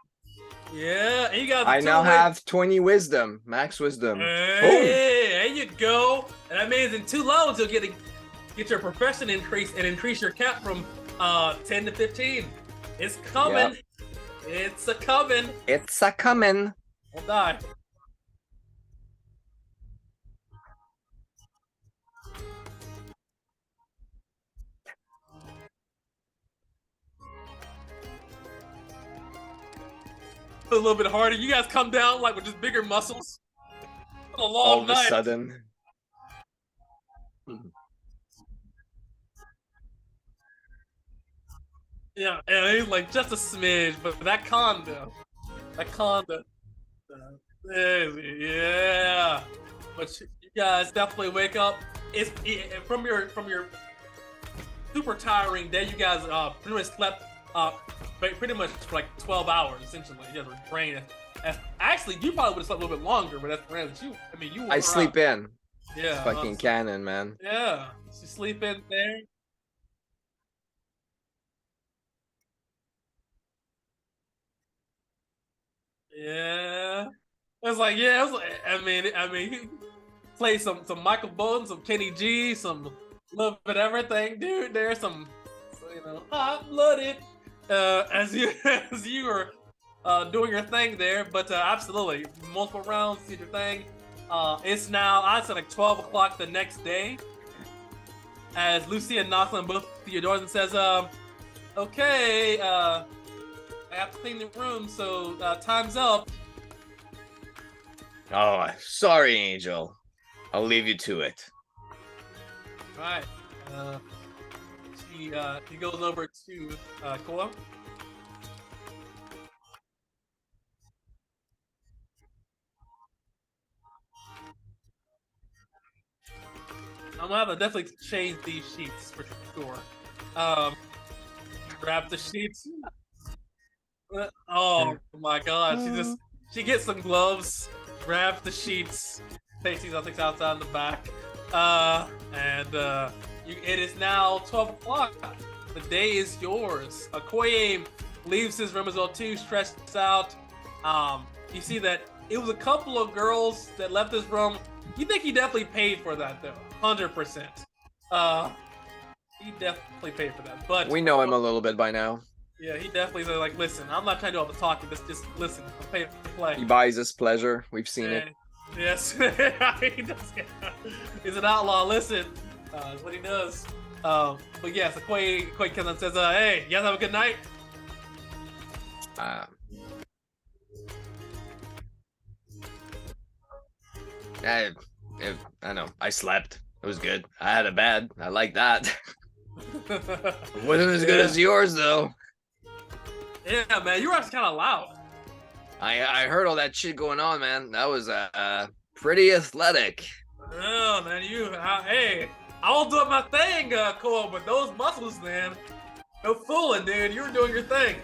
Yeah, and you got I now have 20 wisdom, max wisdom. Hey, there you go. And that means in 2 loads you'll get your profession increase and increase your cap from 10 to 15. It's coming. Yep. It's a coming. It's a coming. We'll die. A little bit harder. You guys come down like with just bigger muscles. A long All of a night. sudden. Yeah, and he's like just a smidge, but that condo. Yeah. But you guys definitely wake up. It's from your super tiring day. You guys pretty much slept pretty much for like 12 hours essentially. You guys were drained. Actually, you probably would have slept a little bit longer, but that's random. You were I sleep in. Yeah. Fucking canon, man. Yeah. She's sleeping there. Yeah. It's like, yeah, it was like, he played some Michael Bolton, some Kenny G, some little bit everything, dude. There's some, hot blooded, as you as you were doing your thing there. But absolutely, multiple rounds, did your thing. It's now, I'd say like 12 o'clock the next day, as Lucia knocks on both of your doors and says, okay, I have to clean the room, so time's up. Oh, sorry, Angel. I'll leave you to it. All right. He goes over to Koa. I'm gonna have to definitely change these sheets for sure. Grab the sheets. Oh my god, she gets some gloves, grabs the sheets, takes these other things outside in the back. It is now 12 o'clock. The day is yours. Okoye leaves his room as well too, stressed out. You see that it was a couple of girls that left his room. You think he definitely paid for that though, 100%. He definitely paid for that. But We know him a little bit by now. yeah, he definitely said, like, listen, I'm not trying to do all the talking, just listen, I'm paying to play. He buys us pleasure. We've seen it. Yes. He does. He's an outlaw, listen. That's what he does. But yes, Okoye comes and says, hey, you guys have a good night? I know. I slept. It was good. I had a bed. I like that. It wasn't as good as yours, though. Yeah, man, you were actually kind of loud. I heard all that shit going on, man. That was pretty athletic. Oh, man, hey, I will do my thing, Cole, but those muscles, man, no fooling, dude. You were doing your thing.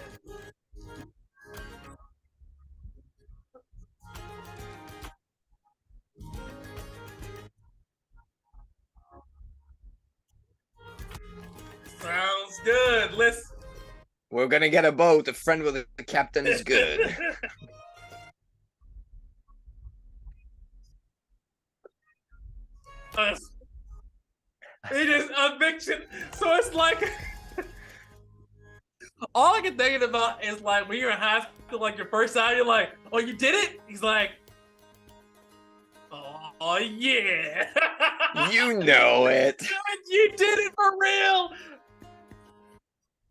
Sounds good. Listen. We're gonna get a boat. A friend with a captain is good. It is eviction. So it's like all I can think about is like when you're in high school, like your first time, you're like, "Oh, you did it?" He's like, "Oh yeah." You know it. You did it for real.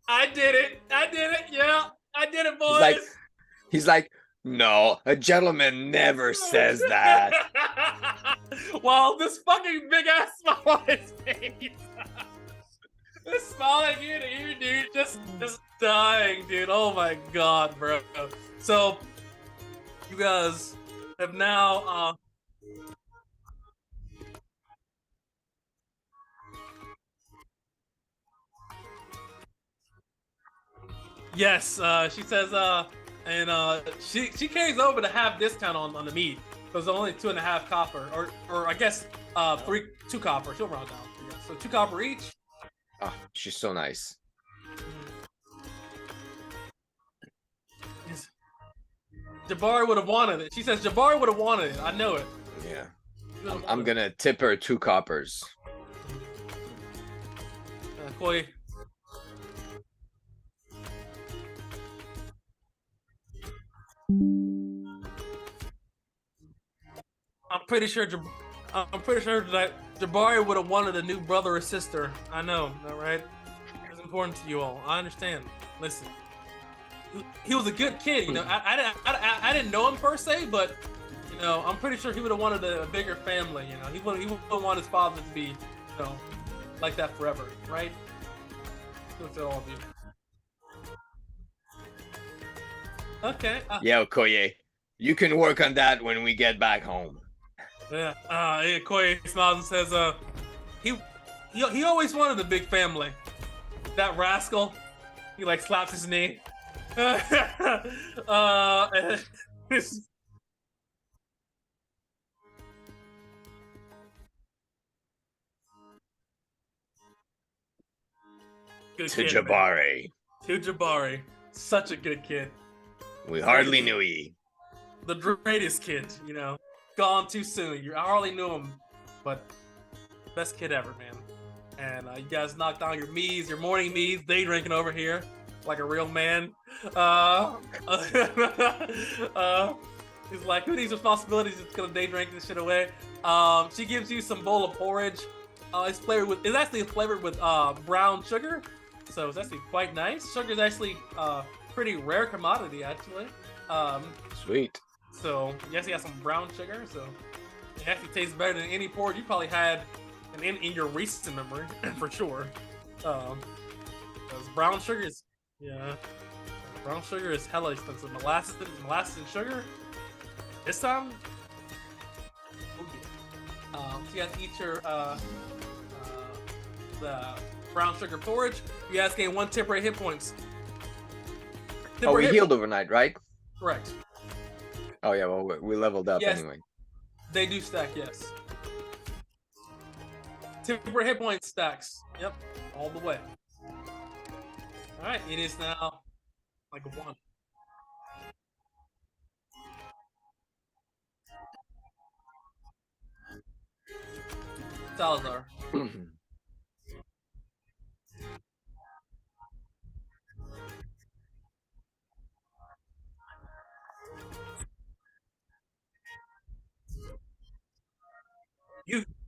I did it. Yeah, I did it, boys. He's like, no, a gentleman never says that. Well, this fucking big ass smile on his face. This smile at you, dude, just dying, dude. Oh my god, bro. So, you guys have now yes, she says, and she carries over to have discount on the meat. So it's only 2.5 copper, or I guess 2 copper. She'll round down. So 2 copper each. Oh, she's so nice. Yes. Jabari would have wanted it. She says Jabari would have wanted it. I know it. Yeah. I'm gonna tip her 2 coppers. Koi. I'm pretty sure that Jabari would have wanted a new brother or sister. I know, all right? It's important to you all. I understand. Listen, he was a good kid, you know. I didn't know him per se, but you know, I'm pretty sure he would have wanted a bigger family. You know, he wouldn't want his father to be, you know, like that forever, right? To all of you. Okay. Yeah, Okoye, you can work on that when we get back home. Yeah. Okoye smiles and says, he always wanted a big family. That rascal. He like slaps his knee. good To kid, man. Jabari. To Jabari. Such a good kid. We hardly knew ye. The greatest kid, you know. Gone too soon. I hardly knew him, but best kid ever, man. And you guys knocked down your meads, your morning meads, day drinking over here like a real man. He's like, who needs responsibilities? It's gonna day drink this shit away. She gives you some bowl of porridge. It's actually flavored with brown sugar, so it's actually quite nice. Sugar is actually pretty rare commodity, actually. Sweet. So yes, he has some brown sugar, so it actually tastes better than any porridge you probably had in your recent memory, for sure. Because brown sugar is, brown sugar is hella expensive. Molasses and sugar. This time, oh yeah. So you guys eat your the brown sugar porridge. You guys gain 1 temporary hit points. We healed overnight, right? Correct. Oh yeah, well we leveled up Yes. anyway. They do stack, yes. Temporary hit point stacks. Yep, all the way. All right, it is now like 1. Salazar.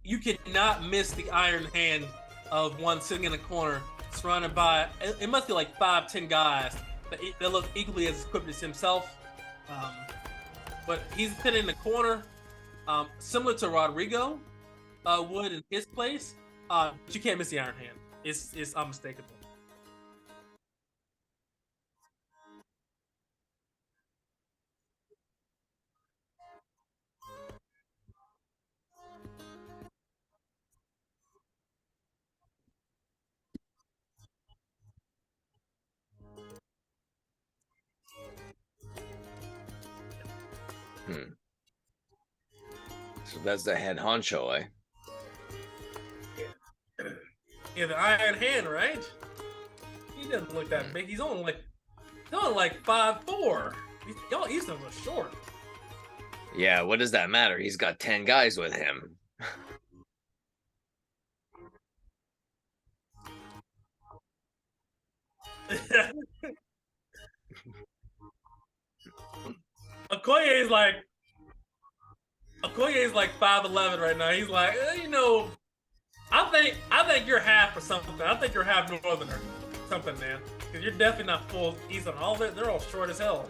You cannot miss the iron hand of one sitting in a corner, surrounded by it must be like 5-10 guys that look equally as equipped as himself. But he's sitting in the corner, similar to Rodrigo would in his place. But you can't miss the iron hand. It's unmistakable. So that's the head honcho, eh? Yeah, the iron hand, right? He doesn't look that big. He's only like 5'4". He's a little short. Yeah, what does that matter? He's got 10 guys with him. Okoye is like 5'11" right now. He's like, I think you're half or something. I think you're half northerner, something, man. Because you're definitely not full eastern. All they're all short as hell.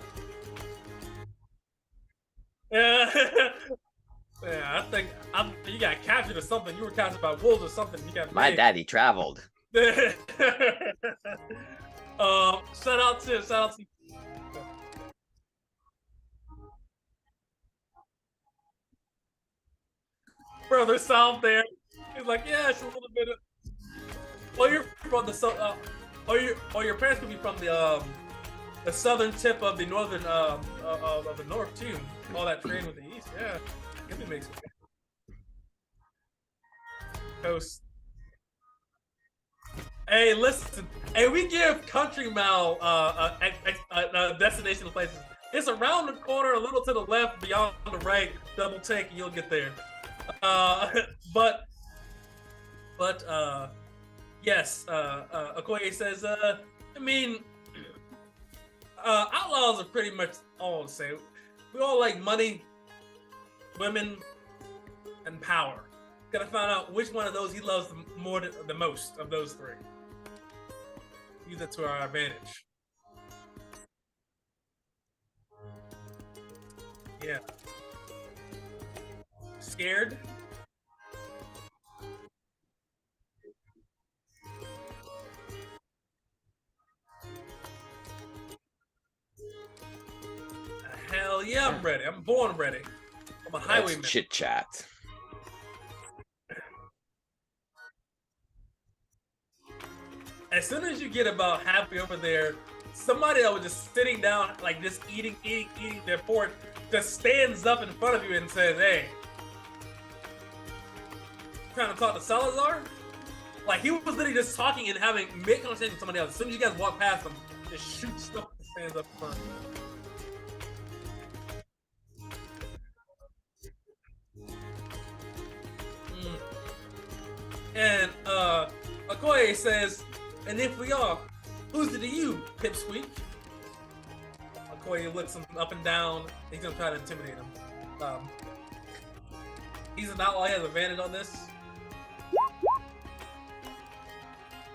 Yeah, yeah. I think you got captured or something. You were captured by wolves or something. You got My daddy traveled. shout out to. Brother south there. He's like, yeah, it's a little bit of. Oh, you're from the south. Your parents could be from the southern tip of the northern of the north too. All that trade with the east, yeah. It makes sense. Coast. Hey, listen. Hey, we give Country Mile a destination places. It's around the corner, a little to the left, beyond the right. Double take, and you'll get there. Yes. Okoye says, outlaws are pretty much all the same. We all like money, women, and power. Gotta find out which one of those he loves the most of those 3. Use that to our advantage. Yeah. Scared? Hell yeah, I'm ready. I'm born ready. I'm a highwayman. Let's chit chat. As soon as you get about halfway over there, somebody that was just sitting down, like just eating their pork, just stands up in front of you and says, "Hey, trying to talk to Salazar?" Like he was literally just talking and having mid-conversation with somebody else. As soon as you guys walk past him, just shoot stuff that stands up front. And Okoye says, and if we are, who's it to you, Pipsqueak? Okoye looks him up and down. He's gonna try to intimidate him. He's an outlaw. He has advantage on this.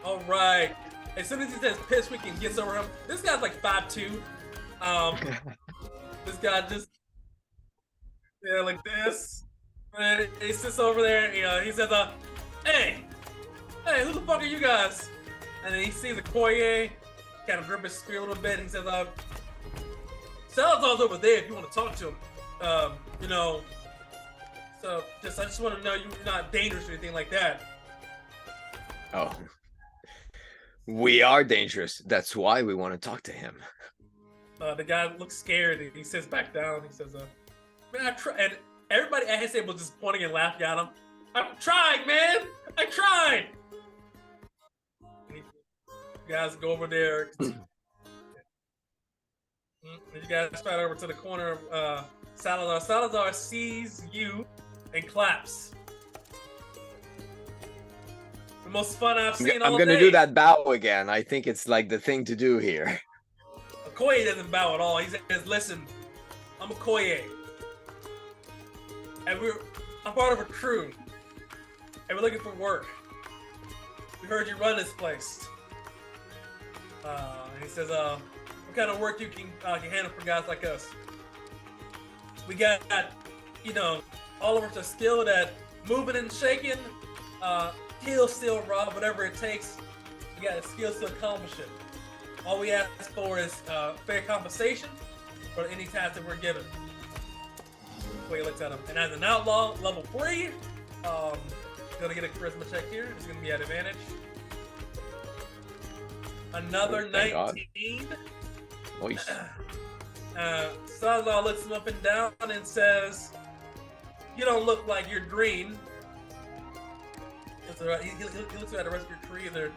All right. As soon as he says Pipsqueak and gets over him, this guy's like 5'2". This guy just like this. And he sits over there. He says, "Hey, who the fuck are you guys?" And then he sees Okoye, kind of grip his spear a little bit. He says, "Salazar's over there if you want to talk to him. So I just want to know you're not dangerous or anything like that." Oh, we are dangerous. That's why we want to talk to him. The guy looks scared and he sits back down. He says, "Man, I tried." And everybody at his table was just pointing and laughing at him. "I tried, man. I tried." And you guys go over there. And you guys stride over to the corner of Salazar. Salazar sees you and claps. The most fun I've seen all day. I'm gonna do that bow again. I think it's like the thing to do here. Okoye doesn't bow at all. He says, "Listen, I'm Okoye. And I'm part of a crew. And we're looking for work. We heard you run this place." And he says, "What kind of work you can handle for guys like us? We got, all of us are skilled at moving and shaking, kill, steal, rob, whatever it takes. We got the skills to accomplish it. All we ask for is fair compensation for any task that we're given." He looks at him. And as an outlaw, level 3, gonna get a charisma check here. It's gonna be at advantage. Another 19. Nice. Salazar looks him up and down and says, "You don't look like you're green." He looks at the rest of your crew either,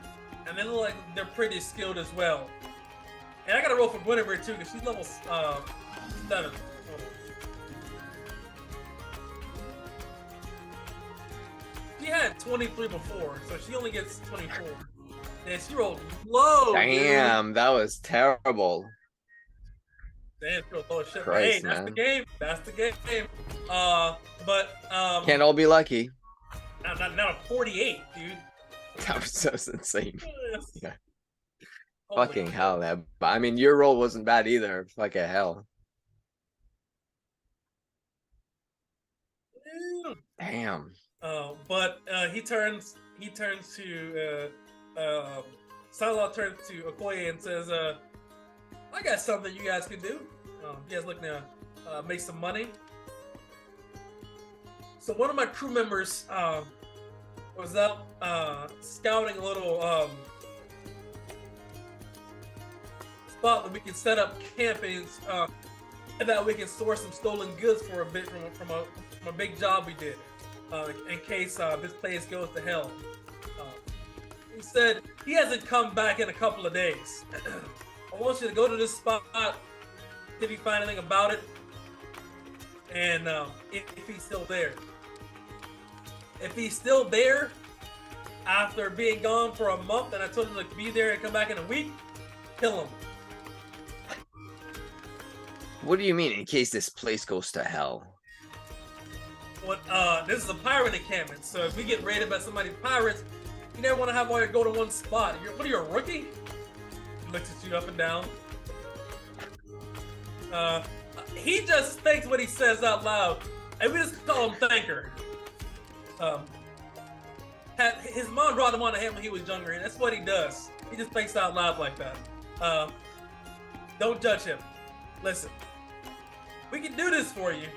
and they look like they're pretty skilled as well. And I gotta roll for Guinevere too, because she's level 7. She had 23 before, so she only gets 24. And she rolled low. Damn, dude. that was terrible. Damn, she rolled low as shit. Christ, Hey, that's man. the game. That's the game. Can't all be lucky. Now 48, dude. That was so insane. Yeah. Holy Fucking shit. hell, man. But I mean, your roll wasn't bad either. Fucking hell. Damn. But he turns to Salazar turns to Okoye and says, "I got something you guys can do. You guys looking to make some money?" So one of my crew members was out scouting a little spot that we can set up campings and that we can store some stolen goods for a bit from a big job we did in case this place goes to hell. He said he hasn't come back in a couple of days. I want you to go to this spot, see if you find anything about it, and if he's still there. If he's still there after being gone for a month and I told him to be there and come back in a week, kill him. What do you mean, in case this place goes to hell? This is a pirate encampment, so if we get raided by somebody's pirates, you never want to have all your go to one spot. What are you, a rookie? He looks at you up and down. He just thinks what he says out loud, and we just call him Thanker. His mom brought him on to him when he was younger, and that's what he does. He just thinks out loud like that. Don't judge him. Listen, we can do this for you,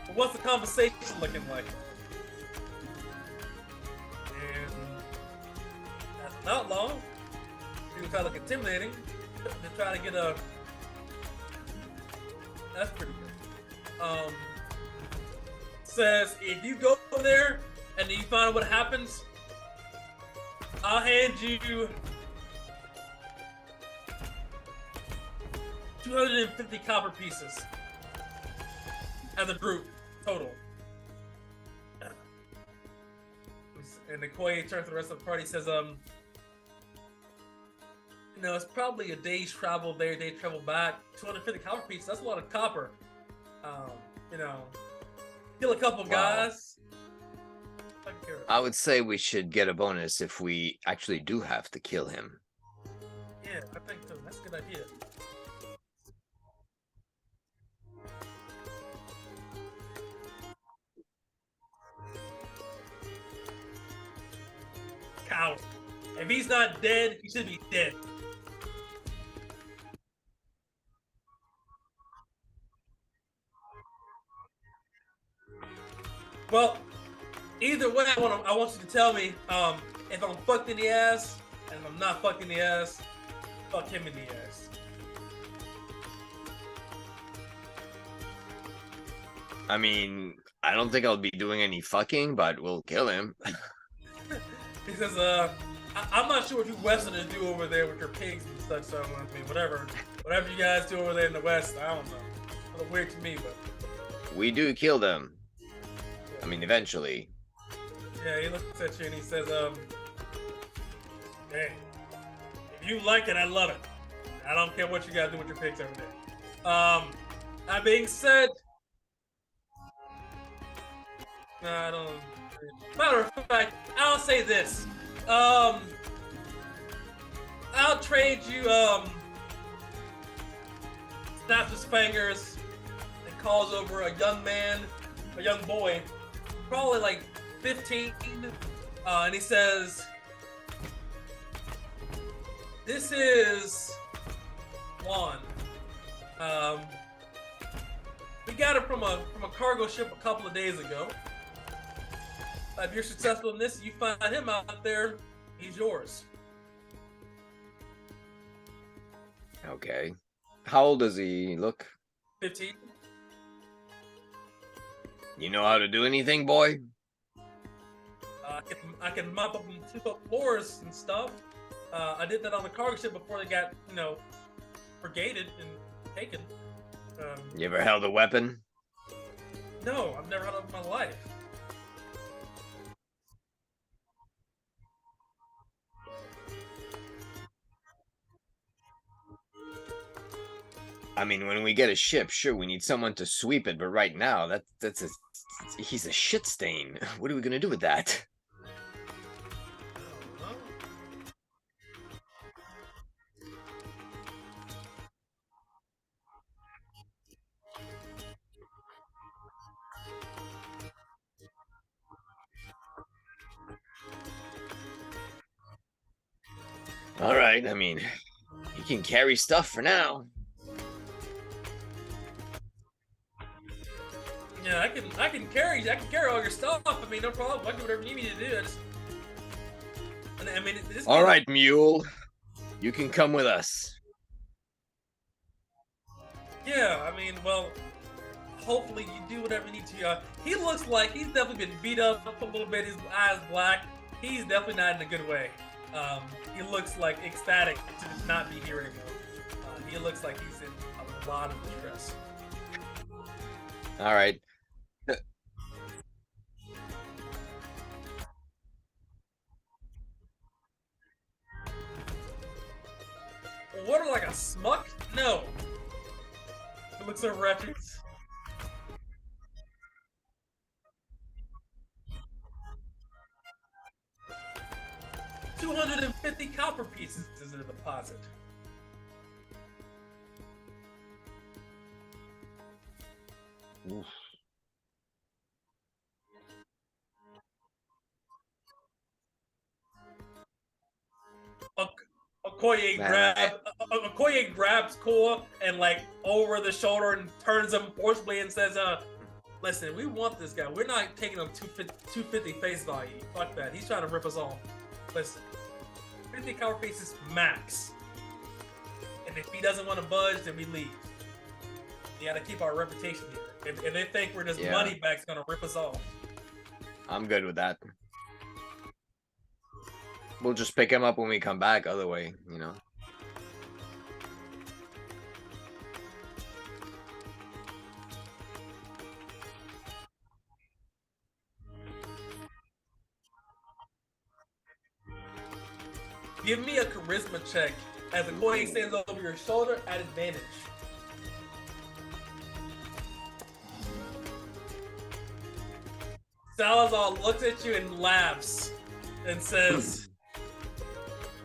but what's the conversation looking like? And that's an outlaw. He was trying to look intimidating to try to get a. That's pretty good. Says if you go there and you find out what happens, I'll hand you 250 copper pieces as a group total. And Okoye turns to the rest of the party, says, you know, it's probably a day's travel there, day travel back. 250 copper pieces, that's a lot of copper. You know, kill a couple guys. I would say we should get a bonus if we actually do have to kill him. Yeah, I think so. That's a good idea. Coward. If he's not dead, he should be dead. Well, either way, I want you to tell me if I'm fucked in the ass, and if I'm not fucked in the ass, fuck him in the ass. I mean, I don't think I'll be doing any fucking, but we'll kill him. He says, I'm not sure what you Westerners do over there with your pigs and such, so I mean, whatever you guys do over there in the West, I don't know. A little weird to me, but... We do kill them. I mean, eventually. Yeah, he looks at you and he says, hey, if you like it, I love it. I don't care what you guys do with your pigs over there. That being said, I don't... Matter of fact, I'll say this. I'll trade you, snaps his fingers and calls over a young boy, probably like 15, and he says, this is Juan. We got it from a cargo ship a couple of days ago. If you're successful in this, you find him out there, he's yours. Okay. How old does he look? 15. You know how to do anything, boy? I can mop up and sweep up floors and stuff. I did that on the cargo ship before they got, you know, brigaded and taken. You ever held a weapon? No, I've never had it in my life. I mean, when we get a ship, sure, we need someone to sweep it, but right now, he's a shit stain. What are we gonna do with that? All right, I mean, you can carry stuff for now. Yeah, I can carry all your stuff. I mean, no problem. I can do whatever you need to do. I mean, All right, mule, you can come with us. Yeah, I mean, well, hopefully you do whatever you need to. He looks like he's definitely been beat up a little bit. His eyes black. He's definitely not in a good way. He looks like ecstatic to just not be here anymore. He looks like he's in a lot of distress. All right. What, like a smuck? No. It looks over at you. $250 copper pieces is a deposit. Oof. Okoye grabs Koa and like over the shoulder and turns him forcibly and says, listen, we want this guy. We're not taking him 250 face value. Fuck that. He's trying to rip us off. Listen, 50 copper pieces max. And if he doesn't want to budge, then we leave. You gotta keep our reputation here. If they think we're just money bags gonna rip us off. I'm good with that. We'll just pick him up when we come back. Other way, you know. Give me a charisma check as the coin stands over your shoulder at advantage. Salazar looks at you and laughs and says,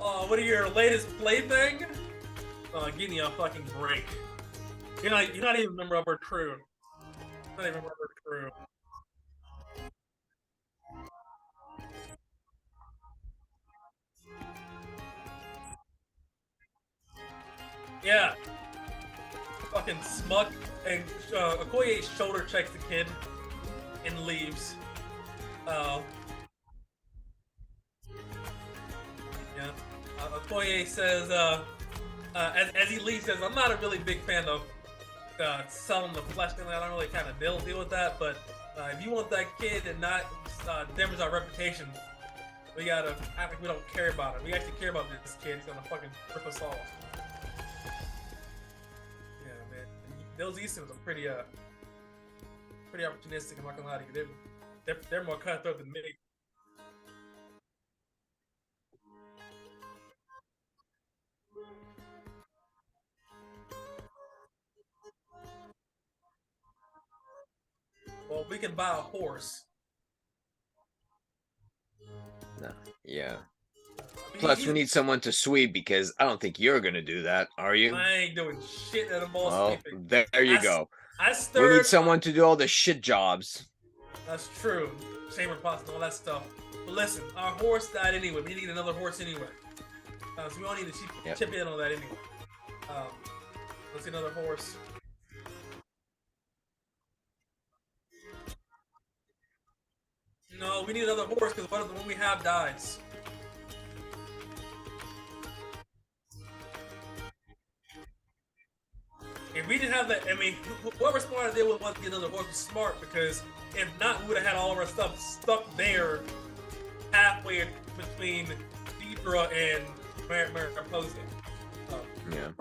"Oh, what are your latest plaything? Give me a fucking break. You're not even a member of our crew. Not even a member of our crew." Yeah. Fucking smug. And Okoye shoulder checks the kid and leaves. Yeah. Okoye says, as he leaves, says, "I'm not a really big fan of selling the flesh thing. I don't really kind of deal with that. But if you want that kid and not damage our reputation, we gotta act like we don't care about him. We actually care about this kid. He's gonna fucking rip us off." Yeah, man. Those Easterns are pretty opportunistic. I'm not gonna lie to you. They're more cutthroat than me. Well, we can buy a horse. No. Yeah. I mean, Plus, we need someone to sweep because I don't think you're gonna do that, are you? I ain't doing shit at a ball Well, sweeping. there you go. I We stirred. need someone to do all the shit jobs. That's true. Chamber pots and all that stuff. But listen, our horse died anyway. We need another horse anyway. So we don't need to chip in on that anyway. Let's get another horse. No, we need another horse because one of the one we have dies. If we didn't have that, I mean, whoever smart they would want to get another horse was smart because if not, we would have had all of our stuff stuck there halfway between Dithra and Mariposa. Yeah.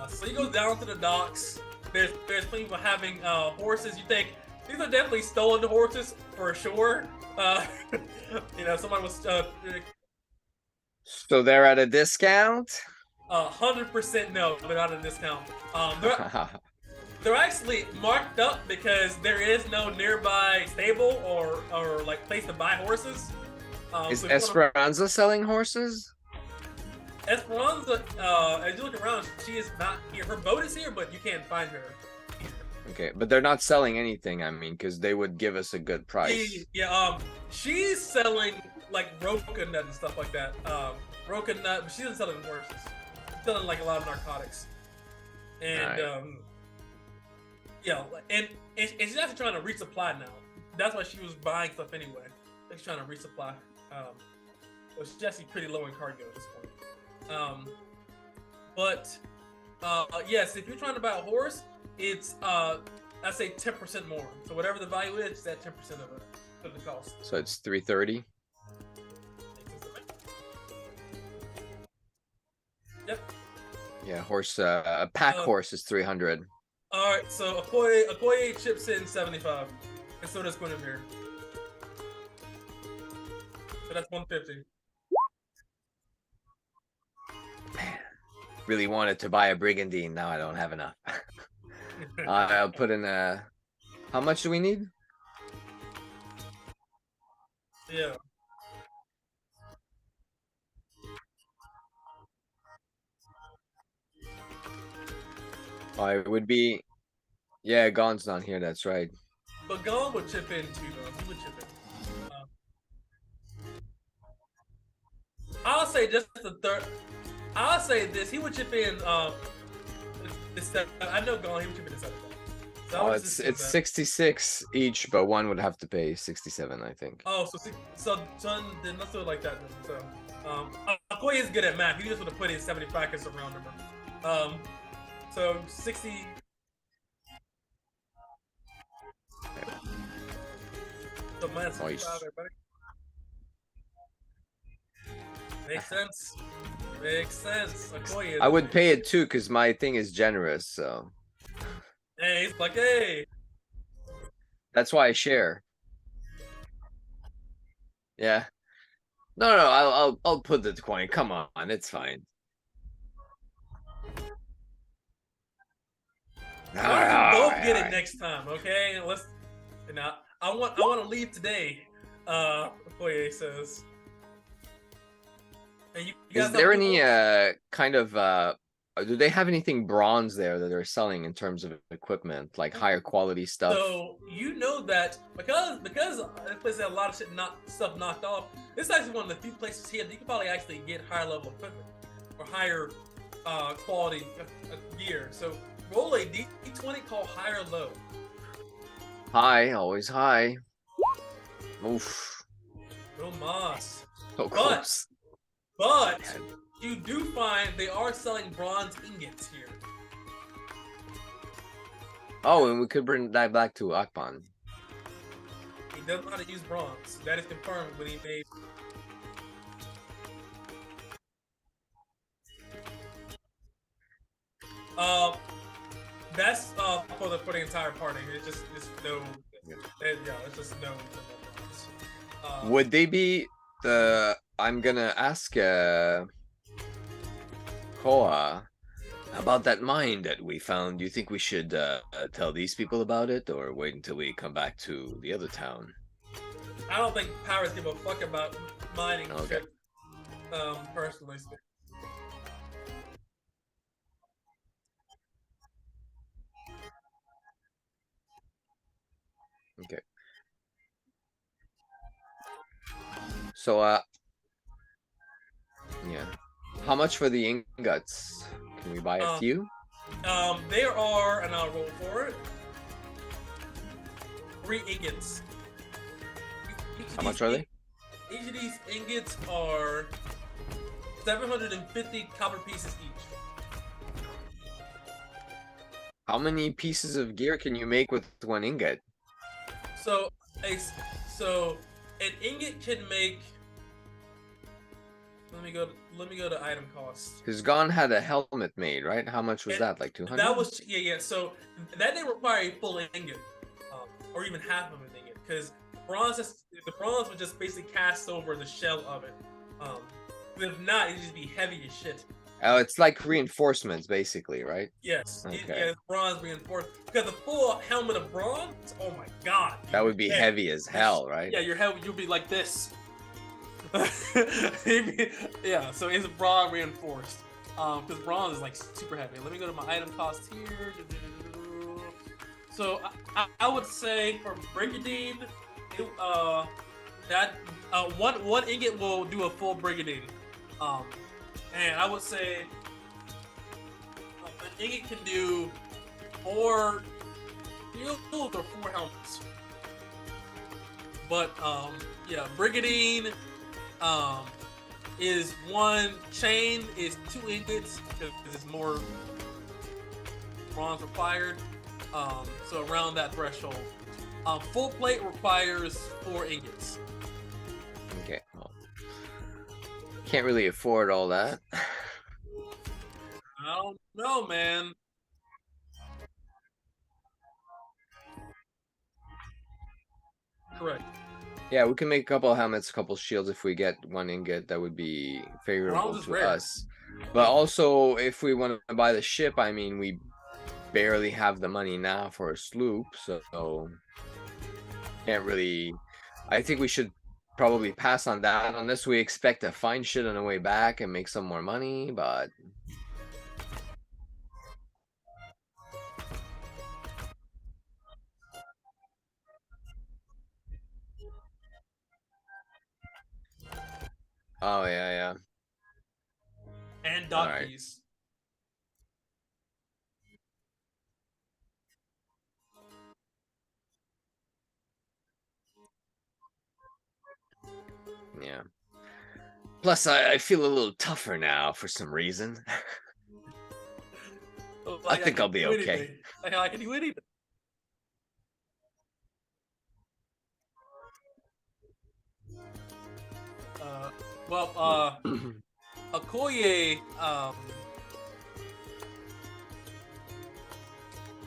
So you go down to the docks. There's people having horses. You think these are definitely stolen horses for sure. You know, someone was So they're at a discount? 100% no, they're not at a discount. They're actually marked up because there is no nearby stable or like place to buy horses. Is so if you Esperanza selling horses? Esperanza, as you look around, she is not here. Her boat is here, but you can't find her here. Okay, but they're not selling anything, I mean, because they would give us a good price. Yeah, she's selling like roca nut and stuff like that. Roca nut, but she doesn't sell any horses. She's selling like a lot of narcotics. And Alright. yeah, and she's actually trying to resupply now. That's why she was buying stuff anyway. She's trying to resupply. So she's actually pretty low in cargo at this point. But yes, if you're trying to buy a horse, it's I say 10% more. So whatever the value is, it's that 10% of it of the cost. So it's 330. Yep. Yeah, horse. A pack horse is 300. All right, so Okoye chips in 75, and so does Guinevere. So that's 150. Really wanted to buy a brigandine. Now I don't have enough. I'll put in a. How much do we need? Yeah. Oh, it would be. Yeah, Gon's not here. That's right. But Gon would chip in too, though. He would chip in. I'll say just the third. I'll say this. He would chip in. I know Gon. He would chip in. So Oh, it's 66 each, but one would have to pay 67, I think. Oh, so then let's do it like that. Then. So, Okoye is good at math. He just would have put in 75 because it's a round number. So 60. So minus 65, Nice. everybody. Makes sense. Makes sense. Okoye, I would pay it too, because my thing is generous, so Hey, he's like, hey. that's why I share. Yeah. No, no, I'll put the 20. Come on, it's fine. Why don't you both get it Alright. next time, okay? Let's. Now, I want to leave today. Okoye says. And you Is guys there have any loopholes? kind of do they have anything bronze there that they're selling in terms of equipment, like higher quality stuff? So you know that because this place has a lot of stuff knocked off. This is actually one of the few places here that you can probably actually get higher level equipment or higher quality gear. So roll a D20 called high or low. High, always high. Oof. No mas. So close. But you do find they are selling bronze ingots here. Oh, and we could bring that back to Akban. He doesn't know how to use bronze. That is confirmed when he made. That's for the entire party. It's just no. Yeah, it's just no. Would they be the? I'm gonna ask Koa about that mine that we found. Do you think we should tell these people about it, or wait until we come back to the other town? I don't think pirates give a fuck about mining Okay. shit. Personally. Okay. So yeah. How much for the ingots? Can we buy a few? There are, and I'll roll for it. 3 ingots. How much are they? Each of these ingots are 750 copper pieces each. How many pieces of gear can you make with 1 ingot? So an ingot can make. Let me go to item cost. Because Gon had a helmet made, right? How much was that? Like 200? That was yeah. So that didn't require a full ingot, or even half of an ingot, because the bronze would just basically cast over the shell of it. If not, it'd just be heavy as shit. Oh, it's like reinforcements, basically, right? Yes. Okay. It's bronze reinforced. Because the full helmet of bronze, oh my god. That would be heavy as hell, right? Yeah, your head you'll be like this. Yeah, so it's bronze reinforced. Because bronze is like super heavy. Let me go to my item cost here. So I would say for Brigandine, one ingot will do a full Brigandine. And I would say an ingot can do 4 shields or 4 helmets. But yeah, Brigandine is 1 chain is 2 ingots because it's more bronze required. So around that threshold. Full plate requires 4 ingots. Okay. Well, can't really afford all that. I don't know, man. Correct. Yeah, we can make a couple helmets, a couple shields if we get 1 ingot. That would be favorable Bronze is to rare. us. But also, if we want to buy the ship, I mean, we barely have the money now for a sloop, so can't really. I think we should probably pass on that unless we expect to find shit on the way back and make some more money, but oh yeah. And dock Alright. fees. Yeah. Plus, I feel a little tougher now for some reason. I think I'll be okay. I can do anything. Well, Okoye,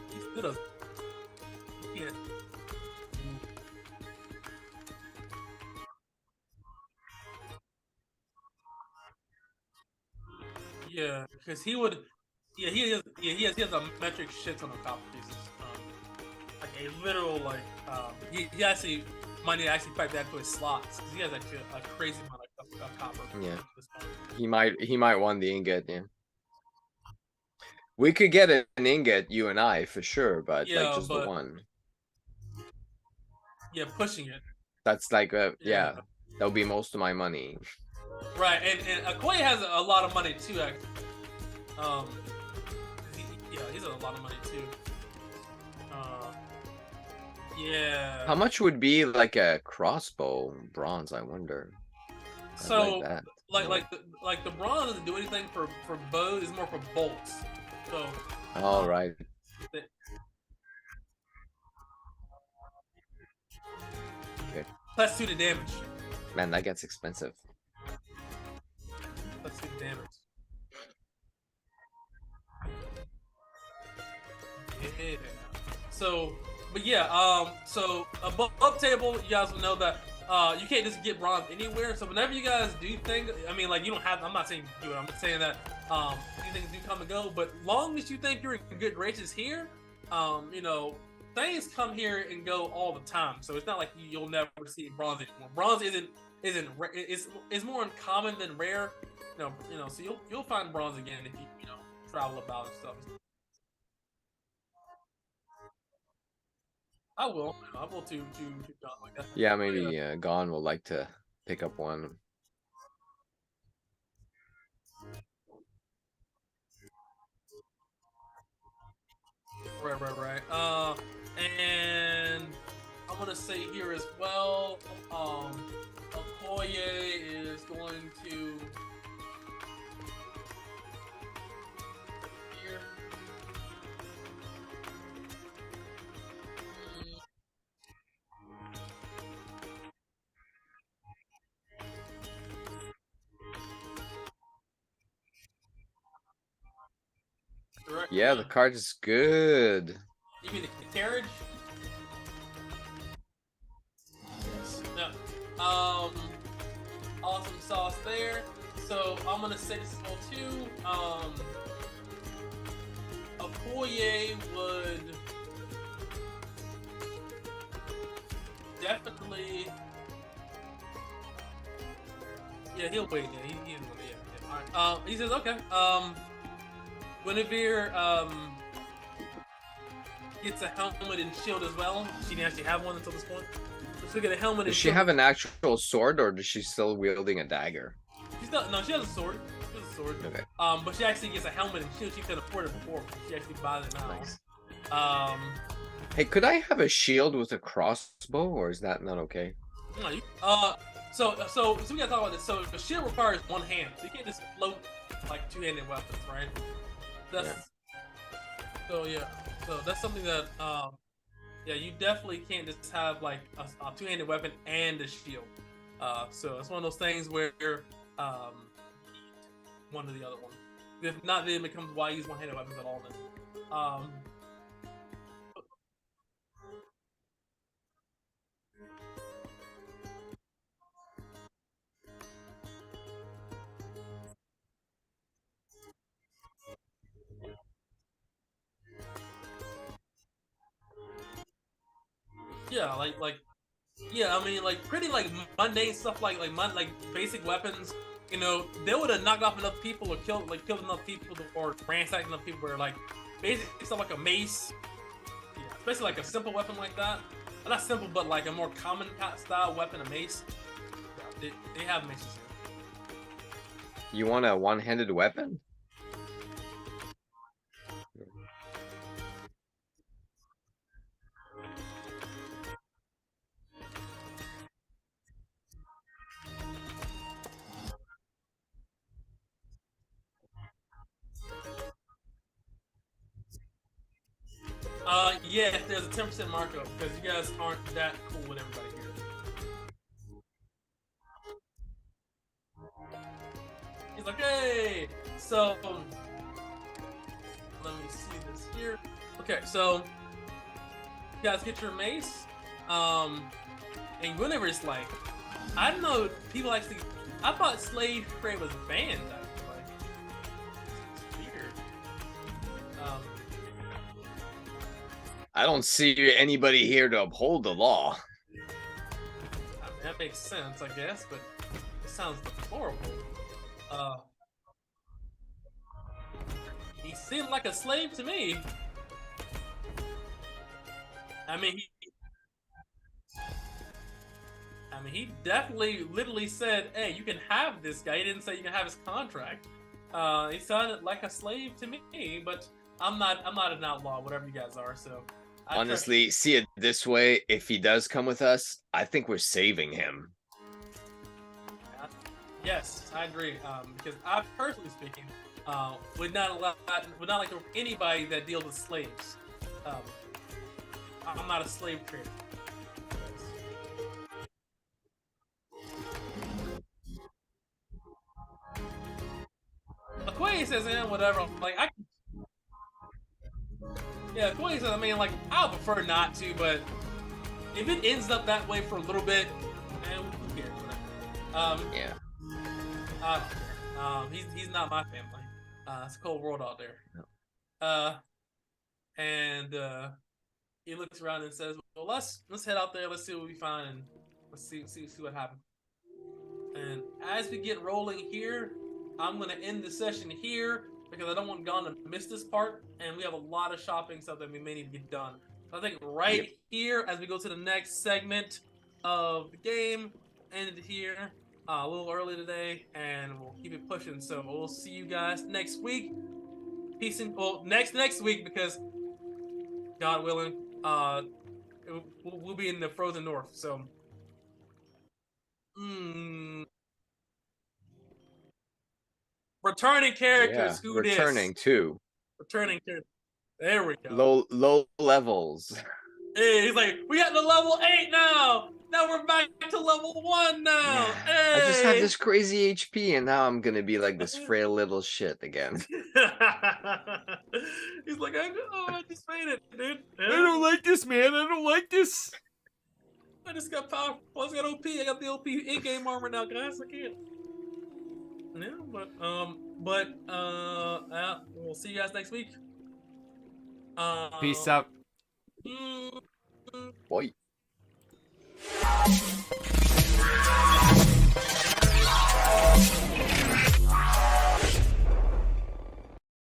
he's good at. Yeah. Yeah, because he would. Yeah, he has a metric shit ton of copper pieces. Like a literal he actually might need to actually pipe that to his slots because he has actually a crazy amount of copper. Yeah. at this point. He might want the ingot, yeah. We could get an ingot, you and I, for sure, but like Yeah, just the but- one. Yeah, pushing it. That's like Yeah. yeah. That'll be most of my money. Right, and Okoye has a lot of money too. Actually, he's a lot of money too. Yeah. How much would be like a crossbow bronze, I wonder? I'd So like that. like the bronze doesn't do anything for bows. It's more for bolts. So. All right. Okay. Plus 2 to damage. Man, that gets expensive. Plus 2 to damage. Yeah. So, but yeah, so above table, you guys will know that you can't just get bronze anywhere. So whenever you guys do things, I mean, like you don't have. I'm not saying do it. I'm just saying that these things do come and go. But long as you think you're in good graces here, you know, things come here and go all the time. So it's not like you'll never see bronze anymore. Bronze isn't is more uncommon than rare. You know. So you'll find bronze again if you travel about and stuff. I will to John like that. Yeah, maybe Gon will like to pick up one. Right. And I'm gonna say here as well, Okoye is going to here. Correct. Yeah, the card is good. You mean the carriage? Yes. No. Awesome sauce there. So I'm gonna say this as well too. Okoye would definitely. Yeah, he'll wait. Yeah, he's gonna be. Yeah. All right. He says okay. Guinevere gets a helmet and shield as well. She didn't actually have one until this point. So she'll get a helmet and Does she shield. have an actual sword, or does she still wielding a dagger? No, she has a sword. She has a sword. Okay. But she actually gets a helmet and shield. She couldn't afford it before. She actually buys it now. Nice. Hey, could I have a shield with a crossbow, or is that not okay? No, so we gotta talk about this. So the shield requires one hand, so you can't just float like two-handed weapons, right? So that's something that you definitely can't just have like a two-handed weapon and a shield. So it's one of those things where one or the other one. If not, then it becomes why use one-handed weapons at all. Then. Yeah, I mean, like pretty like mundane stuff, like basic weapons. You know, they would have knocked off enough people or killed enough people or ransacked enough people. Where like basic stuff like a mace, especially like a simple weapon like that. Well, not simple, but like a more common style weapon, a mace. Yeah, they have maces here. You want a one-handed weapon? Yeah, there's a 10% markup because you guys aren't that cool with everybody here. He's like, hey. So let me see this here. Okay, so you guys get your mace. And whenever it's like, I don't know, people actually. I thought slave trade was banned. Like, it's weird. I don't see anybody here to uphold the law. I mean, that makes sense, I guess, but it sounds deplorable. He seemed like a slave to me. I mean, he definitely, literally said, "Hey, you can have this guy." He didn't say you can have his contract. He sounded like a slave to me, but I'm not an outlaw, whatever you guys are. So, Honestly, see it this way: if he does come with us, I think we're saving him. Yes, I agree. Because I, personally speaking, would not like to work with anybody that deals with slaves. I'm not a slave trader. Quay says, whatever. Like, Quay says, I mean, like, I would prefer not to, but if it ends up that way for a little bit, man, who cares? Yeah. I don't care. He's not my family. It's a cold world out there. And he looks around and says, "Well, let's head out there. Let's see what we find, and let's see what happens." And as we get rolling here, I'm gonna end the session here because I don't want Gon to miss this part, and we have a lot of shopping stuff that we may need to get done. So I think right here, as we go to the next segment of the game, end it here. A little early today, and we'll keep it pushing. So we'll see you guys next week. Peace and next week, because God willing, we'll be in the frozen north. So, returning characters. Yeah, Who returning dis? too. Returning characters. There we go. Low levels. Hey, he's like, we got the level 8 now. Now we're back to level 1 now. Yeah, Hey. I just have this crazy HP, and now I'm gonna be like this frail little shit again. He's like, I just made it, dude. I don't like this, man. I don't like this. I just got power. I just got OP. I got the OP in-game armor now, guys. I can't. Yeah, we'll see you guys next week. Peace out. Boy.